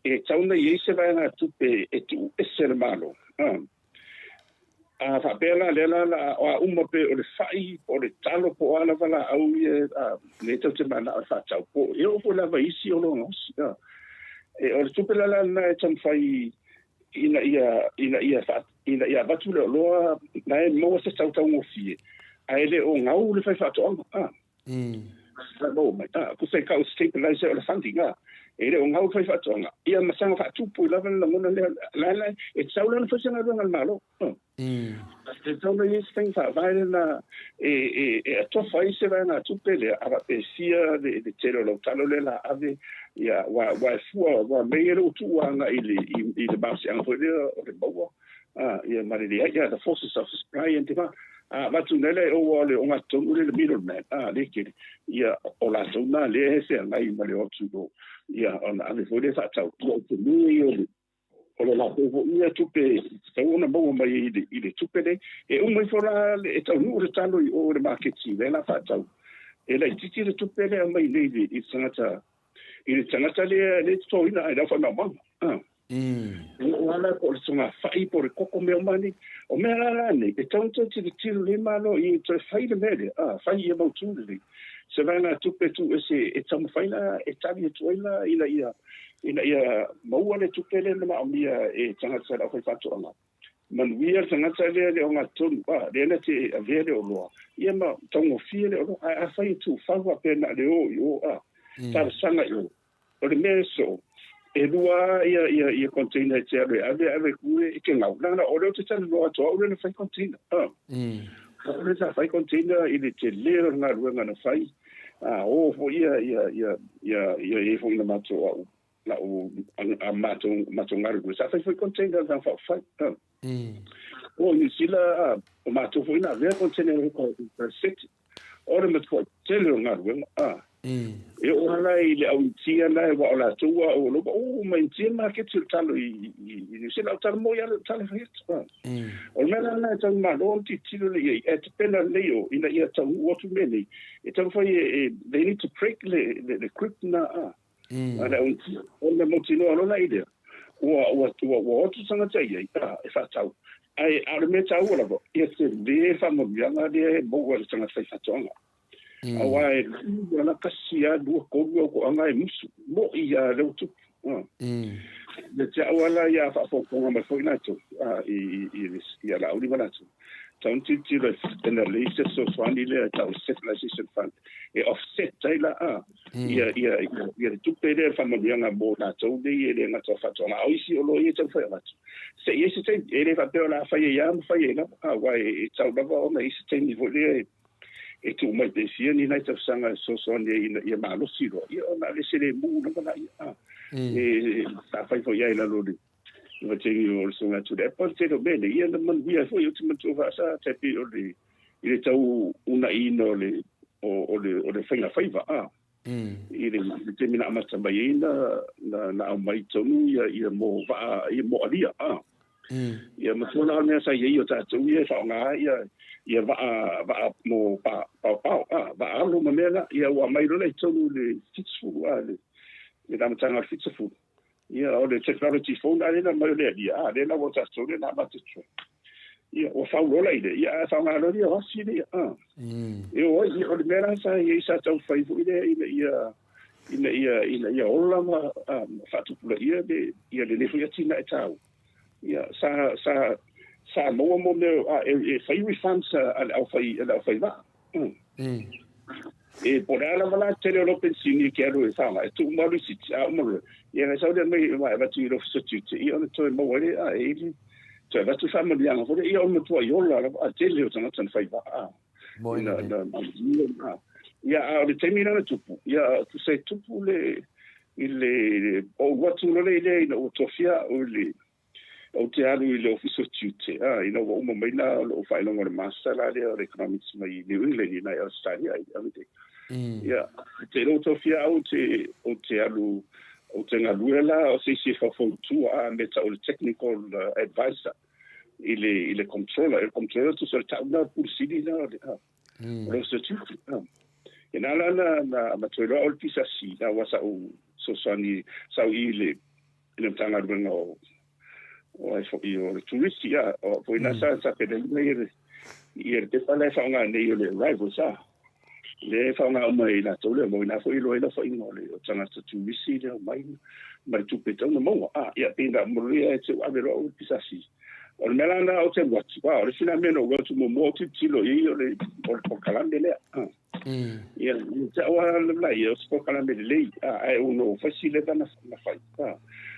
S2: e tau na ye se va na tu pe e tu ese malo a fa pela le la o uma pe o le fai o le talo po ala vala au ye le tau te mana fa tau po e o la vai si o lo nos e o tu pela la na tam fai ina ia batu le loa na e mo se tau tau fi ai le o ngau le fai fa to bo mai ku se ka stabilize o le funding ele o ngau fai fa to ia masanga fa tu pu la la mona la e tau le fa sanga nga malo e tau le thing fa vai na e to fai se va na tu pele a pe sia de telo lo talo le la ave ia wa fu me ero tu nga ile ba se ang foi o le bo ia maria ia the forces of supply and demand tu nele o le o ngato le middleman le ke ia o la zona le se ngai ma le o tu do ia ona ave foi fa tau tu ni o le la po ia tu pe se una bo mai ile tu pe e un mai fora e tau nu le talo o le market si le la fa tau e la titi le tu pe le mai le i sangata le to ina ai da fa na ma wala ko sunga fai por koko me mani o me la ne e tonto ti le malo i to fai de mele fai e mo tu le se va na tu pe tu ese e tam fai na e tabi tu ina mo le tu pe le ma o mia e tanga sa da fai fatu anga man wia tanga sa le o nga tu le na ti a vele o lo ia ma tongo file o a fai tu fa wa pe na le o yo ta sanga yo o le meso e lua ia container te ave kue ke ngau na o le te tana loa to o le fai container o le sa fai container i le te lero na ruanga na fai o fo ia e fo ina mato na o a mato ngaru sa fai container na fai o ni sila o mato fo ina ve container ko set o le mato te lero ngaru e o hala i le au tia na e wa o la tua o lo mai tia ma ke tu talo i se la talo mo ya talo fa o me la na tau ma lo ti tilo le e te pena leo ina ia tau o tu meni e tau fa they need to break the crypt na ana o le mo tino lo na ide o tu sanga tai e fa tau ai a le me tau la bo e se de fa mo ya na de bo wa sanga fa tonga awai na kasia du ko anga musu mo ia le tu le te awala ia fa fo ko ma fo na tu ia la uli bana tu tan ti le na le so swani le ta stabilization fund e offset taila ia tu pede fa mo ia na bo na tu de ia na to fa to na o isi o lo ia tu fa ma tu se isi te ele fa pe la fa ia fa ia na awai ta ba o na isi te ni vo le e tu mai te sia ni nai tau sanga so ni ia malo siro ia ona le se le mu na na e ta fai fo ia la lodi va te o so na tu de por te do bene ia na man via fo tu man tu va sa te pi o le ile tau una ino le o le fai va ile te mina ma tamba na mai tonu ia mo alia ia ma tona me sa ia ta tu ia fa nga ia va mo pa va alo mamela ia wa mai le tonu le fitsu le dam tanga fitsu ia o le technology phone ale na mai le ia le na wata so le na ba tsu ia o fa lo le ia fa nga lo ia hosi ia ia o le mera sa ia sa tau fai fu ia ola ma fa tu ia le fu ia tina etau ia sa mo me e fai refunds al fai va e por ala vala tele lo pensini che ero e tu mo li si mo ia na saude me va tu lo substitute io no to mo wale cioè va tu fammi bianco poi io mo tu io la tele o sono fai va
S1: mo
S2: ia o te mina tu ia tu sei tu le o what tu le o tofia o te alu i le office tute ina wa uma mai na o fai longa le master la le economics mai New England na Australia ai ia te lo tofia o te alu o te ngaluela o se fa fo tu me ta o technical advisor il controller tu so ta na pulsidi na o se tute ina na ma to lo pisa si na wa sa o so sani sa ile ina tanga no o ai fo io turisti o poi na sa che del mare ia te pala fa nga nei le rival sa le fa nga mai la tole mo na foi lo ina foi ngole o tanga tu visi le mai tu peto no mo ia pinda mo le e wa vero o pisasi o le melana o te wati wa o le fina meno o tu mo tu tilo i o le o kalande le ia ta wa le la ia o kalande le ai uno facile da na fai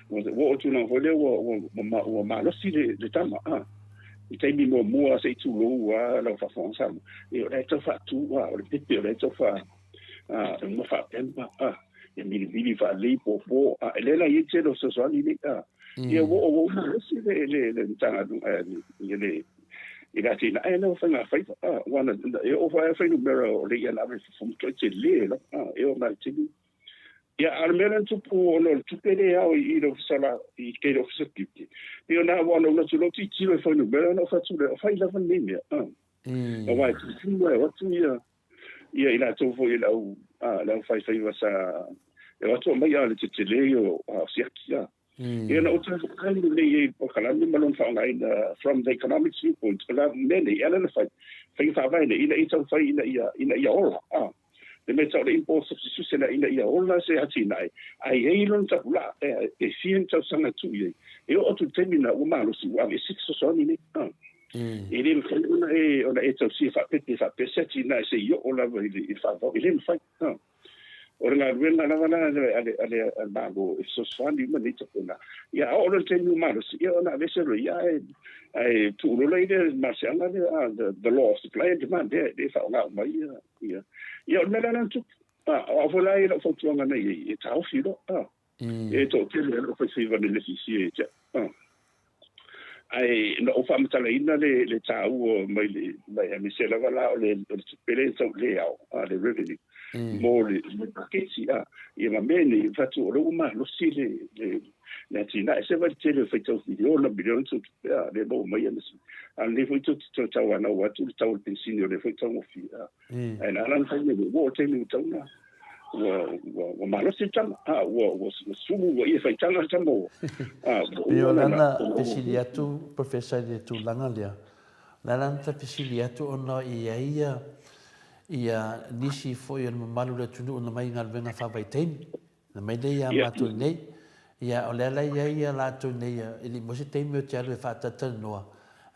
S2: o tu no vole o ma lo si le tama i te mi mo se tu lo la fa fonsa e o le to fa tu o le pepe o le to fa mo fa tempa e mi fa le po le la i te lo so so ni ia o si le tanga le ila tina e no fa na fa wana e o fa fa no mero le ia la fo to te le e o na te ia almena tu po no tu pele au I do sala I ke do security io na wana no tu lo ti ti fa no mero no fa tu le fa ila fa ni o vai tu o tu ia ila tu fo ila la fa fa sa e o tu mai ale te le o sia kia ia na o tu ka ni le e po kala ni malon fa ngai from the economic viewpoint la many ela na fa fa vai ila ita fa ila ola le meta le import substitution ila ola se ati nai ai lon ta la e fien ta sanga tu e o tu termina o malo si wa e six so ni e le ona ona e ta si fa pe ti nai se yo ola i fa le fa o nga ruenga na ale bago so swandi ma ni tona ya o le tenu malo si ya na vese ro ya ai tu lo le ma se anga the law of supply and demand de fa nga ma ya me la tu o vola i lo fo tu nga nei e ta o filo e to te le lo fa si va le si e ai no fa mata le ta o mai mi se la va le pele so le le revenue mo le paketi ia ma meni fatu o ma lo si le tina se va te le feito video na video tu le bo mai an le feito tu tawa na wa tu tawa pensinio le feito mo fi ai na lan fa le bo te ni tona wa ma lo si tama wa sumu wa ia feito na tamo
S1: io lana pesiliatu professor de tu langa lea lana ta pesiliatu ona ia nisi foi o malu le tunu ona mai ngal venga fa vai tem na mai le ia matu nei ia o le ia la tu nei ili mo se tem o tele fa tata noa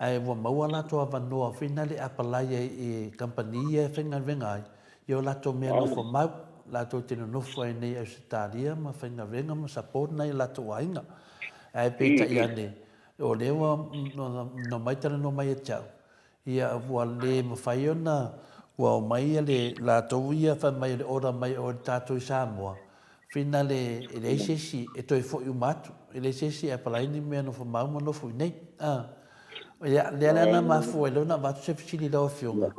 S1: ai wo mau la to va noa finale apala e compania finga venga io la to me no fo mau la to tino no foi nei Australia ma finga venga ma support nei la to ainga ai peta ia ne o le no mai tana no mai chao ia vo le mo fai ona wa mai le la toia fa mai le ora mai o tato Samoa finale ele sesi e toi fo u matu ele sesi a palaini me no fo mau no fo nei ia le na ma fo ele na va se fili lo fionga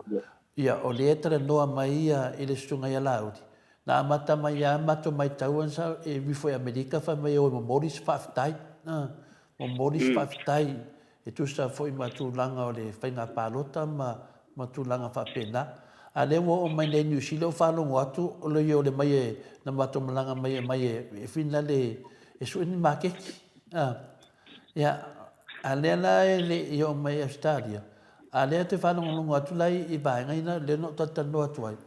S1: ia o le tra no mai ia ele stunga ia laudi na mata mai ia mato mai tau sa e vi foi America fa mai o Morris Faftai o Morris Faftai e tu sa foi matu langa o le fainga palota ma tu langa fa pena ale wo mai le New Zealand fa lo watu o le yo le mai na mato malanga mai e finale e su ni market ya ale la le yo mai Australia ale te fa lo watu lai I ba ngai na le no tata no atu ai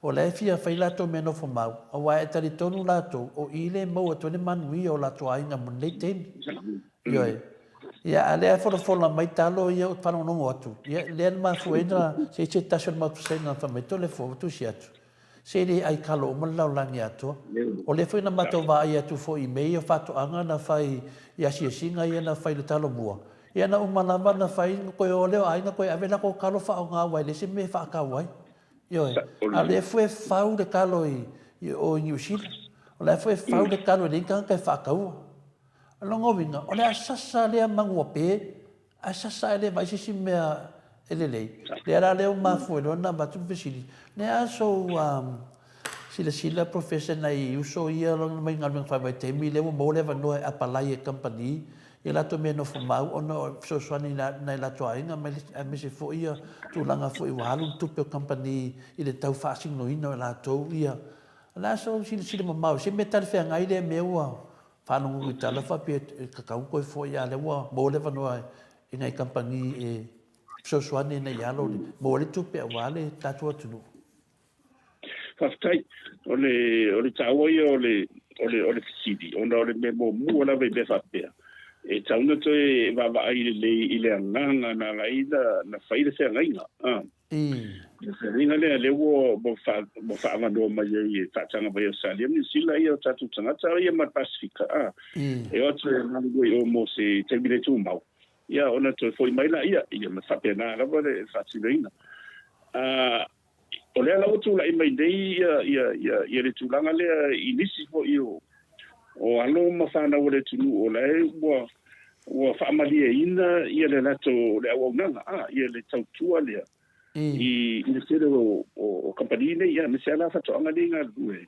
S1: o le fia fa ila to meno fo mau o wa e tali tonu la to o ile mo to le manui o la to ai na mo le ten yo ia ale fo la mai talo ia fa no atu ia le ma fuena se tasho ma fuena fa meto le fo tu siatu se le ai kalo mo la langi atu o le fuena ma to va ia tu fo I mei fa to anga na fai ia si singa ia na fai le talo bua ia na uma lava na fai ko o le ai na ko ave na ko kalo fa nga wai le se me fa ka wai yo ale foi fau de kalo o New Zealand o le foi fau de kalo le kan ka fa ka longo vinga o le asasa le mangu pe asasa le vai si mea ele le era le ma foi na batu pesili ne aso sila professor na uso ia long mai ngal fa vai te mi le mo le va no a palai company e la to me no fumau ono so swani na la to ainga me se foi ia tu langa foi walu tu pe company ile tau fasing no ina la to ia la so sila mau se metal fe ngai le meu whanongu i tala whapia kakau koe fo i ale wa mo le wanoa i ngai kampani e sosuane nei alo mo le tupe a wale tatua tunu.
S2: Whaftai, o le tāua ia o le fisidi, ona o le me mo mua la vei me whapea. E tauna to e wawa ai i le anganga na laida na whaida se angainga. Se ringa lea le wo mo whaamanoa mai e tātanga mai o Saliam, ni sila ia o tātu tangata ia ma Pasifika. E otu e nangui o mo se termine tu mau. Ia ona to foi mai la ia ma whapea nā rawa le whaatireina. O lea lau tu la i mai nei ia le tūlanga lea i nisi fo i o alo ma whana o le tunu o lea ua whaamalia ina ia le lato le awaunanga, ia le tautua lea. I le tere o kampani nei, ia me se ala whatoanga nei ngā lue.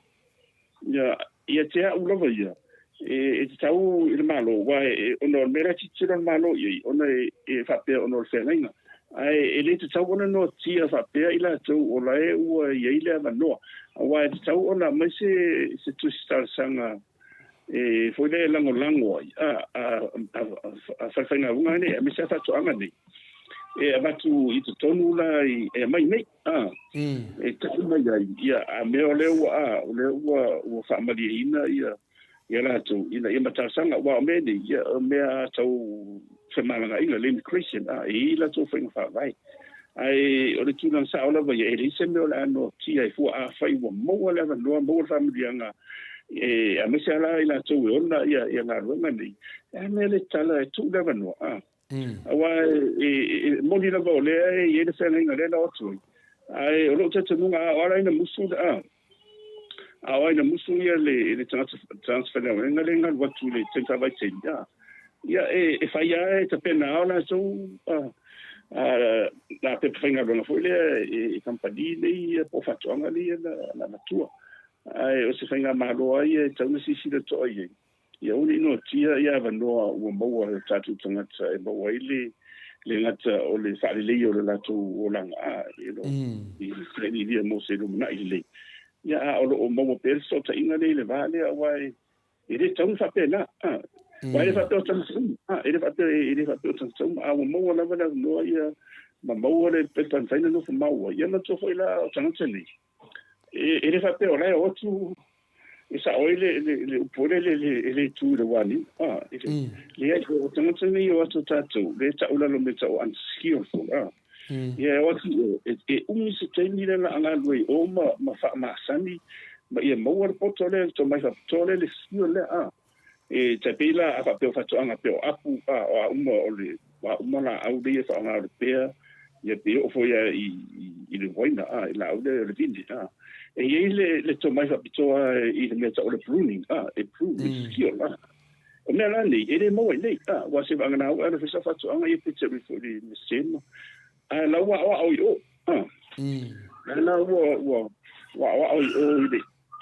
S2: Ia te a ulawa ia. E te tau i le malo, wa ono mera titira le malo i, ona e whapea ono le whengainga. E le te tau ona no tia whapea i la tau o lae ua i eile a manoa. Wa e te tau ona mai se tusi sanga foi le lango ai a whawhainga unga nei, a me se whatoanga nei. E abatu i te tonu la e mai nei. E taku mai ai, ia a mea o leo ua whaamalia ina ia la tau, ina ia matarasanga, wa o mea nei, ia o mea tau whamalanga ina, le immigration, e la tau whainga whawai. Ai, o le tūnang sa ola vai, e reise mea o le ano tia i fua a whai wa maua lewa noa, maua whamalianga, a mese ala i la tau e ona ia ngā ruanga nei, e mea le tala e tū lewa noa, Awa moni lava o lea e le whenga le la otu. Ai o lo te tununga a ora ina musu a ora ina musu ia le transfer le nga watu le tenta vai te ia e fai ai te pena ona so la te whenga rona foi le e kampani nei po fatuanga le na natua. Ai o se whenga malo ai e tauna sisi le toi ia uni no tia ia vanoa ua maua le tatu tangata e maua ile le ngata o le whaalelei o le latu o langa i kreni lia mo se lumina i le. Ia o maua perso ta inga le vale a wai e le taun whapena. Wai le whapea o tangatum. E le whapea o tangatum. A ua maua lava la noa ia ma maua le petan whaina no fa maua. Ia na tofo ila o tangata nei. E le whapea o lai o otu e sa oile le upore le tu le wani le ai o tangata nei o atu tatu le taula lo me tau unskillful ia o atu e umi se teimi le la anga lue o ma sani ma ia maua le poto le to mai fa tole le skill le e te pila a fa peo fatu anga peo apu a uma o le wa uma la au le fa anga le pea ia peo fo ia i le voina i la au le vindi e ia le to mai pitoa i le mea o le pruning, e pruning skill, o mea la nei, e le moe nei, wa se vanga nao, ana fisa fatu anga i pizza rifo li mesena, la wa au i o, la wa au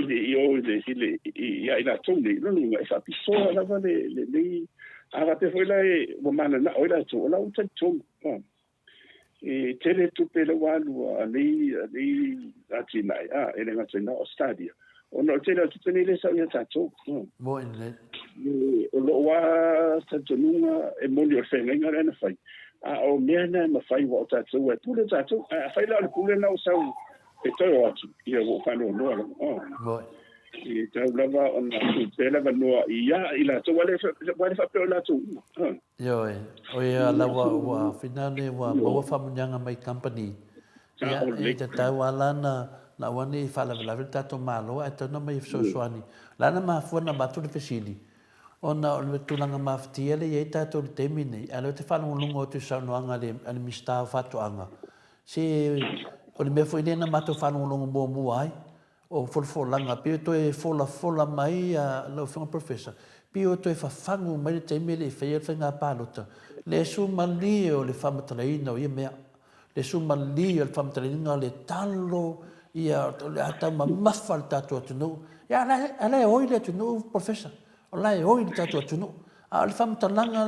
S2: i o i la tone, no, e fa pisoa la va le, a te foi la e, wa mana na, o la to, la uta tong, e tele tupe le walu ali ati nai e le ngata na stadia ono tele tupe le sa ia tato
S1: mo in le
S2: o lo wa tantunga e moni o fenga na fai o mena ma fai wa tato e pule tato fai la pule na o sau e to atu ia wo fa no
S1: mo
S2: e tau lava ona tupe lava no ia ila to wale fa pe la to
S1: yo o ia la wa finale wa mo fa munyanga mai company ia e te tau alana na wani fa la tato malo e tona mai soani lana ma fona batu de fesili ona o le tulanga maftiele ia tato le temine alo te fa lungo tu sa no anga le al mista fatu anga se o le me foi na mato fa lungo mo ai o folfolanga pe to e fola mai a lo fa professor pe o to e fa fangu mai te mele fe fa nga palota le sumali o le famataina o ia mea le sumali o le famataina le talo ia le ata mafal tato tunu ia ala o ile tunu professor ala o ile tato tunu a le famataina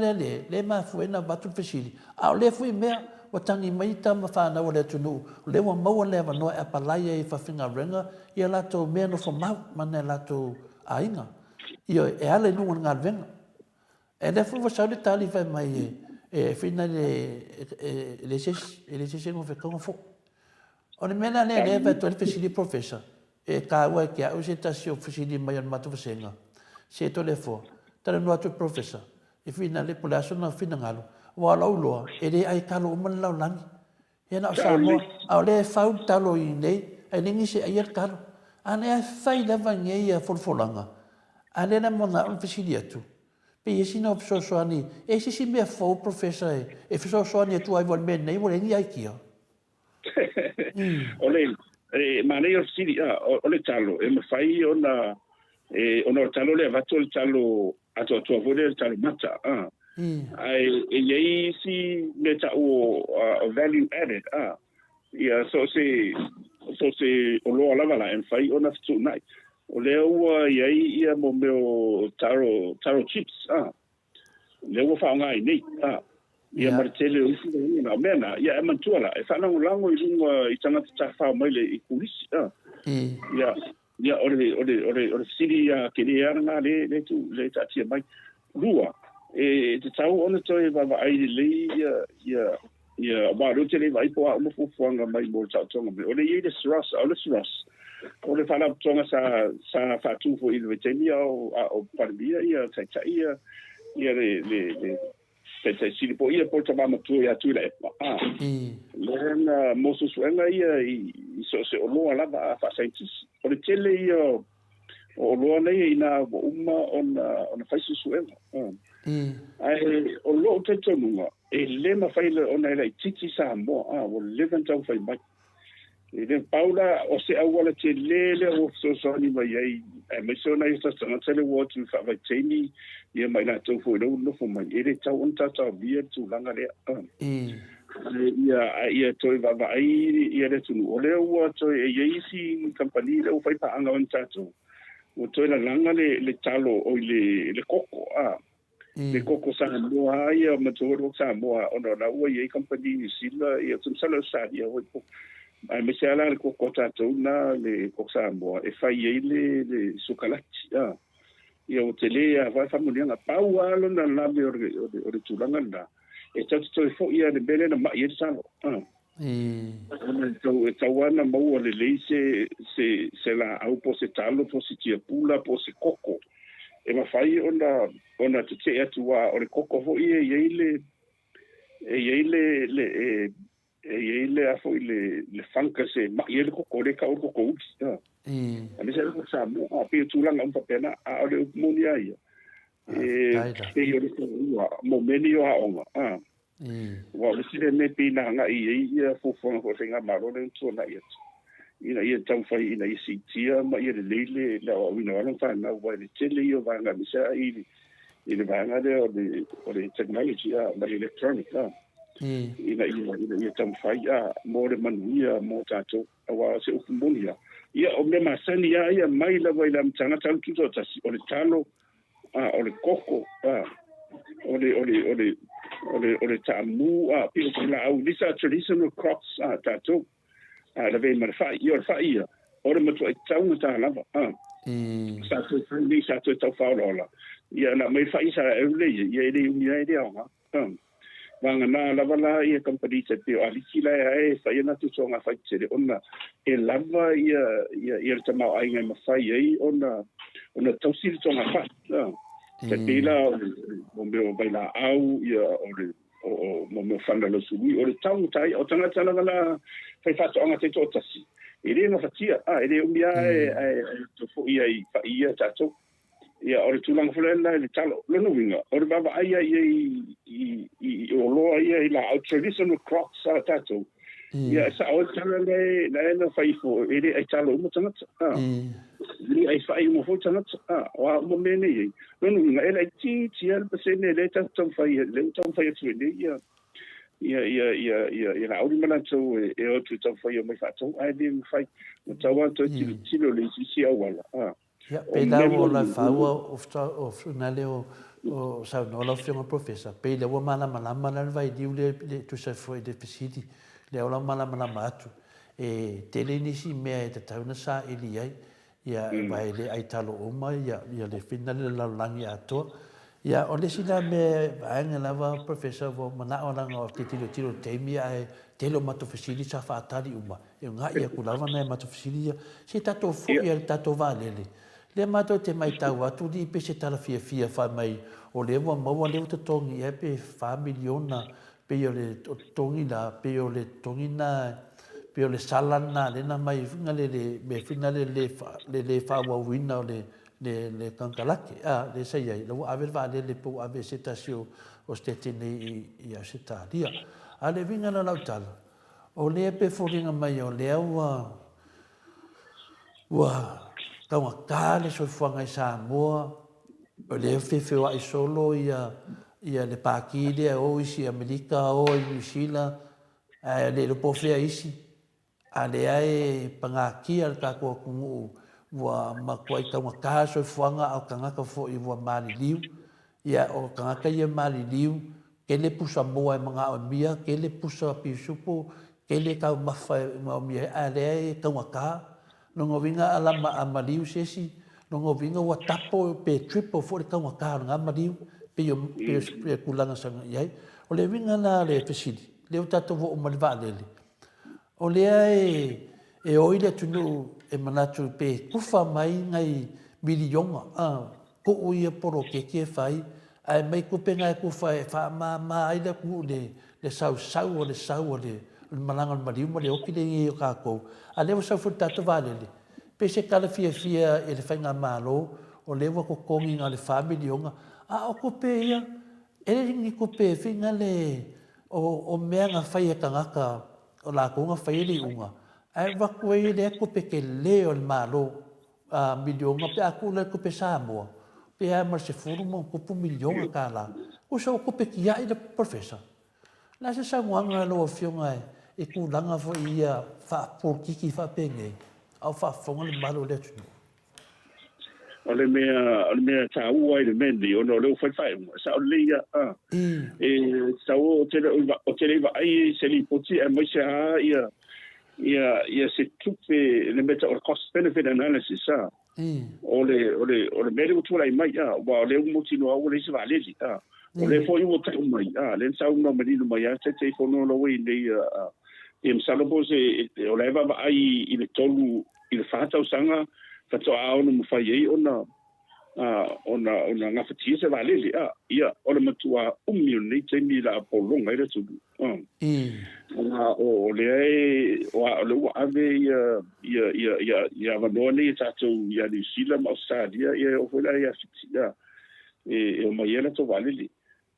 S1: le ma fuena batu fesili a le fu mea o tangi mai tama whāna o le tunu. Le wa maua le wa noa e palai e whawhinga renga, ia lato mea no wha mau, mana lato ainga. Io e ale nunga ngā venga. E le fu wasau le tali vai mai e fina le sesi ngo whekanga fo. O le mena le vai tuari fesili professor. E ka ua ki au se tasi o fesili mai on matu vasenga. Se to le fo. Tara no atu professor. E fina le pula aso na fina ngalo. Wa lau loa. E le ai kalo uman lau langi. E na o Samoa. Au le fau talo i nei. E ningi se ai er kalo. Ane ai fai lava ngei a folfolanga. Ane na mona on fesili atu. Pe esi na so ani. Esi si mea fau professor e. E so ani atu ai wal men nei. Wale ni ai kia.
S2: Ole, manei o siri, ole talo, e mawhai ona talo le avato le talo, ato vole le talo mata, ai, e iei si me ta o value added, ia so se o loa lava la, en whai ona fitu nai. O lea ua iei ia mo meo taro chips, lea ua whaonga i nei, ia maritele o isi na mena ia e mantuala e whanango lango i runga i tangata tawhao maile i kulisi ia ore siri kere aranga le tatia mai rua e te tau ona toi wawa aile le ia waro te le waipo a umafufuanga mai mo tautonga me ole i le siras ole whanaptonga sa whatufo i le veteni o parmia ia taitai ia le Pete sili po ia po tama tu ya tu le lena mosu suenga ia i so se oloa lava fa scientist o le tele ia o loa nei ina uma ona faisu suenga ai o lo te tonunga e le ma faile ona ile titi sa mo o leven tau fai mai e le paula o se awala te lele o so ni mai ai e me so na isa sana tele wo tu fa vai teni ia mai na tau fo no fo mai ele tau on tata bia tu langa le ia toi va vai ia le tu o le o toi e isi company le o fai pa anga on tatu o toi la langa le talo o le koko le koko sa mo ai ma toro sa mo ona na o ia company ni sila ia tu sala sa ia o ai me se ala le koko tatu na le koksa mo e fai le sukalati ia o tele a vai famulianga pau alo na lave o tulanga na e tatu fo ia le bele na mai salo ona tawana mo le leise se la au po se talo po se tia pula po se koko e ma fai ona te atu o le koko fo ia le a fo le fanka se mai le koko le ka o koko uti ani se ko sa mo a pe tulanga un papena a le monia ia e yo le mo menio a onga wa le sile me pina nga ia fo fo senga malo le tu na ia tau fai ina isi tia ma ia le la o ina ala fa na wa le tele yo va nga misa i le va nga de o le technology ma electronic ia tau fai mo le manuia mo tato wa se ukumonia ia o me masani ia mai la vai la mtanga tau tuto tasi o le talo o le koko o le tamu pilo la au lisa traditional crops tato la ve mar fai ia o le matu tau na ta lava sa to friendly sa to tau fa lola ia na mai fai sa ele ia ele unia ele nga vanga na lava la ia company te pe aliki la e fai na tu songa fai te ona e lava ia te mau ai ngai mafai ai ona tausi songa fa te pila o me baila au ia o mo fanda lo sui o le tau tai o tanga tana la fai fa songa te totasi ele no fatia ele umia to fo ia tato ia o le tulanga fulana le talo lo no winga o le baba ai i o lo ai la traditional crops tato ia sa o tala le na fai fo ele ai talo mo tanga ni ai fai mo fo tanga wa mo mene ai lo no winga ele ti al pasene le tato fai tu ne ia la uri mana tau e o tu tau fai o mai fatou ai le fai mo tawa to tilo le si awala
S1: ia pe la o la faua o finale o sa no la fiona professor pe le o mala mala vai di le tu sa foi de pesiti le o la mala atu e te le ni si me te tau na sa ili ai ia vai le ai talo uma ia le fina le laulangi atua ia o le sila me vaenga lava professor vo mana o langa o te tilo teimi ai telo mato fasili sa faatali uma e nga ia kulava na mato fasili se tato fo ia tato valele le mato te mai tau atu di pe se tala fia fa mai o le wa maua le to tongi e pe fa miliona pe yo le tongi la pe yo le tongi na pe le salana le na mai finga le me finga le fa wa wina le kankalaki le sai ai lo ave va le po ave setasio o stete nei i a setalia ale vinga na lautal o le pe foringa mai o le wa tawa kale so fuanga sa mo o le fefe wa solo ia le pakile o isi Amerika o i New Zealand le lo po fea isi ale ai pangaki al ka ko kungu wa makwai tawa ka so fuanga au kanga ka fo i wa mali liu ia o kanga ka ia mali liu ke le pusa mo ai manga o mia ke le pusa pi supo ke le ka mafa mo mia ale ai tawa ka no ngovinga ala amaliu sesi no ngovinga wa tapo pe triple for ka wa ka nga amaliu pe kulanga sanga yai o le vinga na le fesili le tato vo mo va lele o le e oile tunu e manatu pe kufa mai ngai milionga ko uia poro ke fai ai mai kupe ngai kufa e fa ma ai le ku le sau o le malanga maliu mo le oki le ka ko ale o sa futa to valele pe se kala fia e le fainga malo o le wa ko kongi nga le family onga o kupe ia e ni kupe finga le o mea nga fai e kangaka o la ko nga fai le unga ai wa ko e le kupe ke le o le malo milionga pe aku le kupe Samoa pe ai mar se furu mo kupu milionga kala o sa kupe ki ia le professor la se sa nganga lo fionga e ku langa fo ia fa por kiki fa penge au fa fonga le malo le tu
S2: ole mea ta ua le mendi o no le fai sa o le ia sa o te va ai se li poti e mo sa ia se tupe le meta o cost benefit analysis sa ole medical tool ai mai wa le mo tino o le se va le o le fo i te mai le sa no mani no mai te fo no lo we le salabo se o le va ai i le tolu i le fata o sanga fa to a no mo fai ai ona nga fati se va le ia o le matua million te mi la polonga ile tu o le o ave ia va no ni tato ia di sila ma sadia ia o fola ia fitia o mai ela to vale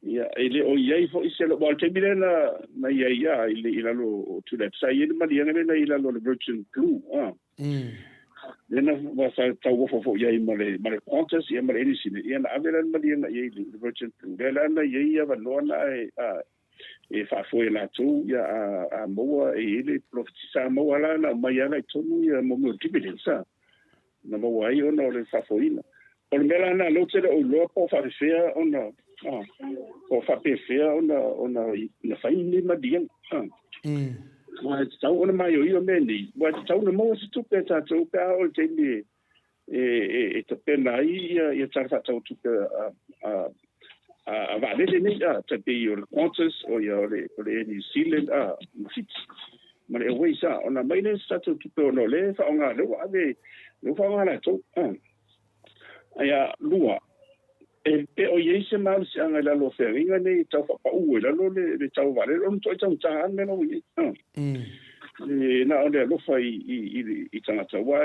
S2: ia ele o ia fo ise lo volte mi na ia ile lo tu le sai ile ma ia na ile lo virgin blue nena va sa tau fo ia male contest ia male ni sine ia na avela ma ia ile virgin blue le na ia va no na e fa foi la tu ia a moa e ile profetisa moa la na mai ana tu ia mo multiplica na moa ia no le fa foi na o le mela na lo tere o lo po fa fea ona o fa pe fea ona na fai ni ma dia ma tau ona mai o me ni wa tau na mo se tu pe ta tu pe o te ni e te pena ia tsa fa tau tu va le ni te pe o quantus o le New Zealand fit ma le we sa ona mai ne sa tu pe no le fa ona le wa ave no fa ona tu aya lua e pe o ye se mal se anga la lo feringa ne tau fa u la lo le tau vale lo to tau ta me no ye na ole lo fa i tanga tawa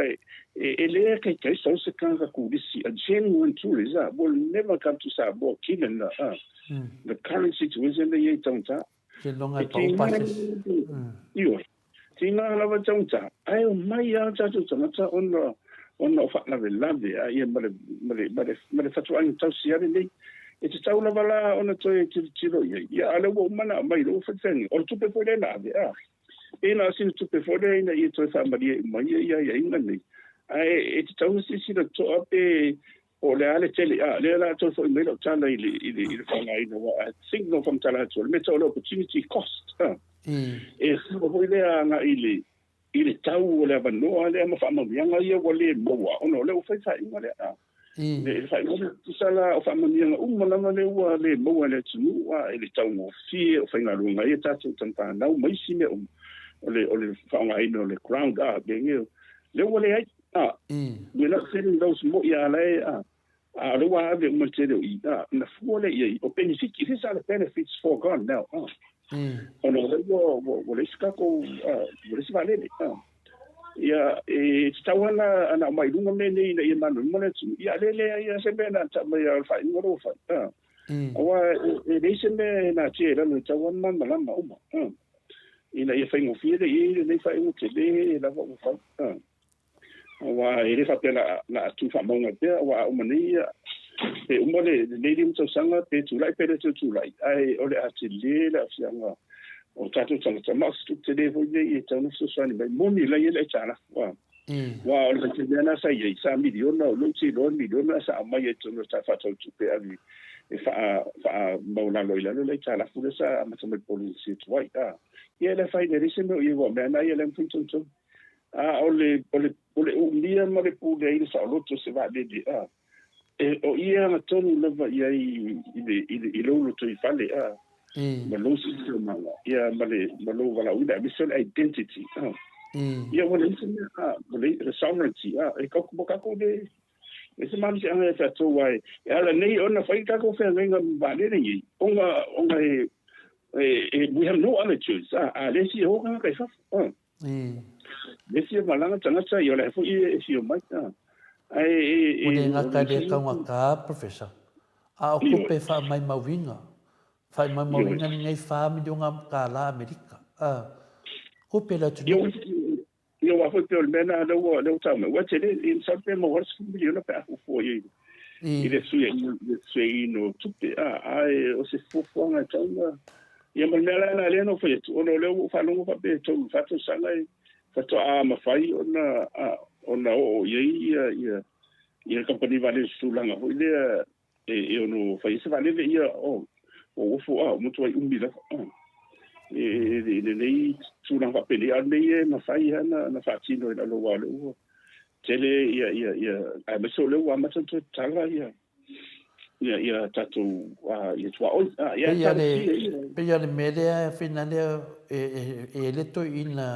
S2: e le ke so se kan ku disi a genuine tourism will never come to sa bo kilen the current situation the ye tau ta
S1: ke longa pa passes
S2: io tinga la va tau ta ai o mai ya ta tu tanga ta ona fa na velave ia mare fatu ai tau sia ni e te tau na vala ona to e tiro ia ale wo mana mai lo fa tani o tu pe pole na e na sin tu pe pole na i to fa mai ia inga ni ai e te tau si na to ape o le ale tele le la to fo me lo tala i fa ngai no I think no from tala to me to opportunity cost e so ho ile nga ile i le tau o le avanoa le ma faamamiaga ia ua lē maua ona o le ua faifaaiga le a le faiga tusala o faamamiaga uma lava le ua lē maua le atunuu a e le taugofie o faigaluega ia tatou tamapanau ma isi mea uma o le faaogāina o le ground a begeo le ua leai a we're not selling those mo ia lai a le ua ave uma tele o i na fua le ia o benefit these are the benefits foregone now ono le o le skako o le svalele ia e tawana ana mai lunga me nei na ia manu mo le ia le ia se me na tama ia fa ngoro fa wa e le se me na che la no tawana malama uma ina ia fa ngofie de ia nei fa u tele la fa wa e le fa pela na tu fa monga pe wa o mani e uma le dim so sanga pe tu lai pe tu lai ai o le atile la fianga o tatu tanga mas tu te devo ye tanu so sani mai moni la ye le tana wa o le te na sa ye sa miliona o lo ti lo miliona sa mai ye tunu ta fa tu pe ali e fa mauna lo ila le tana fu sa ma me polisi tu wa ye le fa ne rise me ye wa me na ye le mfuntu tu ole umbia ma le pu de sa lo tu se va de e o ia na tonu lava ia i lo tu i fale ma lo si ma ia ma lo wala uda mission identity ia wala le sovereignty e ka ko de e se man se anga ta to wai ala nei ona fai ka ko fe nga ba le ni onga we have no other choice le si ho ka ka fa le si malanga tanga sa yo le fo i si o mai
S1: o le ngaka le kaunga ka professor a o kupe fa mai mawinga fa mai mawinga ni ngai fa mi donga ka la Amerika kupe la tu
S2: yo wa fo pe mena le ta me wa tele in sa pe mo wars mi yo na pa fo ye ile sui no tupe o se fo nga tanga ya mal mela na le no fo ye o no le fa lo fa pe to fa to sanga fa to ma fai ona o ia company vale sulanga ho ile e ono fa ise vale ia o fo mo to ai umbila nei sulanga pele a nei na fai na fa tino ina lo wale o tele ia a me so le wa ma to tala ia tatu ia tua o ia
S1: pe ia le media finale e le to ina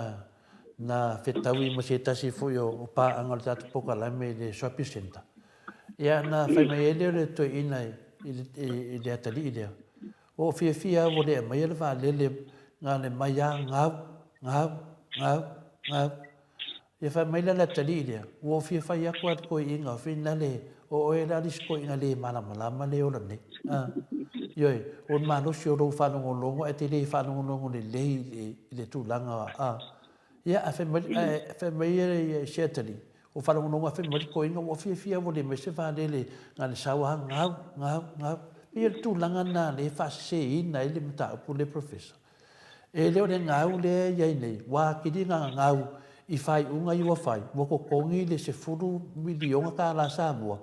S1: na fetawi mo se tasi fo yo pa angal tatu poka la me de shopping center ia na fa me ele le to ina i de atali ide o fia vo de mai le va le nga le mai nga ia fa mai le atali ide o fia ia kwat ko inga finale o era disko inga le mala le o le yoi o ma no sio do fa no longo e te le fa no longo le tu langa ia a fe mai e shetali o fa no nga fe mai ko inga o fia vo de me se fa le nga le sawa nga ia tu langa na le fa se ina ile mata pu le professor e le o le nga u le ia nei wa ki di nga i fai unga i wa fai mo ko kongi le se furu miliona ka la sa mo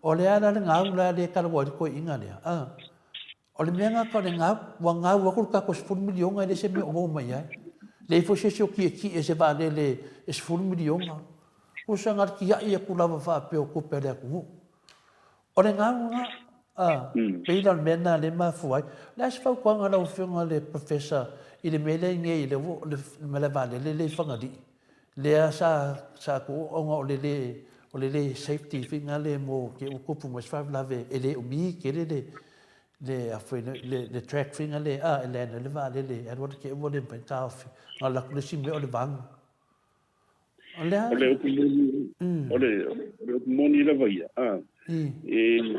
S1: o le ana le nga u le ka lo ko inga le o le menga ka le nga wa ko ka ko se furu miliona le se me o mai ai le fo se ki e se va le e se furu miliona o sa ngar ki ia ku lava fa pe o ko pe le ku o le nga pe la mena le ma fuai la se fa ko nga la o le professor i le mele nge i le wo le le vale le fanga di le sa ko o le safety finga le mo ke o ko pu mo fa lave ele o mi ke le a foi le track finga le le vale le e what ke wo le pentaf ala ku si me o le bang
S2: ole moni la vai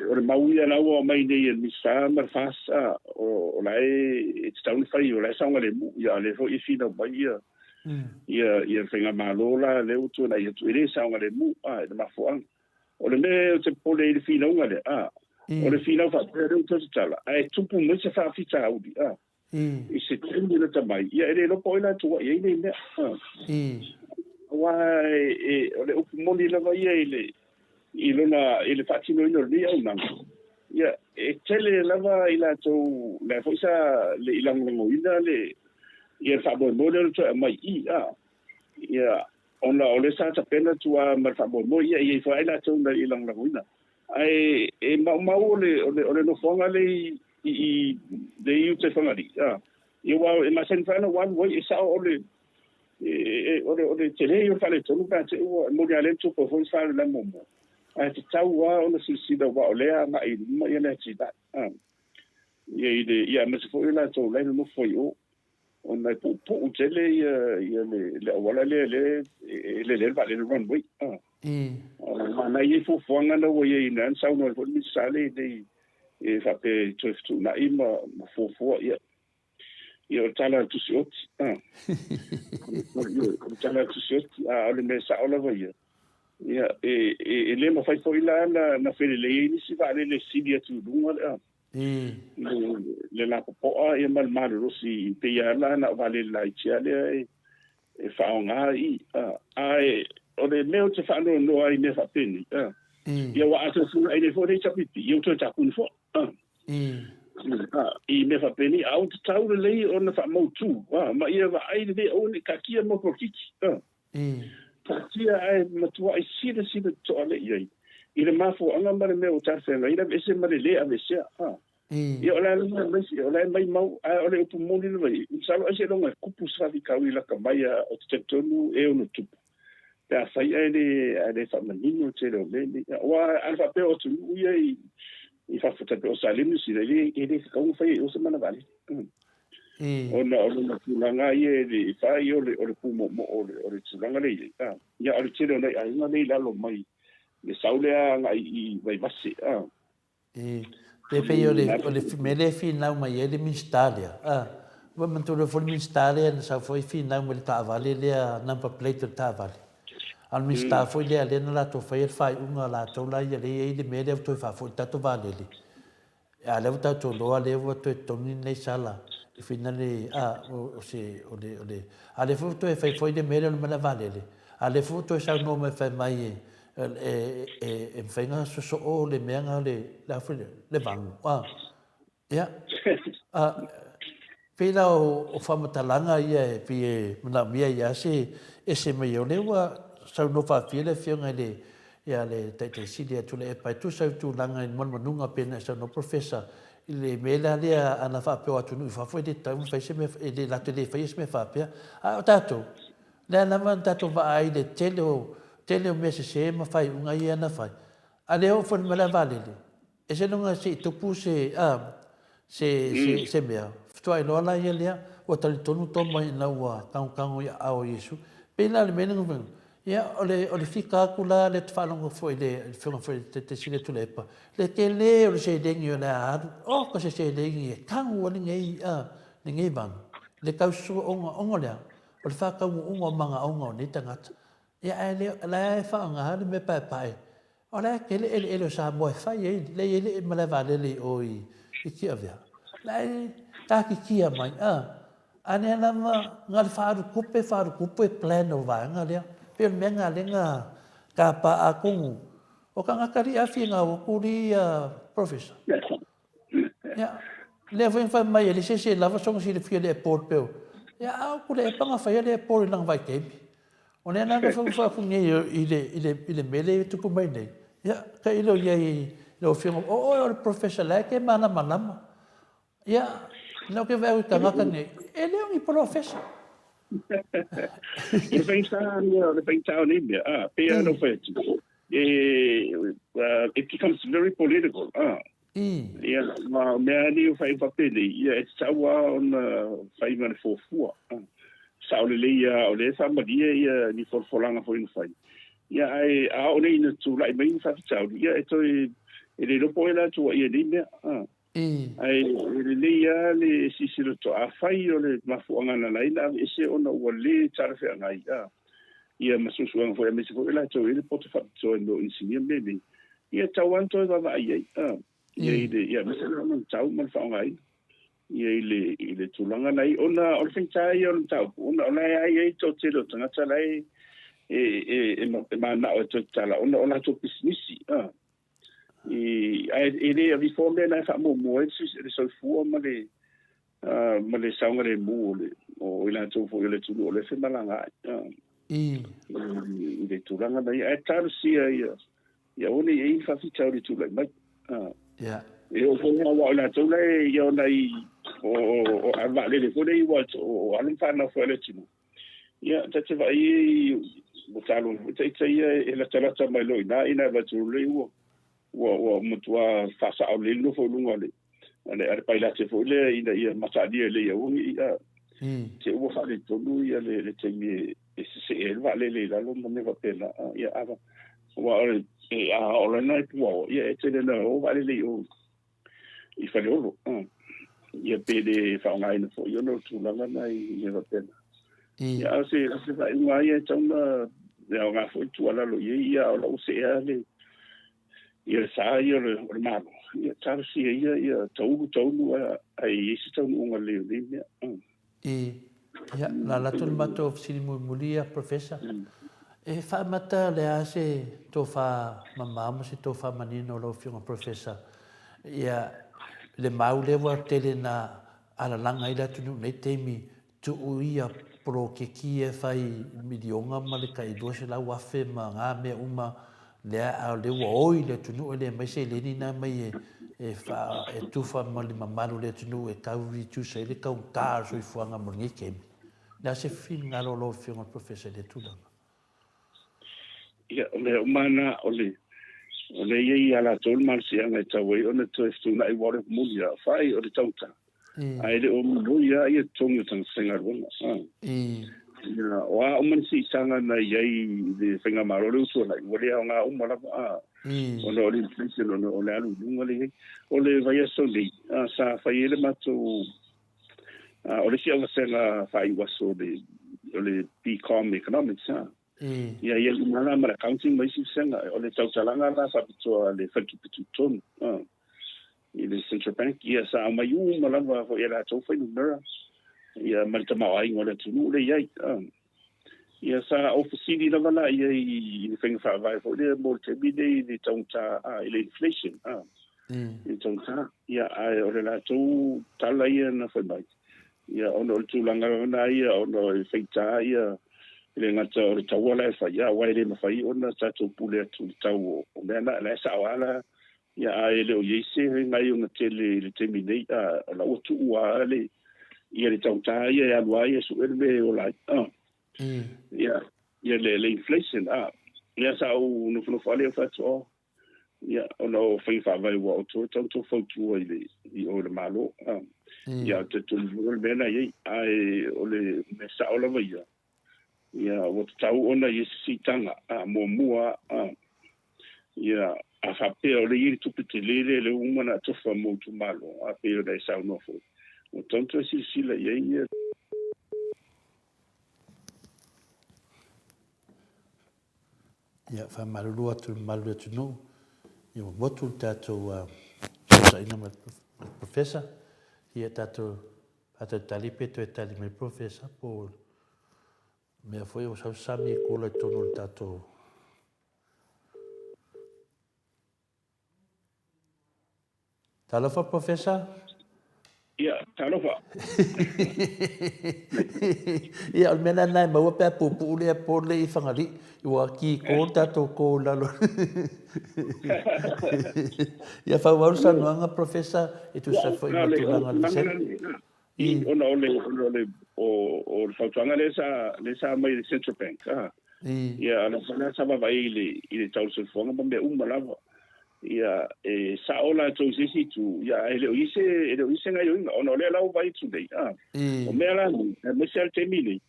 S2: o le mauia na o mai nei mi sa mar fasa o lai it's down fai o lai sanga le mu ya le fo i fina mai ia fenga malola le utu na ia tu ile sanga le mu de ma fo o le me te pole i fina unga le o le fina fa pero to tala ai tupu mo se fa fita audi i se tindi le tamai ia ele lo poina tu ia ile ne wa o le upu moni la vai ile ile fatino ino ni au nang ia tele lava ila to le foisa le ilang ngo ina le ia fa bo model to mai ia ona ole sa ta pena tua ma fa mo ia fa ila tu na ilang la huina ai e ma ole no fonga le i de you te fonga di ia wa e ma sen fa no one way isa ole ole te le yo fa le tonu pa te mo dia le tu po fo sa le mo ai te tau wa ona si da wa ole na i ma ia le ti da ia ma se fo ila to le no fo yo ona pu tele ia le wala le va le runway na ia fu fonga na wo ia na sa no fo mi sale de e fa pe tu na i ma fo ia tala tu siot tala tu siot ole me sa ola va ia le mo fai fo ila na fe le ni si va le si dia tu dunga le la po e mal mal rosi pe ya la na vale la chia le e fa nga I ai o le meo te fa no ai ne fa peni ia wa aso fu ai le fo de chapiti eu to ta kun fo I me fa peni au te tau le o na fa mo tu ma ia va ai de o ni kakia mo ko kiki kakia ai ma tu ai sida to ale ia I le mafo anga ma le meo ta fe ngai le ese ma le a vesia ia ola mai mau ole upu moni le vai sa ase longa kupu sa di kawi la kamaya o te tonu e ono tupu ya sai ele fa manino te lo le wa alfa pe o tu ia I fa fota pe o sa le si le ele ka un fai o se mana vale ona tulanga ia le fa ia ole pu mo ole tulanga le ia ole te le ai nga le lo mai le saule nga I vai vase
S1: Te pe o le mele fina mai ele Minstalia. Wa mantu le fo Minstalia na sa foi fina mo le Tavale le number plate le Tavale. Al Minsta foi le na la to fai unga la to la ia le mele to fa foi tato vale le. A le ta to lo le vo to ni nei sala. E fina le o se o le a le fo to fai foi de mele no la vale le. A le fo to sa no me fai mai e whainga so o le meanga le vangu. Ia. Pēna o whamatalanga ia e pi mana mia ia se mei o lewa sau no whawhia le whionga ia le te sidi atu le e pai tu sau tu langa in manunga pēna sau no professor I le mela lea ana whapeo atu nui whawhoi de tau whaise me le lato le whaise me whapea. O tātou. Lea nama tātou wa ai le tele o mea se ma whai unga ia na whai. A leo whan mala valele. E se nunga se tupu se mea. Ftua ilo ala ia lea, o tali tonu toma I naua kango ia ao Yesu. Pela le mena nguveng. Ia ole fika akula le te whalonga fwoi le whionga fwoi te sile tu lepa. Le te le o le se dengi o le aadu. O ka se dengi e kango o le ngei vang. Le kausua onga lea. O le whakaunga onga manga onga o ni tangata. Ia le whaanga le me pai. O le ke ele o sa moe whai le ele male valele o I kia vea. Le taki kia mai. Ane nama ngal wharu kupe plan o vanga lea. Pero menga lenga ka pa akungu. O ka ngakari afi nga o kuri professor. Ya. Le foi mai ele se lava song si le fia le port peo. Ya au kule e panga fai le port lang vai kepi. O ne nanga fa funge ile mele tupu mai nei. Ya ka ilo ye lo film o professor la ke mana manama. Ya no ke vai ka ngaka nei. Ele é um professor.
S2: Le pensar ni mea pe no foi it becomes very political ia ma mea ni fai papele ia e tawa on fai man fofua saule le ia o le sa madia ia ni forfolanga foi no fai ia ai a o nei tu lai mai fa tau ia e toi e le lopo ela tu ia ni mea ai le ia le sisilo to a fai o le mafuanga na laina ese ona o le tarfe ngai ia masusuanga foi me se foi la to ile poto fa to no insinia bebe ia tawan to va ai ia me se no tau man fa ngai ia ile tulanga nai ona o fin tai on tau ona ai to te lo tanga tsalai ma na o to tsala ona to business ele vi forme na fa mo le sol fu ma le saunga le mu o ila to fo le tu le se malanga le tūranga nei e tārusia ia one e whawhitau le tūlai mai e o whonga wa o la tūlai ia o nei o awa le kone i wa o alam whana whaile tino ia te vai o talo te ia e la talata mai loi na ina wa tūlai wa mutua whasa au le no wholunga le ane ar paila te whole ina ia mataadia le ia ungi ia te ua whale tonu ia le te mi se e va le lalo me va pena ia ava wa e a ora nai puo ia e te na o va le o I fa le o ia pede fa ngai no fo io no tu la nai ia va pena ia se va ngai e tama ia nga fo tu ala lo ia o se ale ia sa ia le malo ia tar si ia tau no ai se tau no le ia
S1: ia la tonu matou fisili mulia professor e whaamata le ase tō wha mamama se tō wha manino lo whiunga professor ia le mau lewa tele na alalanga ila tunu nei teimi tu uia pro ke kia whai milionga ma le kai dua se lau afe ma ngā mea uma lea au lewa oi le tunu le mai se le nina mai e tufa ma le mamalu le tunu e kauri tu se le kau tā so I fuanga mo ngi kemi na se fin ngalo lo whiunga professor le tulanga
S2: ia le mana ole ye ala tol mal si anga tawe ona to stu na I wore mulia fai o le tauta ai le o mu ia tongu tang senga wona ia wa o man si sanga na ye de senga marolo so na wole nga o mala ona o le inflation ona o le alu ngole o le vai so le sa fai le mato o le si anga senga fai waso de o le BCom economics ia mana mara accounting mai si senga o le tautalanga la sa pitoa le whakipitu tonu I le central bank ia sa mai malama fo ia la tau whai numera ia malta mawai ngole tunu le iai ia sa ofisini la wala ia I whenga whaavai fo le mo te bide I taunta I le inflation I taunta ia ai o le la tau tala ia na whai mai ia ono le tūlanga na ia ono I whaita ia le ngata o le tawala e whaia wai le mawhai ona tatou pule atu le tau o mea na la sa wala ia ai le o yeise ngai o ngate le temi nei a la otu ua le ia le tauta ia e alua ia su elme o lai ia le inflation ia sa o no fale o fatu ia ono whai whawai wa o tō tau fautu I o le malo ia te tunu le mena ia ai o le mesa o la ia ia o tau ona I sitanga mo mua ia a whape o le iri tupi te le umana tofa mo tu malo a peo dai sau nofo o tonto sila ia
S1: ia whamaruru atu malu atu no ia motu tātou sa ina mai professor ia tātou talipe to e tali mai professor po mea foi o sau sami ko le tono le tātou talofa professor
S2: ia talofa
S1: ia o mena nai maua pea pupu le po le I whangali I wa ki ko tātou ko lalo ia whauaru sanuanga professor e tu sa foi matulanga le sen
S2: ona ole o fautuanga le sa mai le central bank ia ana sana sa vai ile tau se fonga ba me lava ia sa ola to sisi tu ia ele ise ngai ona ole la vai tu dei o me ala me sel temili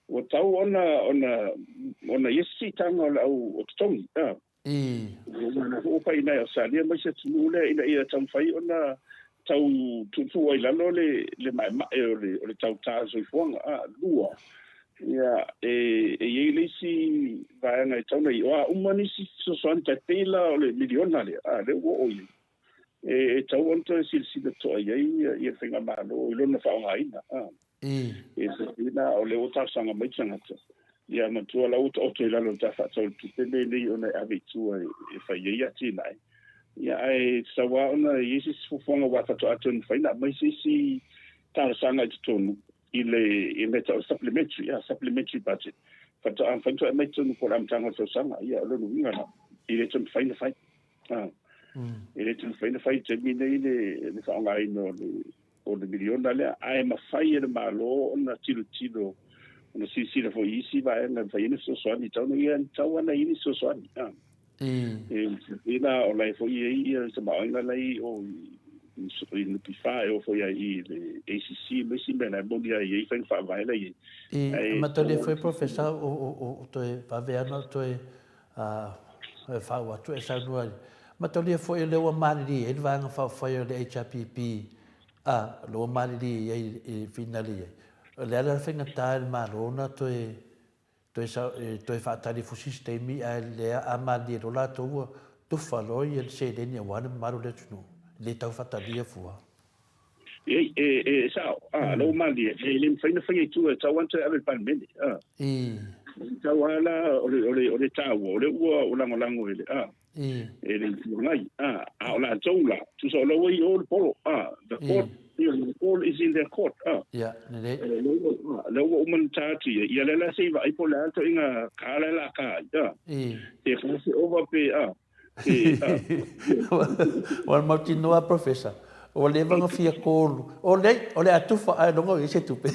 S2: o tau ona yesi tanga o tongi ona o pai na sa dia mai se tu le ina tam fai ona tau tu ai lalo le mai o le tau tazo fonga lua ia e lesi vai ngai tau nei o umani si so santa tela o le miliona le o tau onto silsila to ia finga malo lo na fa ngai ina o le ota sanga mai sanga ia matua la o te lalo ta fa tau tu te le ona abitu e fa ia tinai ia ai sawa ona yesis fonga wa to atun fa ina mai si ta sanga tonu ile supplementary budget Whantua mai tonu ko am tanga so sanga ia lo no winga na. Ile tonu fai na fai. Ile tonu fai na fai te mine ile whaonga ino o le miliona lea. Ai ma fai e ma lo ona tilo. Ona sisira fo isi va e na fai ina so soani. Tau no ia tau ana ini so soani. Ina o lai fo ia se maoinga lai o in pifai o foi aí ACC mas sim bem bom dia aí foi fa vai lá aí
S1: mas tu foi professor o tu paverno tu fa o tu essa no mas tu foi ele o mali ele vai fa foi o HPP lo mali e finali ele era foi natal marona tu fa tali fu sistemi ele a mali do lá tu falou e ele se denia wan maru le tu le tau fatalia fua
S2: sao lo mali le fai na fai tu tau ante ave pan meni tau ala ole tau ole o lango ele ele ngai ala toula tu so lo i all polo the court the call is in the court le o man tati ia le la sei vai pola to inga kala la ka e fasi over pe
S1: o martinoa professor o le vanga fia kolu o le atufa ai longa e se tupe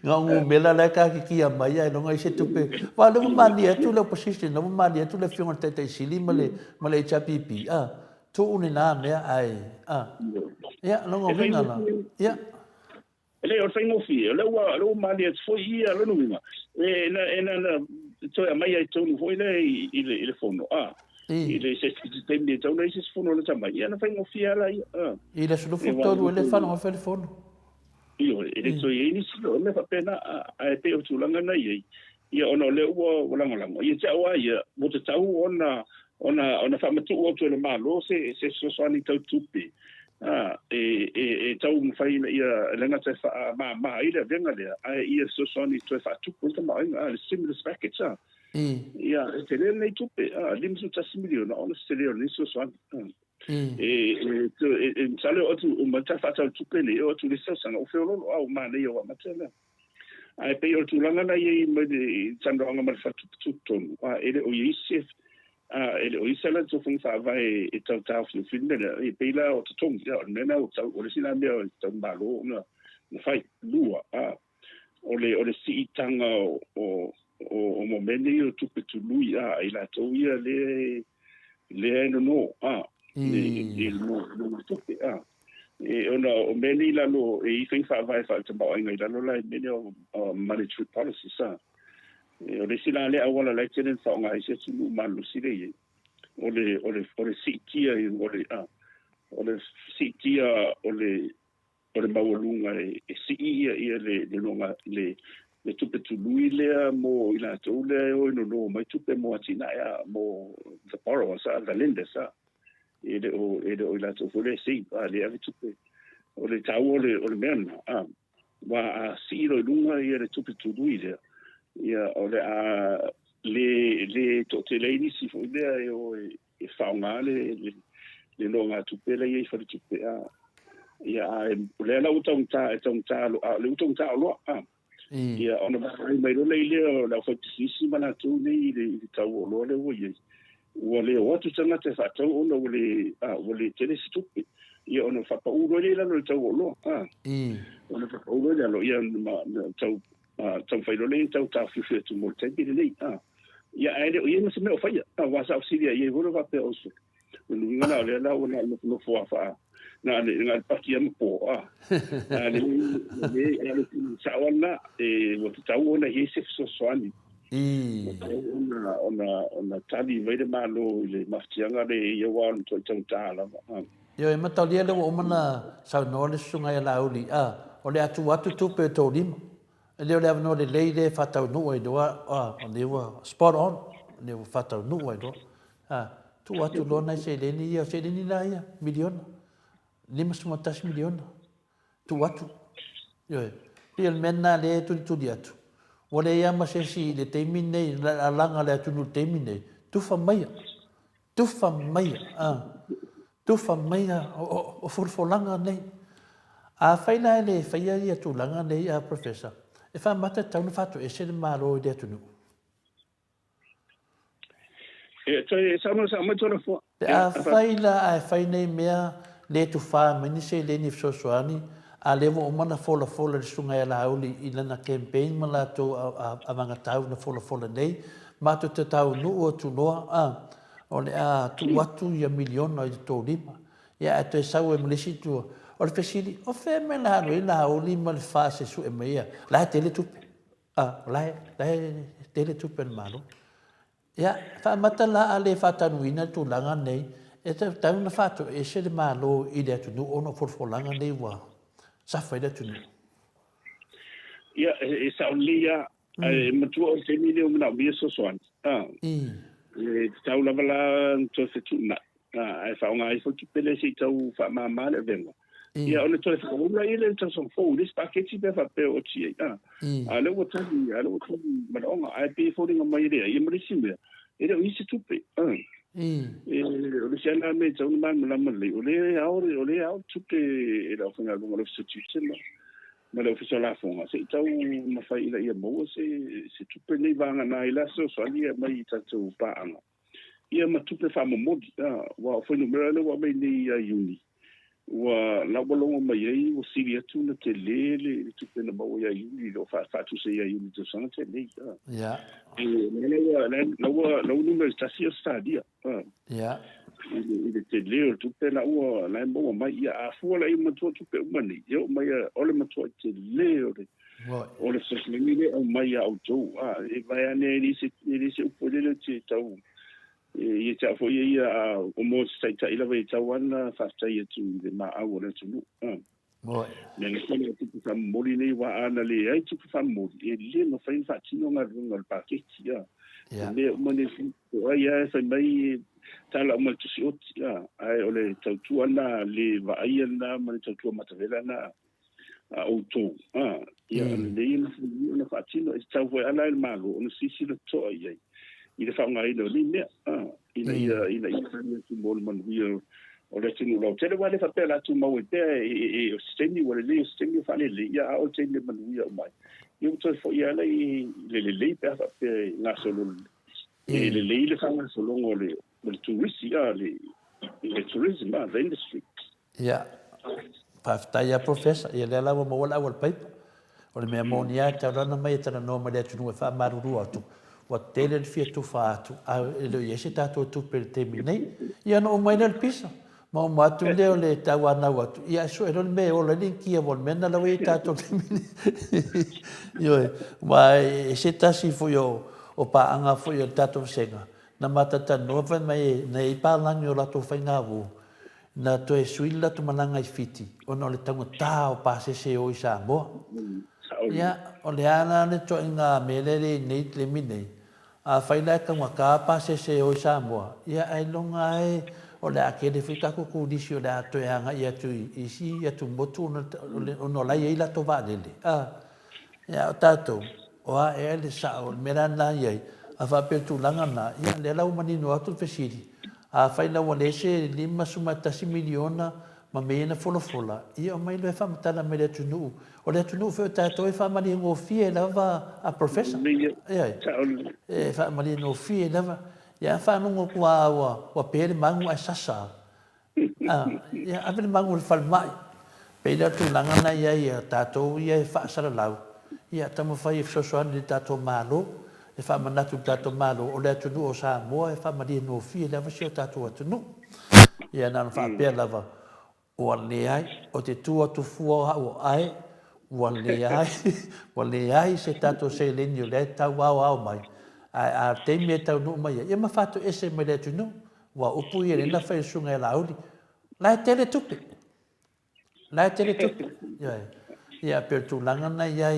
S1: ngangu mela la ka ki mai ai longa e se tupe wa le mani atu le position no mani atu le fiona tete sili male chapipi tu une na me ai ya longa vinga la ya
S2: ele o fai fia le mani atu foi ia le no na so mai ai tonu foi ile fono ile se tem de tonu esse fono le tamba ia na fai fia la
S1: ile sulu futuro ele fa no fa fono
S2: ele so ini silo le fa pena ai pe o tulanga na ia ona le o lango ia tsa wa ia mo te tau ona fa matu o tu le malo se so ani tau tupi tau fai ia lenga te fa ma ile venga le ia so ani tu fa tupu te ma le stimulus package ia te le nei tupi lim su ta miliona ona se le ni so ani sale o tu mata fa tau tupi le o tu le so sana o fe lo au ma le o ma tele ai pe o tu langa na ia me de tandonga ma fa tupu ele o yisif ele o isela so fun fa vai e tau fu finne e pela o tong ya nena o tau o sina me o tau malo na fai lua o le si tanga o momeni o tupe tu lui ila to ia le no no tupe ona o meni la no e fai fa vai fa tau ai la no la meni o monetary policy o le sila le awala la tenen fa nga ise tu malu sile o le sitia o le sitia o le mawalunga e siia ia le longa le tupe tu lui le mo ila to le o no mai tupe mo atina ya mo the borrower sa the lender sa ele o ila to le si le ave tupe o le tau o le men wa si lo lunga ia le tupe tu lui le ia o le to te le ni si fo le o e faunga le longa tupe le ia fa tupe ia le la utong ta le utong ta lo ia ona mai lo le la fa si mana tu ni le tau lo le wo ia o le o tu tanga te fa tau ona o le tele stupi ia ona fa pa u le la no tau lo ona fa pa u le lo ia ma tau tau fai le tau ta fifu tu mo te bi le ia ai o ia se me o fai wa sa auxilia ia vo va pe oso no ngana le la ona no fo fa na le partia mo le sa ona o tau ona ia se so ani ona tali vai de malo le maftianga le ia wa to ta la
S1: yo e mata le o mana sa no le sunga ia la uli o le atu tu pe to lim le le no le le fa tau no e do o le wa spot on le fa tau no e do tu atu lo na se le ni se le ni na ia milion 500 milion tu atu yo e menna le tu diatu o le ia ma se si le temine la langa le tu temine tu fa mai tu fa mai o for langa nei A whaina le whaia ia tūlanga nei a professor. E wha mata tauna whatu e sere mālo i rea tunu.
S2: E toi sama sama tona fo.
S1: Te a whaina a whainei mea le tu wha mani se le ni fsosoani a lewo o mana fola fola le sunga e la hauli i lana campaign ma la tō a manga tau na fola fola nei. Mato te tau nu o tu noa a o le a tu watu ia miliona i tō lima. Ia e toi sau e malisi tua. O le fesili, o fe me na hano i na hauli ma le wha se su e meia. Lai tele tupe. Lai tele tupe na malo. Ia, wha mata la a le whatanuina tu langa nei. E te tau na whatu e se le malo i le atu nu ono forfolanga nei wa. Safa i le atu nu.
S2: Ia, e saulia, e matua o te mili o mana o mia sosoan. E tau lava la to se tuna. E whaonga i whaki pele si tau wha mamale venga. Ia, ole toi whakaunga i le tau son fōu, lis paketi pe whape o tia. A le watani, manaonga, ai pe fōringa mai rea, i marisi mea. E reo isi tupe. Ole si ana me tau na mai le, ole au tupe e rao whanga lunga lo substitution. Ma le ofisa la fonga se tau ma fai ila ia mo se tupe nei vanga na ila so alia mai tatu paanga ia ma tupe fa mo modi wa foi numero le wa mai nei uni wa la bolongo mai ai o siria tu na tele tupe na mo ia uni lo fa tu se ia uni to sana tele
S1: ya
S2: la numero sta si stadia
S1: ya
S2: ile te leo tupe na ua na mo mai ia a fuala i matua tupe umani yo mai ole matua te leo de ole se slimile o mai au tu e vai ane ni se upole te tau e ta foi ia o mo sai ta ila vai tau ana fasta ia tu de ma au ole tu
S1: Moi.
S2: Ne le tupe fa moli nei wa ana le ai tupe fa moli e le no fa infatti non arriva al paketi le umani o ia fa mai tala o tu si oti ai ole tautua na le vaia na ma tautua matavela na o to ia le ina fatino e tau foi ala el mago no si le to ai i le faunga i no ni me ina tu mol man via o le tinu lo tele wale fa pela tu mau e o steni wale le steni fa le ia o tele man via mai eu to foi ia le pe fa pe na solo le faunga solo ngole le tourism the industry
S1: ya pafta ya professor ya le la mo wala wal paper o le me monia ta rana mai ta no ma le tu fa maruru atu wa tele fi tu fa atu a le yesi ta tu per termine ya no mai le pisa ma ma tu le ta wa na wa ya so e me o le linki e vol mena la we ta tu yo ma se ta si fu yo o pa anga fu yo ta tu senga na matata nova mai nei palangi o lato whaingawu na to e suila tu mananga i fiti o no le tango tau pa se o i Samoa ia o le ana le to inga melere nei le mine a whaina ka waka pa se o i Samoa ia ai longa e o le ake le whika kuku disi o le ato e anga ia tu isi ia tu motu o no lai e lato vadele ia o tatou o a e le sa o merana iai a fa pe tu langa na ia le la umani no atu fesiri a fa ina wale se lima suma tasi miliona ma me na fola ia mai le fa mata me le tunu o le tunu fe ta to fa mali ngo fie la va a professor ia e fa mali no fie la va ia fa no ngo wa pe mangu a sasa ia a pe mangu le fal mai pe le tu langa na ia ta to ia fa sala lau ia tamo fa i so so ni ta to malo e fa manatu tato malo o le tunu o Samoa e fa mali no fi le va si tato tunu ia na fa pe lava o le ai o te tu fua o ai o le ai se tato se le ni le ta wa mai a te me ta no mai ia ma fato ese me le tunu wa upu ia na fa sunga la uli la tele tupe ia per tu langa na ia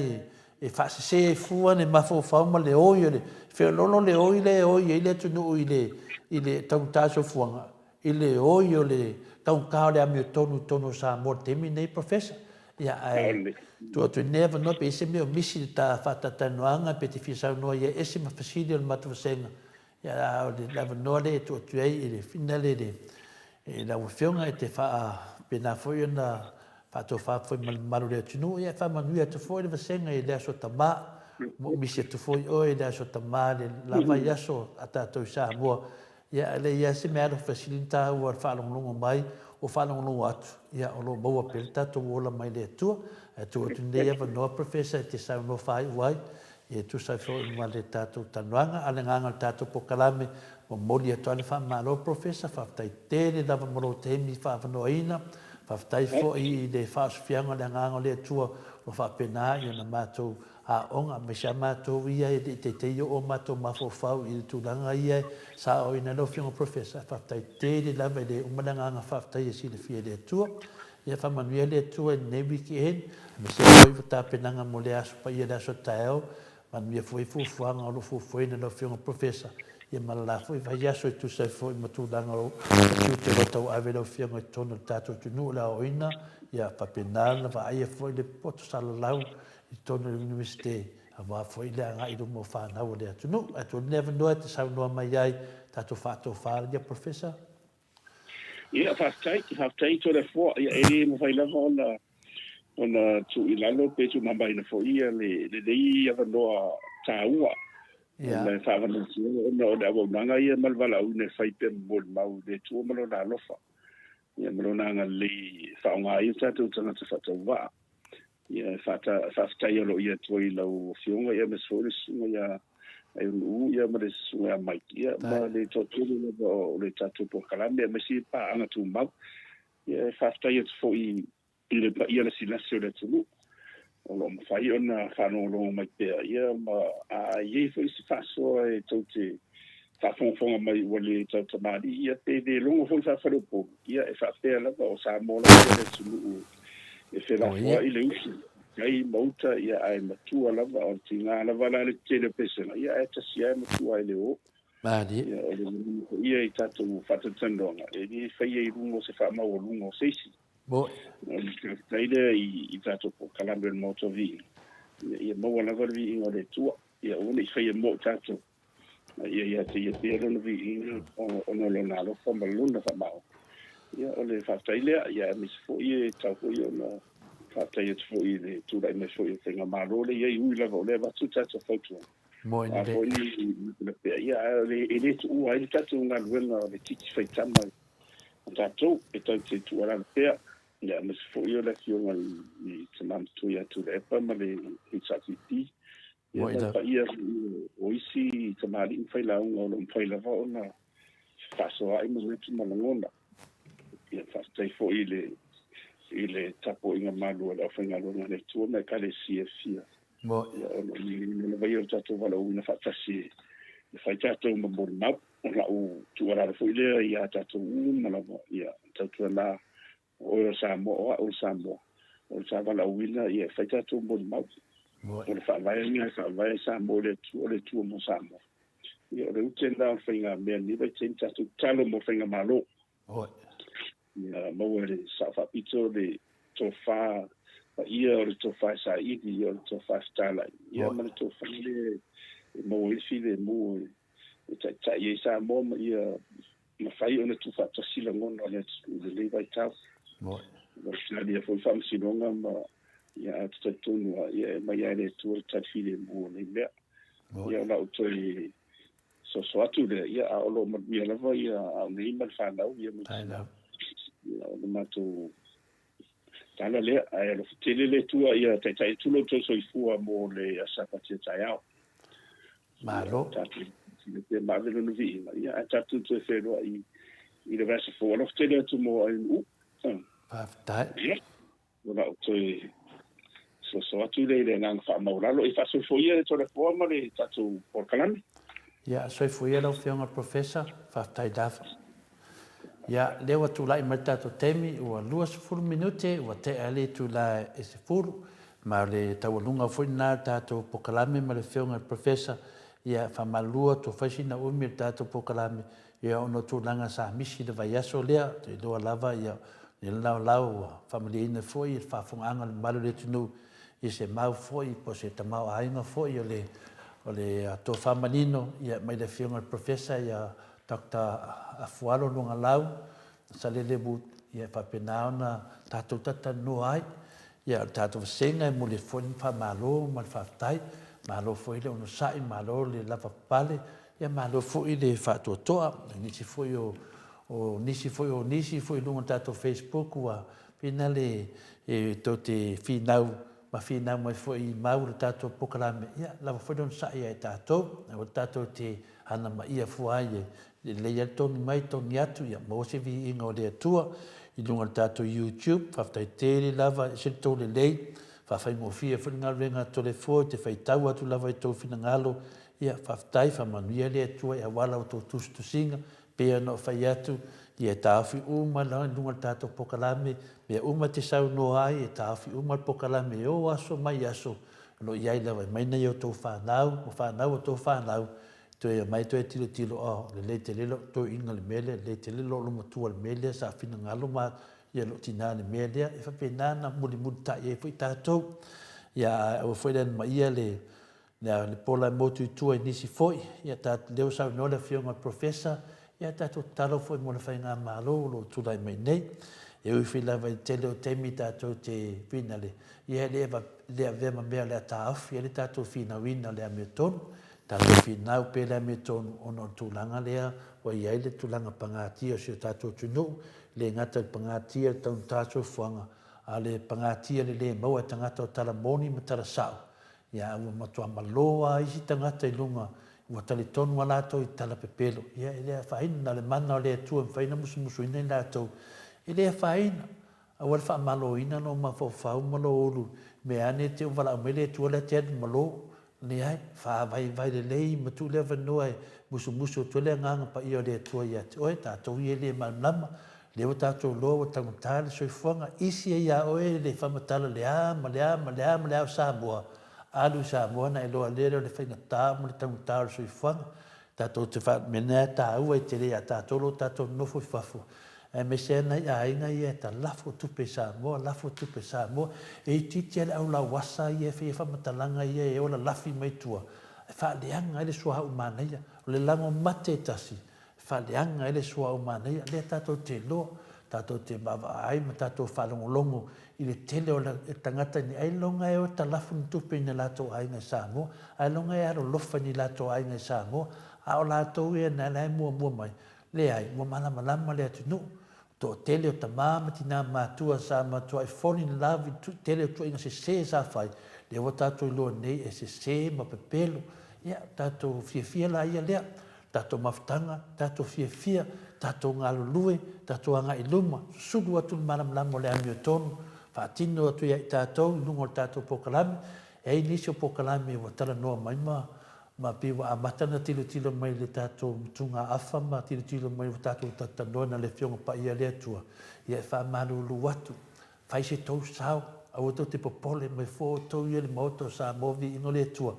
S1: e fa se fua ne mafo fa ma le o ile fe lolo le o ile tu no ile tau taso fuanga ile o ile tau ka le ami tonu sa morte mi nei professor ia ai tu never no pe se me misi ta fata ta noanga pe ti fisa no ia ese ma fasidi al matu senga ia le no le tu ile finale de e la ufionga te fa pe na foi na wha foi malu rea tunu, ia wha manuia te foi le vasenga i lea so tama, mo misi te foi oi lea so tama, le lava i aso a tātou sa mua, ia le ia se mea lo fasilita ua whalonglongo mai, o whalonglongo atu, ia o lo maua pele tātou ola mai lea tua, e tua tunde ia wanoa professor te sau no whai uai, e tu sai fo ma le tātou tanuanga, ale nganga le tātou pokalame, mo moli atu ale wha malo professor, whaftai tere lava moro te hemi whawanoa ina, whaftai fo i le whaasufianga le nganga le tua, o whapena i ana mātou a onga, me sia mātou ia e te teio o mātou mawhawhau i le tūlanga ia, sa o ina lo fionga professor, whaftai tere lava i le umalanganga whaftai e sile fia le tua, ia whamanuia le tua e newi ki hen, me sia hoi wata penanga mo le aso pa ia le aso taeo, manuia foi fufuanga o lo fufuina lo fionga professor, ia malala foi vai aso i tu sai foi ma tūlanga o tiu te rotau ave lo fionga i tono tātou tunu la oina, ia papenala va aia foi le poto salalau i tono universite, a va foi le anga i mo whanau le atunu, atu never know te sau noa mai ai, tātou whātou whāra, ia professor?
S2: Ia, whaftai to le fua, ia ere mo whai lava ona tu ilalo pe tu mamba ina fo ia le dei ava noa tāua. Le whawano tua, ona o le awa unanga ia malwala au ne whai pe mol mau le tua malo na alofa. Ia malo nanga le whaonga ia tātou tangata whatau waa. Ia whaftai alo ia tua i lau fionga ia mesfore sunga ia ai unu ia ma le sunga maiki ia ma le tōturu o le tātou po kalame ma si pa anga tu mau. Ia whaftai atu fo i le pa ia le silasi o le tunu. O lo mawhai ona whanongo mai pēr ia ma a ie fo isi whasoa e tau te whafonga mai ua le tau tamari ia te de longo fo i whawharopo. Ia e whapea lava o sa mola ia le tunu e whelafoa i le usi. Ai mauta ia ai matua lava o te ngā lava la le tele pesena. Ia e tasi ai matua i le o. Ia i tātou whatatandonga. E ni whaia i rungo se whamau o lungo seisi. Taile i tātou po kalambren motovi. Ia maua lava vi ingo le tua. Ia one i whaia mo tātou. Ia te rona vi ingo ono lo nalo whamaluna whamau. Ia ole whatailea. Ia misfo i e tau hoi ona whatai atu fo i le tūrai me fo i whenga marole. Ia i ui lava o le watu tātou whautua.
S1: Moi ni
S2: le. Ia e le tu ua i tātou ngā luenga le tiki whaitama. Tātou e tau te tuara le pēr. Ia mas fo i o le fionga i te mamtu ia tu le epa ma le HRTP. Ia pa ia o isi i te mari in whaila unga o lo mwhaila va o na whasoa i ma wetu malangona. Ia whastai fo i le tapo inga malu ala whainga longa le tua me ka le CFIA. Ia o na vai o tato wala uina whatasi le whai tato mambori mau. O la u tuara le fo i lea ia tato malawa ia tato la o Samoa o Samoa o Samoa wina ia faita tu mo mau o le whaavai Samoa le tu mo Samoa ia o le utenda o whainga mea ni vai tenta tu talo mo whainga malo ia mau e le sawhapito le tofa ia o le tofa sa idi o le tofa stala ia ma le tofa le mau e file mo e ta ia Samoa ia ma fai ona tu fa tasila ngona le vai tau Dia foi famsilonga ma ia tonu ia mai ele tu tafile mo le mea ia la utoi so atu le ia o lo ma ia la vai ia nei mal fa lau ia mo ia o mato tala le ai lo tele le tu ia tai tu lo so ifua mo le asapati taiao
S1: malo
S2: le ma le no vi ia tatu tu felo i le verso fo lo tele tu mo ai
S1: Whaftai.
S2: Ora toi so atu le nang fa mauralo I fa so foia to le forma le tatu por kalami.
S1: Ia soi foia lo fionga professor whaftai dafa. Ia lewa tu lai mai tato temi ua 2 minute ua te ale tu lai e se furu ma le tawalunga foi na tato pokalame ma le fionga professor ia whamalua tu whaisina umi tato pokalame ia ono tu langa sa misi de vaiaso lea te doa lava ia Ele lau family ina foi fa fonga le malu le tunu I se mau foi po se tamau ainga foi o le to famanino ia mai le fionga professor ia Dr. Afualo lunga lau sa le bu ia whapena ona tātou tatanua ai, ia tātou senga mo le fwoni whamalo ma le whaftai, malo fwoi le ono sai, malo le lava pale, ia malo fwoi le whatuatoa, nisi fwoi o nisi lunga tātou Facebook ua pina le tau te whinau, ma whinau mai fwoi mau le tātou pokalame, ia lava fwoi le ono sai ai tātou, o tātou te hana ma ia fuai le ia toni mai toni atu ia mo se vi inga o le atua i lunga tātou YouTube whaftai tere lava se tau le lei whawhai ngofia whananga renga tole fo te whaitau atu lava i tau whinangalo ia whaftai whamanuia le atua ia wala o tau tustu singa pea no whai atu ia tāwhi uma la lunga tātou pokalame mea uma te sau no ai e tāwhi uma pokalame o aso mai aso lo iai lava maina i o tau whanau o tau whanau toe mai toe tilo le te lelo to inga le mele le te lelo lo matua le mele sa fina ngalo ma ia lo tina le mele e fa pena na muli ta e foi tato ia o foi le ma ia le pola motu tu e nisi foi ia ta leo sa no le fionga professor ia ta talo foi mo le fainga malo lo tu dai mai nei e o fila vai tele o temi tato te finale ia le ave ma me le taaf ia le tato fina wina le ameton tātou whinau pēlea me tōnu ono tūlanga lea, wa iai le tūlanga pangatia si o tātou tunu, le ngata pangatia taun tātou fuanga, a le pangatia le maua tangata o tala moni ma tala sao. Ia ua matua maloa isi tangata i lunga, ua tali tonu a lātou i tala pepelo. Ia e lea whaina na le mana o lea tua mwhaina musu ina i lātou. E lea whaina, a wale wha malo ina no ma whau malo olu, me ane te uwala o mele tua lea te adu malo, ni ai fa vai le lei ma tu le vanua musu tu le nganga pa io le tua ia oi ta to ie le malama le o ta to lo ta mutale so fonga isi ia oi le fa matala le a sa boa alu sa boa na lo le fa ta mo ta mutale so fonga ta to te fa mena ta ua te le ta to lo ta to no fo fafu e me se na ia inga ia ta lafo tu pesa mo e titi ala au la wasa ia fa matalanga ia e ola lafi mai tua e fa leanga ele sua umana ia le lango mate tasi fa leanga ele sua umana ia le tato te lo tato te bava ai ma tato fa longo i le tele o la tangata ni ai longa e o ta lafu tu pe ni lato ai na samo ai longa e aro lofa ni lato ai na samo a o lato ia na lai mua mai le ai mo malama le atu no to tele o tamama tina matua sa matua I fall in love tele o inga se sa fai le o tato lo nei e se ma pepelo ia tato fia la ia lea tato maftanga tato fia tato ngalulue tato anga iluma sudu atu malama le amio tonu fatino atu ia tato lungo tato pokalame e inisi o pokalame o tala noa maima ma piwa amatana tilo mai le tato tunga afa ma tilo mai le tato tatanona le fionga pa ia le atua ia fa malulu watu fai se tau sao au to te popole mai fo to ia le moto sa movi ino le atua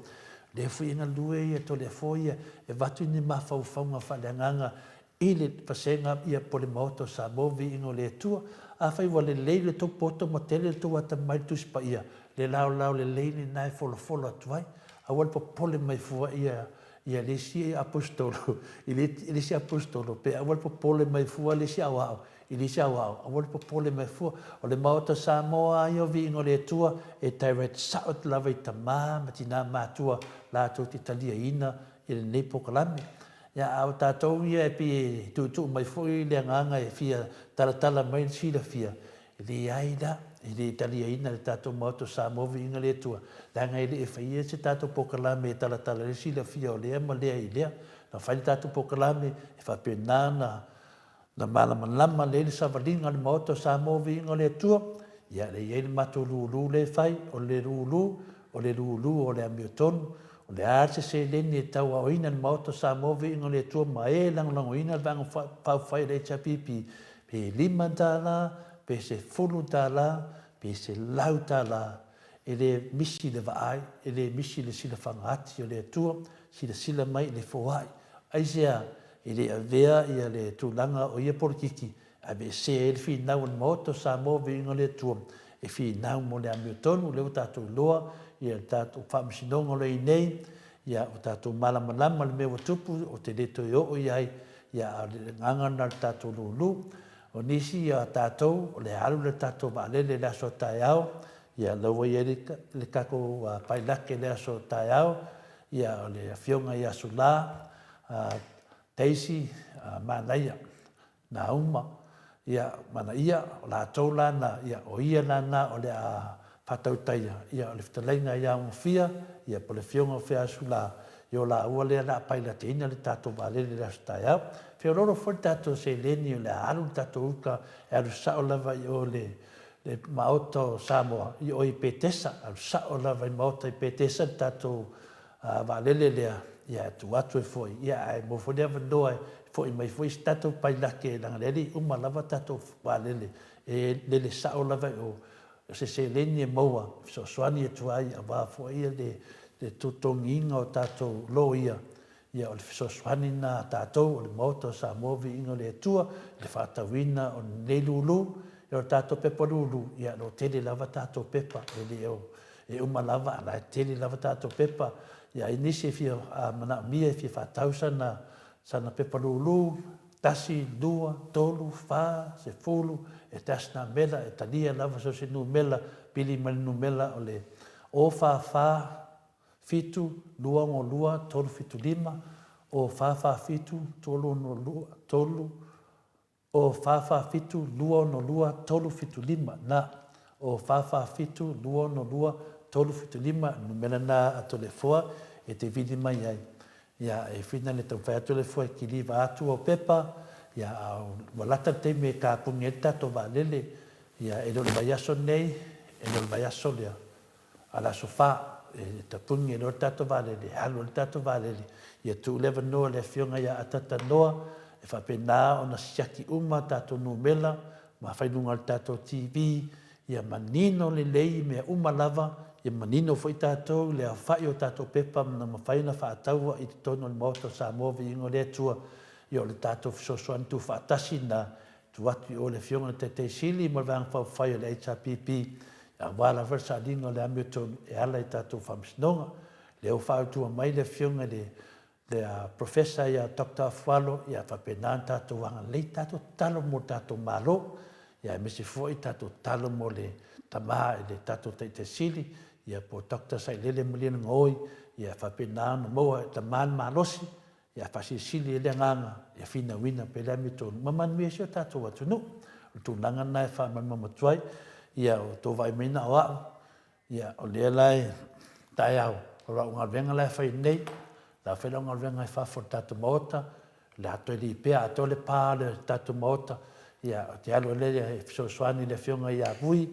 S1: le fu inga lue ia to le fo ia e vatu ni ma fa ufaunga fa le nganga ile pasenga ia pole moto sa movi ino le atua a fai wale leile to poto ma tele to wata mai tu spa ia le lao le leile nai folo atuai awal popole mai fua ia lesi apostolo lesi apostolo pe awal popole mai fua lesi awao awal popole mai fua o le mauta Samoa io vi ngo le tua e direct south lava i tama matina matua la to Italia ina i le nei pokalame ia au tātou ia e pi tu mai fui le nganga e fia tala mai sila fia le aida i le Italia ina le tātou mauta Samoa vi inga le tua danga ele e fai se tato pokalame e tala le sila fia o lea ma lea i lea na fai tato pokalame e fa pena na malama le savalinga le maoto Samoa vi inga le tua ia le ele mato lulu le fai o le lulu o le amiotonu o le ase se leni e tau a oina le maoto Samoa vi inga le tua ma e lango ina le vanga pau fai le chapipi pe 5 tala pe se 10 tala pe se lau tala e le misi le vaai, e le misi le sila whangati o le atua, sila mai le foai. Aisea, e le avea ia le tūlanga o ia porikiki, a me se e le whinau le moto Samoa vi inga le atua, e whinau mo le amiotonu, leo tātou loa, ia tātou whamisinonga le inei, ia o tātou malamalama le mewa tupu, o te leto i o iai, ia le ngangana le tātou lulu, o nisi a tātou, o le alu le tātou waalele le aso tai au, ia laua ia le kako pailake le aso tai au, ia o le fionga ia sula, teisi, manaia, na uma, ia mana ia, o la tau lana, ia o ia lana o le a whatautaia, ia o le whitalenga ia mwhia, ia po le fionga whia sula, ia la ua lea la paila te ina le tātou waalele le aso tai au, whia roro fwoi tātou se leni o le alu tātou uka, e alu sao lava i o le maoto Samoa, i o i Petesa, alu sao lava i maoto i Petesa, tātou waalele lea, ia tu atu e fwoi, ia ai mo fwoi lea vandoa fwoi mai fwoi tātou pailake langareli, uma lava tātou waalele, e lele sao lava i o se leni e maua, so soani e tuai, a wā fwoi le tutonginga o tātou lo ia o le fesoasoani na tātou o le maoto Samoa viiga le atua le faatauina o nei lulu e o tātou pepa lulu ia lo tele lava tātou pepa e uma lava ala tele lava tātou pepa ia inisi fia manaʻomia e fia faatau sana pepa lulu tasi lua tolu fa sefulu e tasi na mela e talia lava so se numela pili ma le numela o le o fa fitu lua ngo lua tolu fitu lima o fa fitu tolu no lua tolu o fa fitu lua no lua tolu fitu lima na o fa fitu lua no lua tolu fitu lima numela na atole foa e te vidi mai ai ia e fina le tau fai atole foa ki liva atu o pepa ia walata te me ka pungeta to valele ia e lo vai aso nei e lo vai aso lea ala sofa e tapungi e lor tato valele, halo le tato valele. Ia tu lewa noa le fionga ia atata noa, e whapena o na siaki uma tato numela, ma whainunga le tato TV, ia manino le lei mea uma lava, ia manino fwoi tato, le a whai o tato pepa, na mawhaina whaataua i te tono le maoto Samoa ingo le atua, ia o le tato fisosoan tu whaatasi na tu atu i o le fionga te sili, ma vang whai o le HRPP, a wala versa lingo le Hamilton e ala i tātou whamsinonga. Le au whautua mai le fionga le professor ia Dr. Fualo ia whapenan tātou wanga lei tātou talo mo tātou malo. Ia mesi fwoi tātou talo mo le tamaha e le tātou te sili. Ia po Dr. Sailele Malina ngoi ia whapenan moa e taman malosi. Ia whasisili e le nganga ia fina wina pe le Hamilton. Maman mea sio tātou atunu. Tūnanga nai whamamatuai. Ia o tō vai meina o au, ia o lea lai tai au, o rau ngā venga lai whai nei, la whai rau ngā venga i whawho tātou maota, le ato e li pēa, ato le pā le tātou maota, ia o te alo lea e fisosoani le whionga ia vui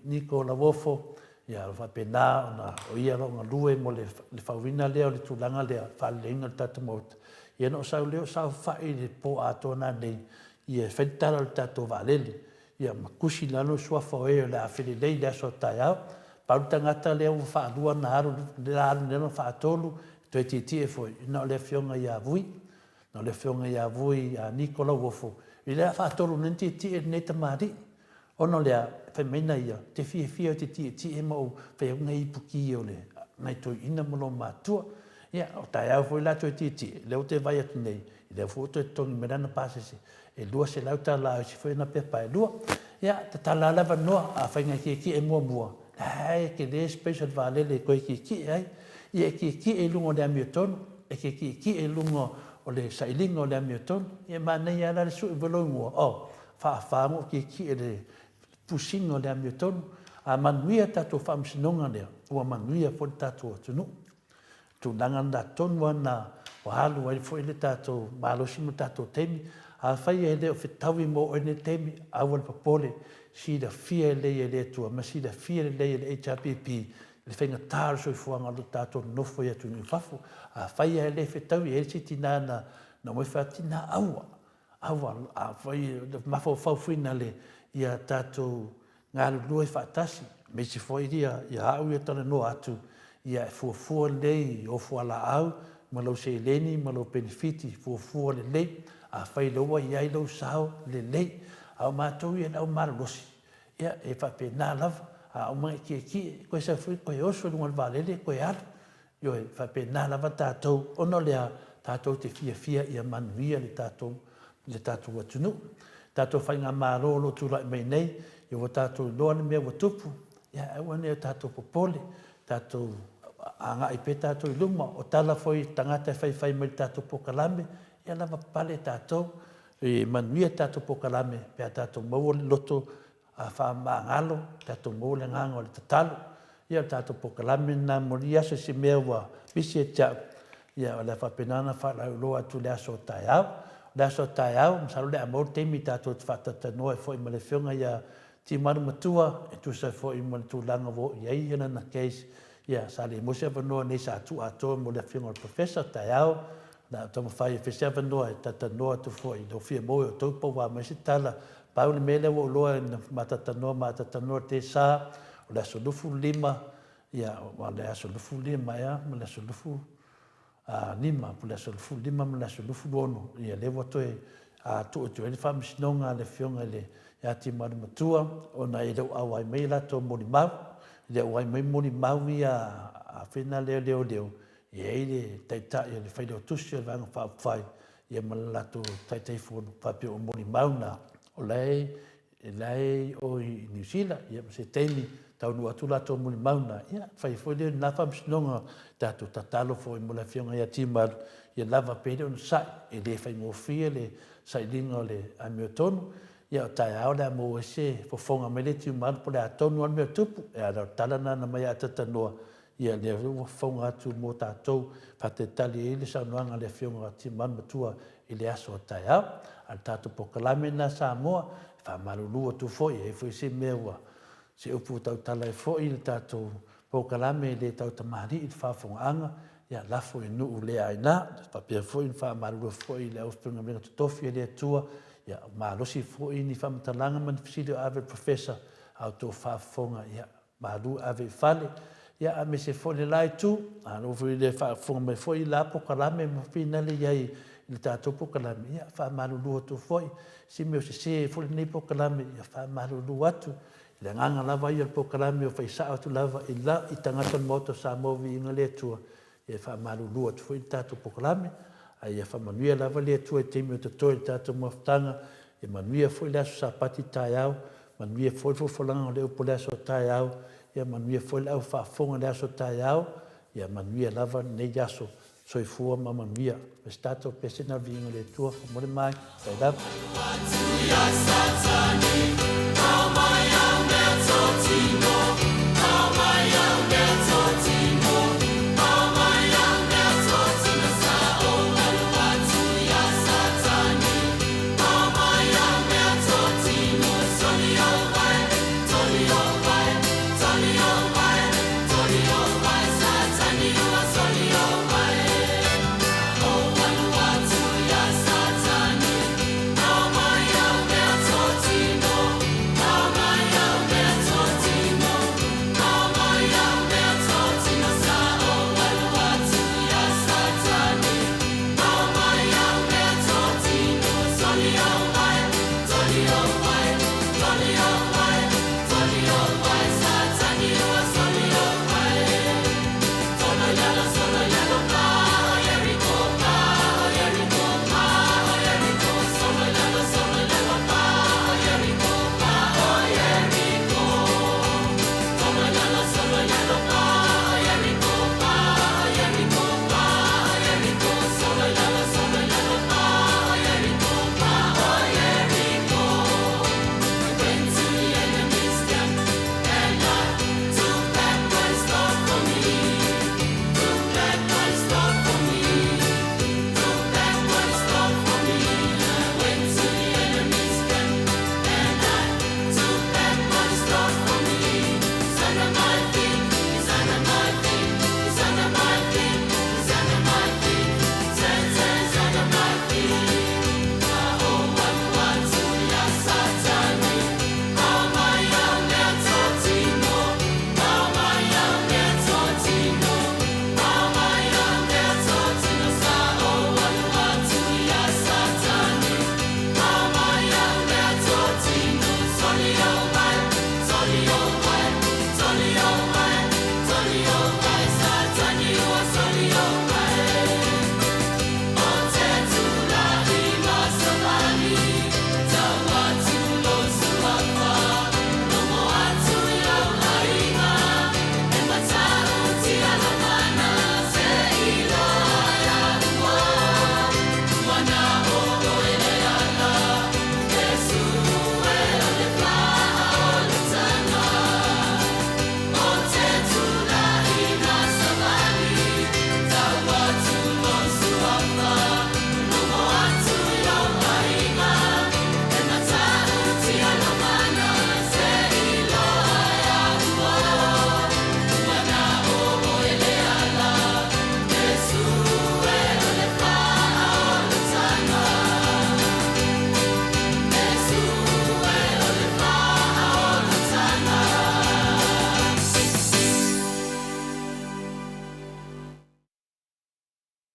S1: Niko la wofo, ia o whapena o ia rau ngā lue mo le whauwina lea o le tūlanga lea, whaleinga le tātou maota. Ia no sau leo sau whai le pō ato nā nei, ia whaitara le tātou waalele, ia makusi lalo suafa o e le awhiri lei le aso tai au. Pau tangata leo whaadua na aru le aru leno whaatolu, toi titi e foi. Ina o le fionga ia vui, na o le fionga ia vui a Nikola Wofo. I lea whaatolu nen titi e nei tamari. Ono lea whaimena ia, te fia o te titi e mau whaunga i puki o le. Nai toi ina mono mātua. Ia, o tai au foi la toi titi, leo te vai atu nei. I leo foi toi tongi merana pasese. E lua se lauta la si foi na pepa e lua. Ia, te tala lava noa a whainga ki e mua. Ai, ke le special valele koe ki ai. Ia ki e lungo le amiotonu. E ki e lungo o le sailingo le amiotonu. Ia manei ala le sui velo mua. O, whaafamo ki e le pusingo le amiotonu. A manuia tato whamsinonga lea. Ua manuia po tato atunu. Tūnanga na tonu ana o halu ai foi le tato malosi mo tato temi. A whai e leo whitawi mo o ne temi awal papole si da fia le e le tua, ma si da fia le e le HRPP, le whainga tāru soi fuanga lo tātou nofo i atu ni whafu. A whai e le whitawi e si tina na mo e whatina aua. Aua, a whai mafo whauwhina le i a tātou ngā lua i whaatasi. Me si whai ria i a au i tana no atu i a fuafua lei o fuala au, ma lau se leni, ma lau benefiti, fuafua le lei, a whai loa i ai lau sao le lei, au mātou i au mararosi. Ia, e whape nā lava, au mai ki, koe sa fui, koe oso lunga valele, koe ara. Io e whape nā lava tātou, ono lea tātou te fia i a manuia le tātou atunu. tātou whainga māro lo tūrai mai nei, i o tātou loa ni mea wa tupu, ia ewa ne o tātou popole, tātou anga i pe tātou i luma, o tala foi tangata whai mai tātou pokalame, ia lava pale tātou, i manuia tātou pokalame, pea tātou maua le loto a wha maangalo, tātou maua le nganga o le tatalo, ia tātou pokalame na mori asa si mea wa bisi e tia, ia o le whapenana wha loa tu le aso tai au, le aso tai au, msaro le amor teimi tātou te whatatanoa e fo i male whiunga ia ti maru matua, e tu sa fo i male tu langa wo i ai ina na case, ia sa le mo se vanoa nei sa tu ato mo le whiunga o professor tai au, na tomo whai e whesea vanoa e tatanoa tu fo i do fia mo o taupa wa mai si tala, pau ni mele wo loa i matatanoa te sa, o le aso lufu lima, ia o le aso lufu lima ia, mo le aso lufu lima, po le aso lufu lima, mo le aso lufu lono, ia le watoe a tu o tu e le whamisinonga le whiunga le ia ti maru matua, o na i leo au ai mei lato mori mau, i leo ai mei mori mau ia a whina leo, ia i le taita, ia le whaile o tusi o vanga whaapwhai, ia ma lato taitai fuonu whapio o mori mau na, o lei o i New Zealand, ia se teimi, tau nua tu lato mori mau na, ia whai fwile na whamisinonga tātou tatalo fo i mula whiunga ia ti maru, ia lava pere o na sai, e le whai ngofia le sai linga o le ameo tonu, ia o tai ao le amo e se fofonga mele ti maru po le atonu al meo tupu, e ara talana na mai atatanoa, ia le fonga atu mo tātou, pate tali e le saunuanga le whiunga ti maru matua i le aso o tai ao, al tātou pokalame na Samoa, wha marulua tu foi, e foi se mewa, se upu tau tala e foi le tātou pokalame le tau tamari i whafonga anga, ia lafo e nuu le aina, papia foi in wha marulua foi le auspringa mrenga tutofi e le atua, ia marosi foi ni whamatalanga man fisili o ave professor, au tō whafonga, ia maru ave fale, ia a me se foi le lai tu, a no foi le whafonga me foi la pokalame mo fina le iai, le tātou pokalame, ia wha marulua tu foi, si meo se foi nei pokalame, ia wha marulua atu, le nganga lava ia pokalame o whaisa atu lava i la i tangata moto sa movi inga le atua, ia wha marulua tu foi tātou pokalame, ia wha manuia lava le atua e teimi o tatoi tātou maftanga, ia manuia foi le aso sa pati tai au, manuia foi fofolanga o le upo le aso tai au, ia manuia foi le au whaafonga le aso tai au, ia manuia lava nei aso soifua ma manuia, pe tātou pesena vi inga le atua, mo le mai, tai lava.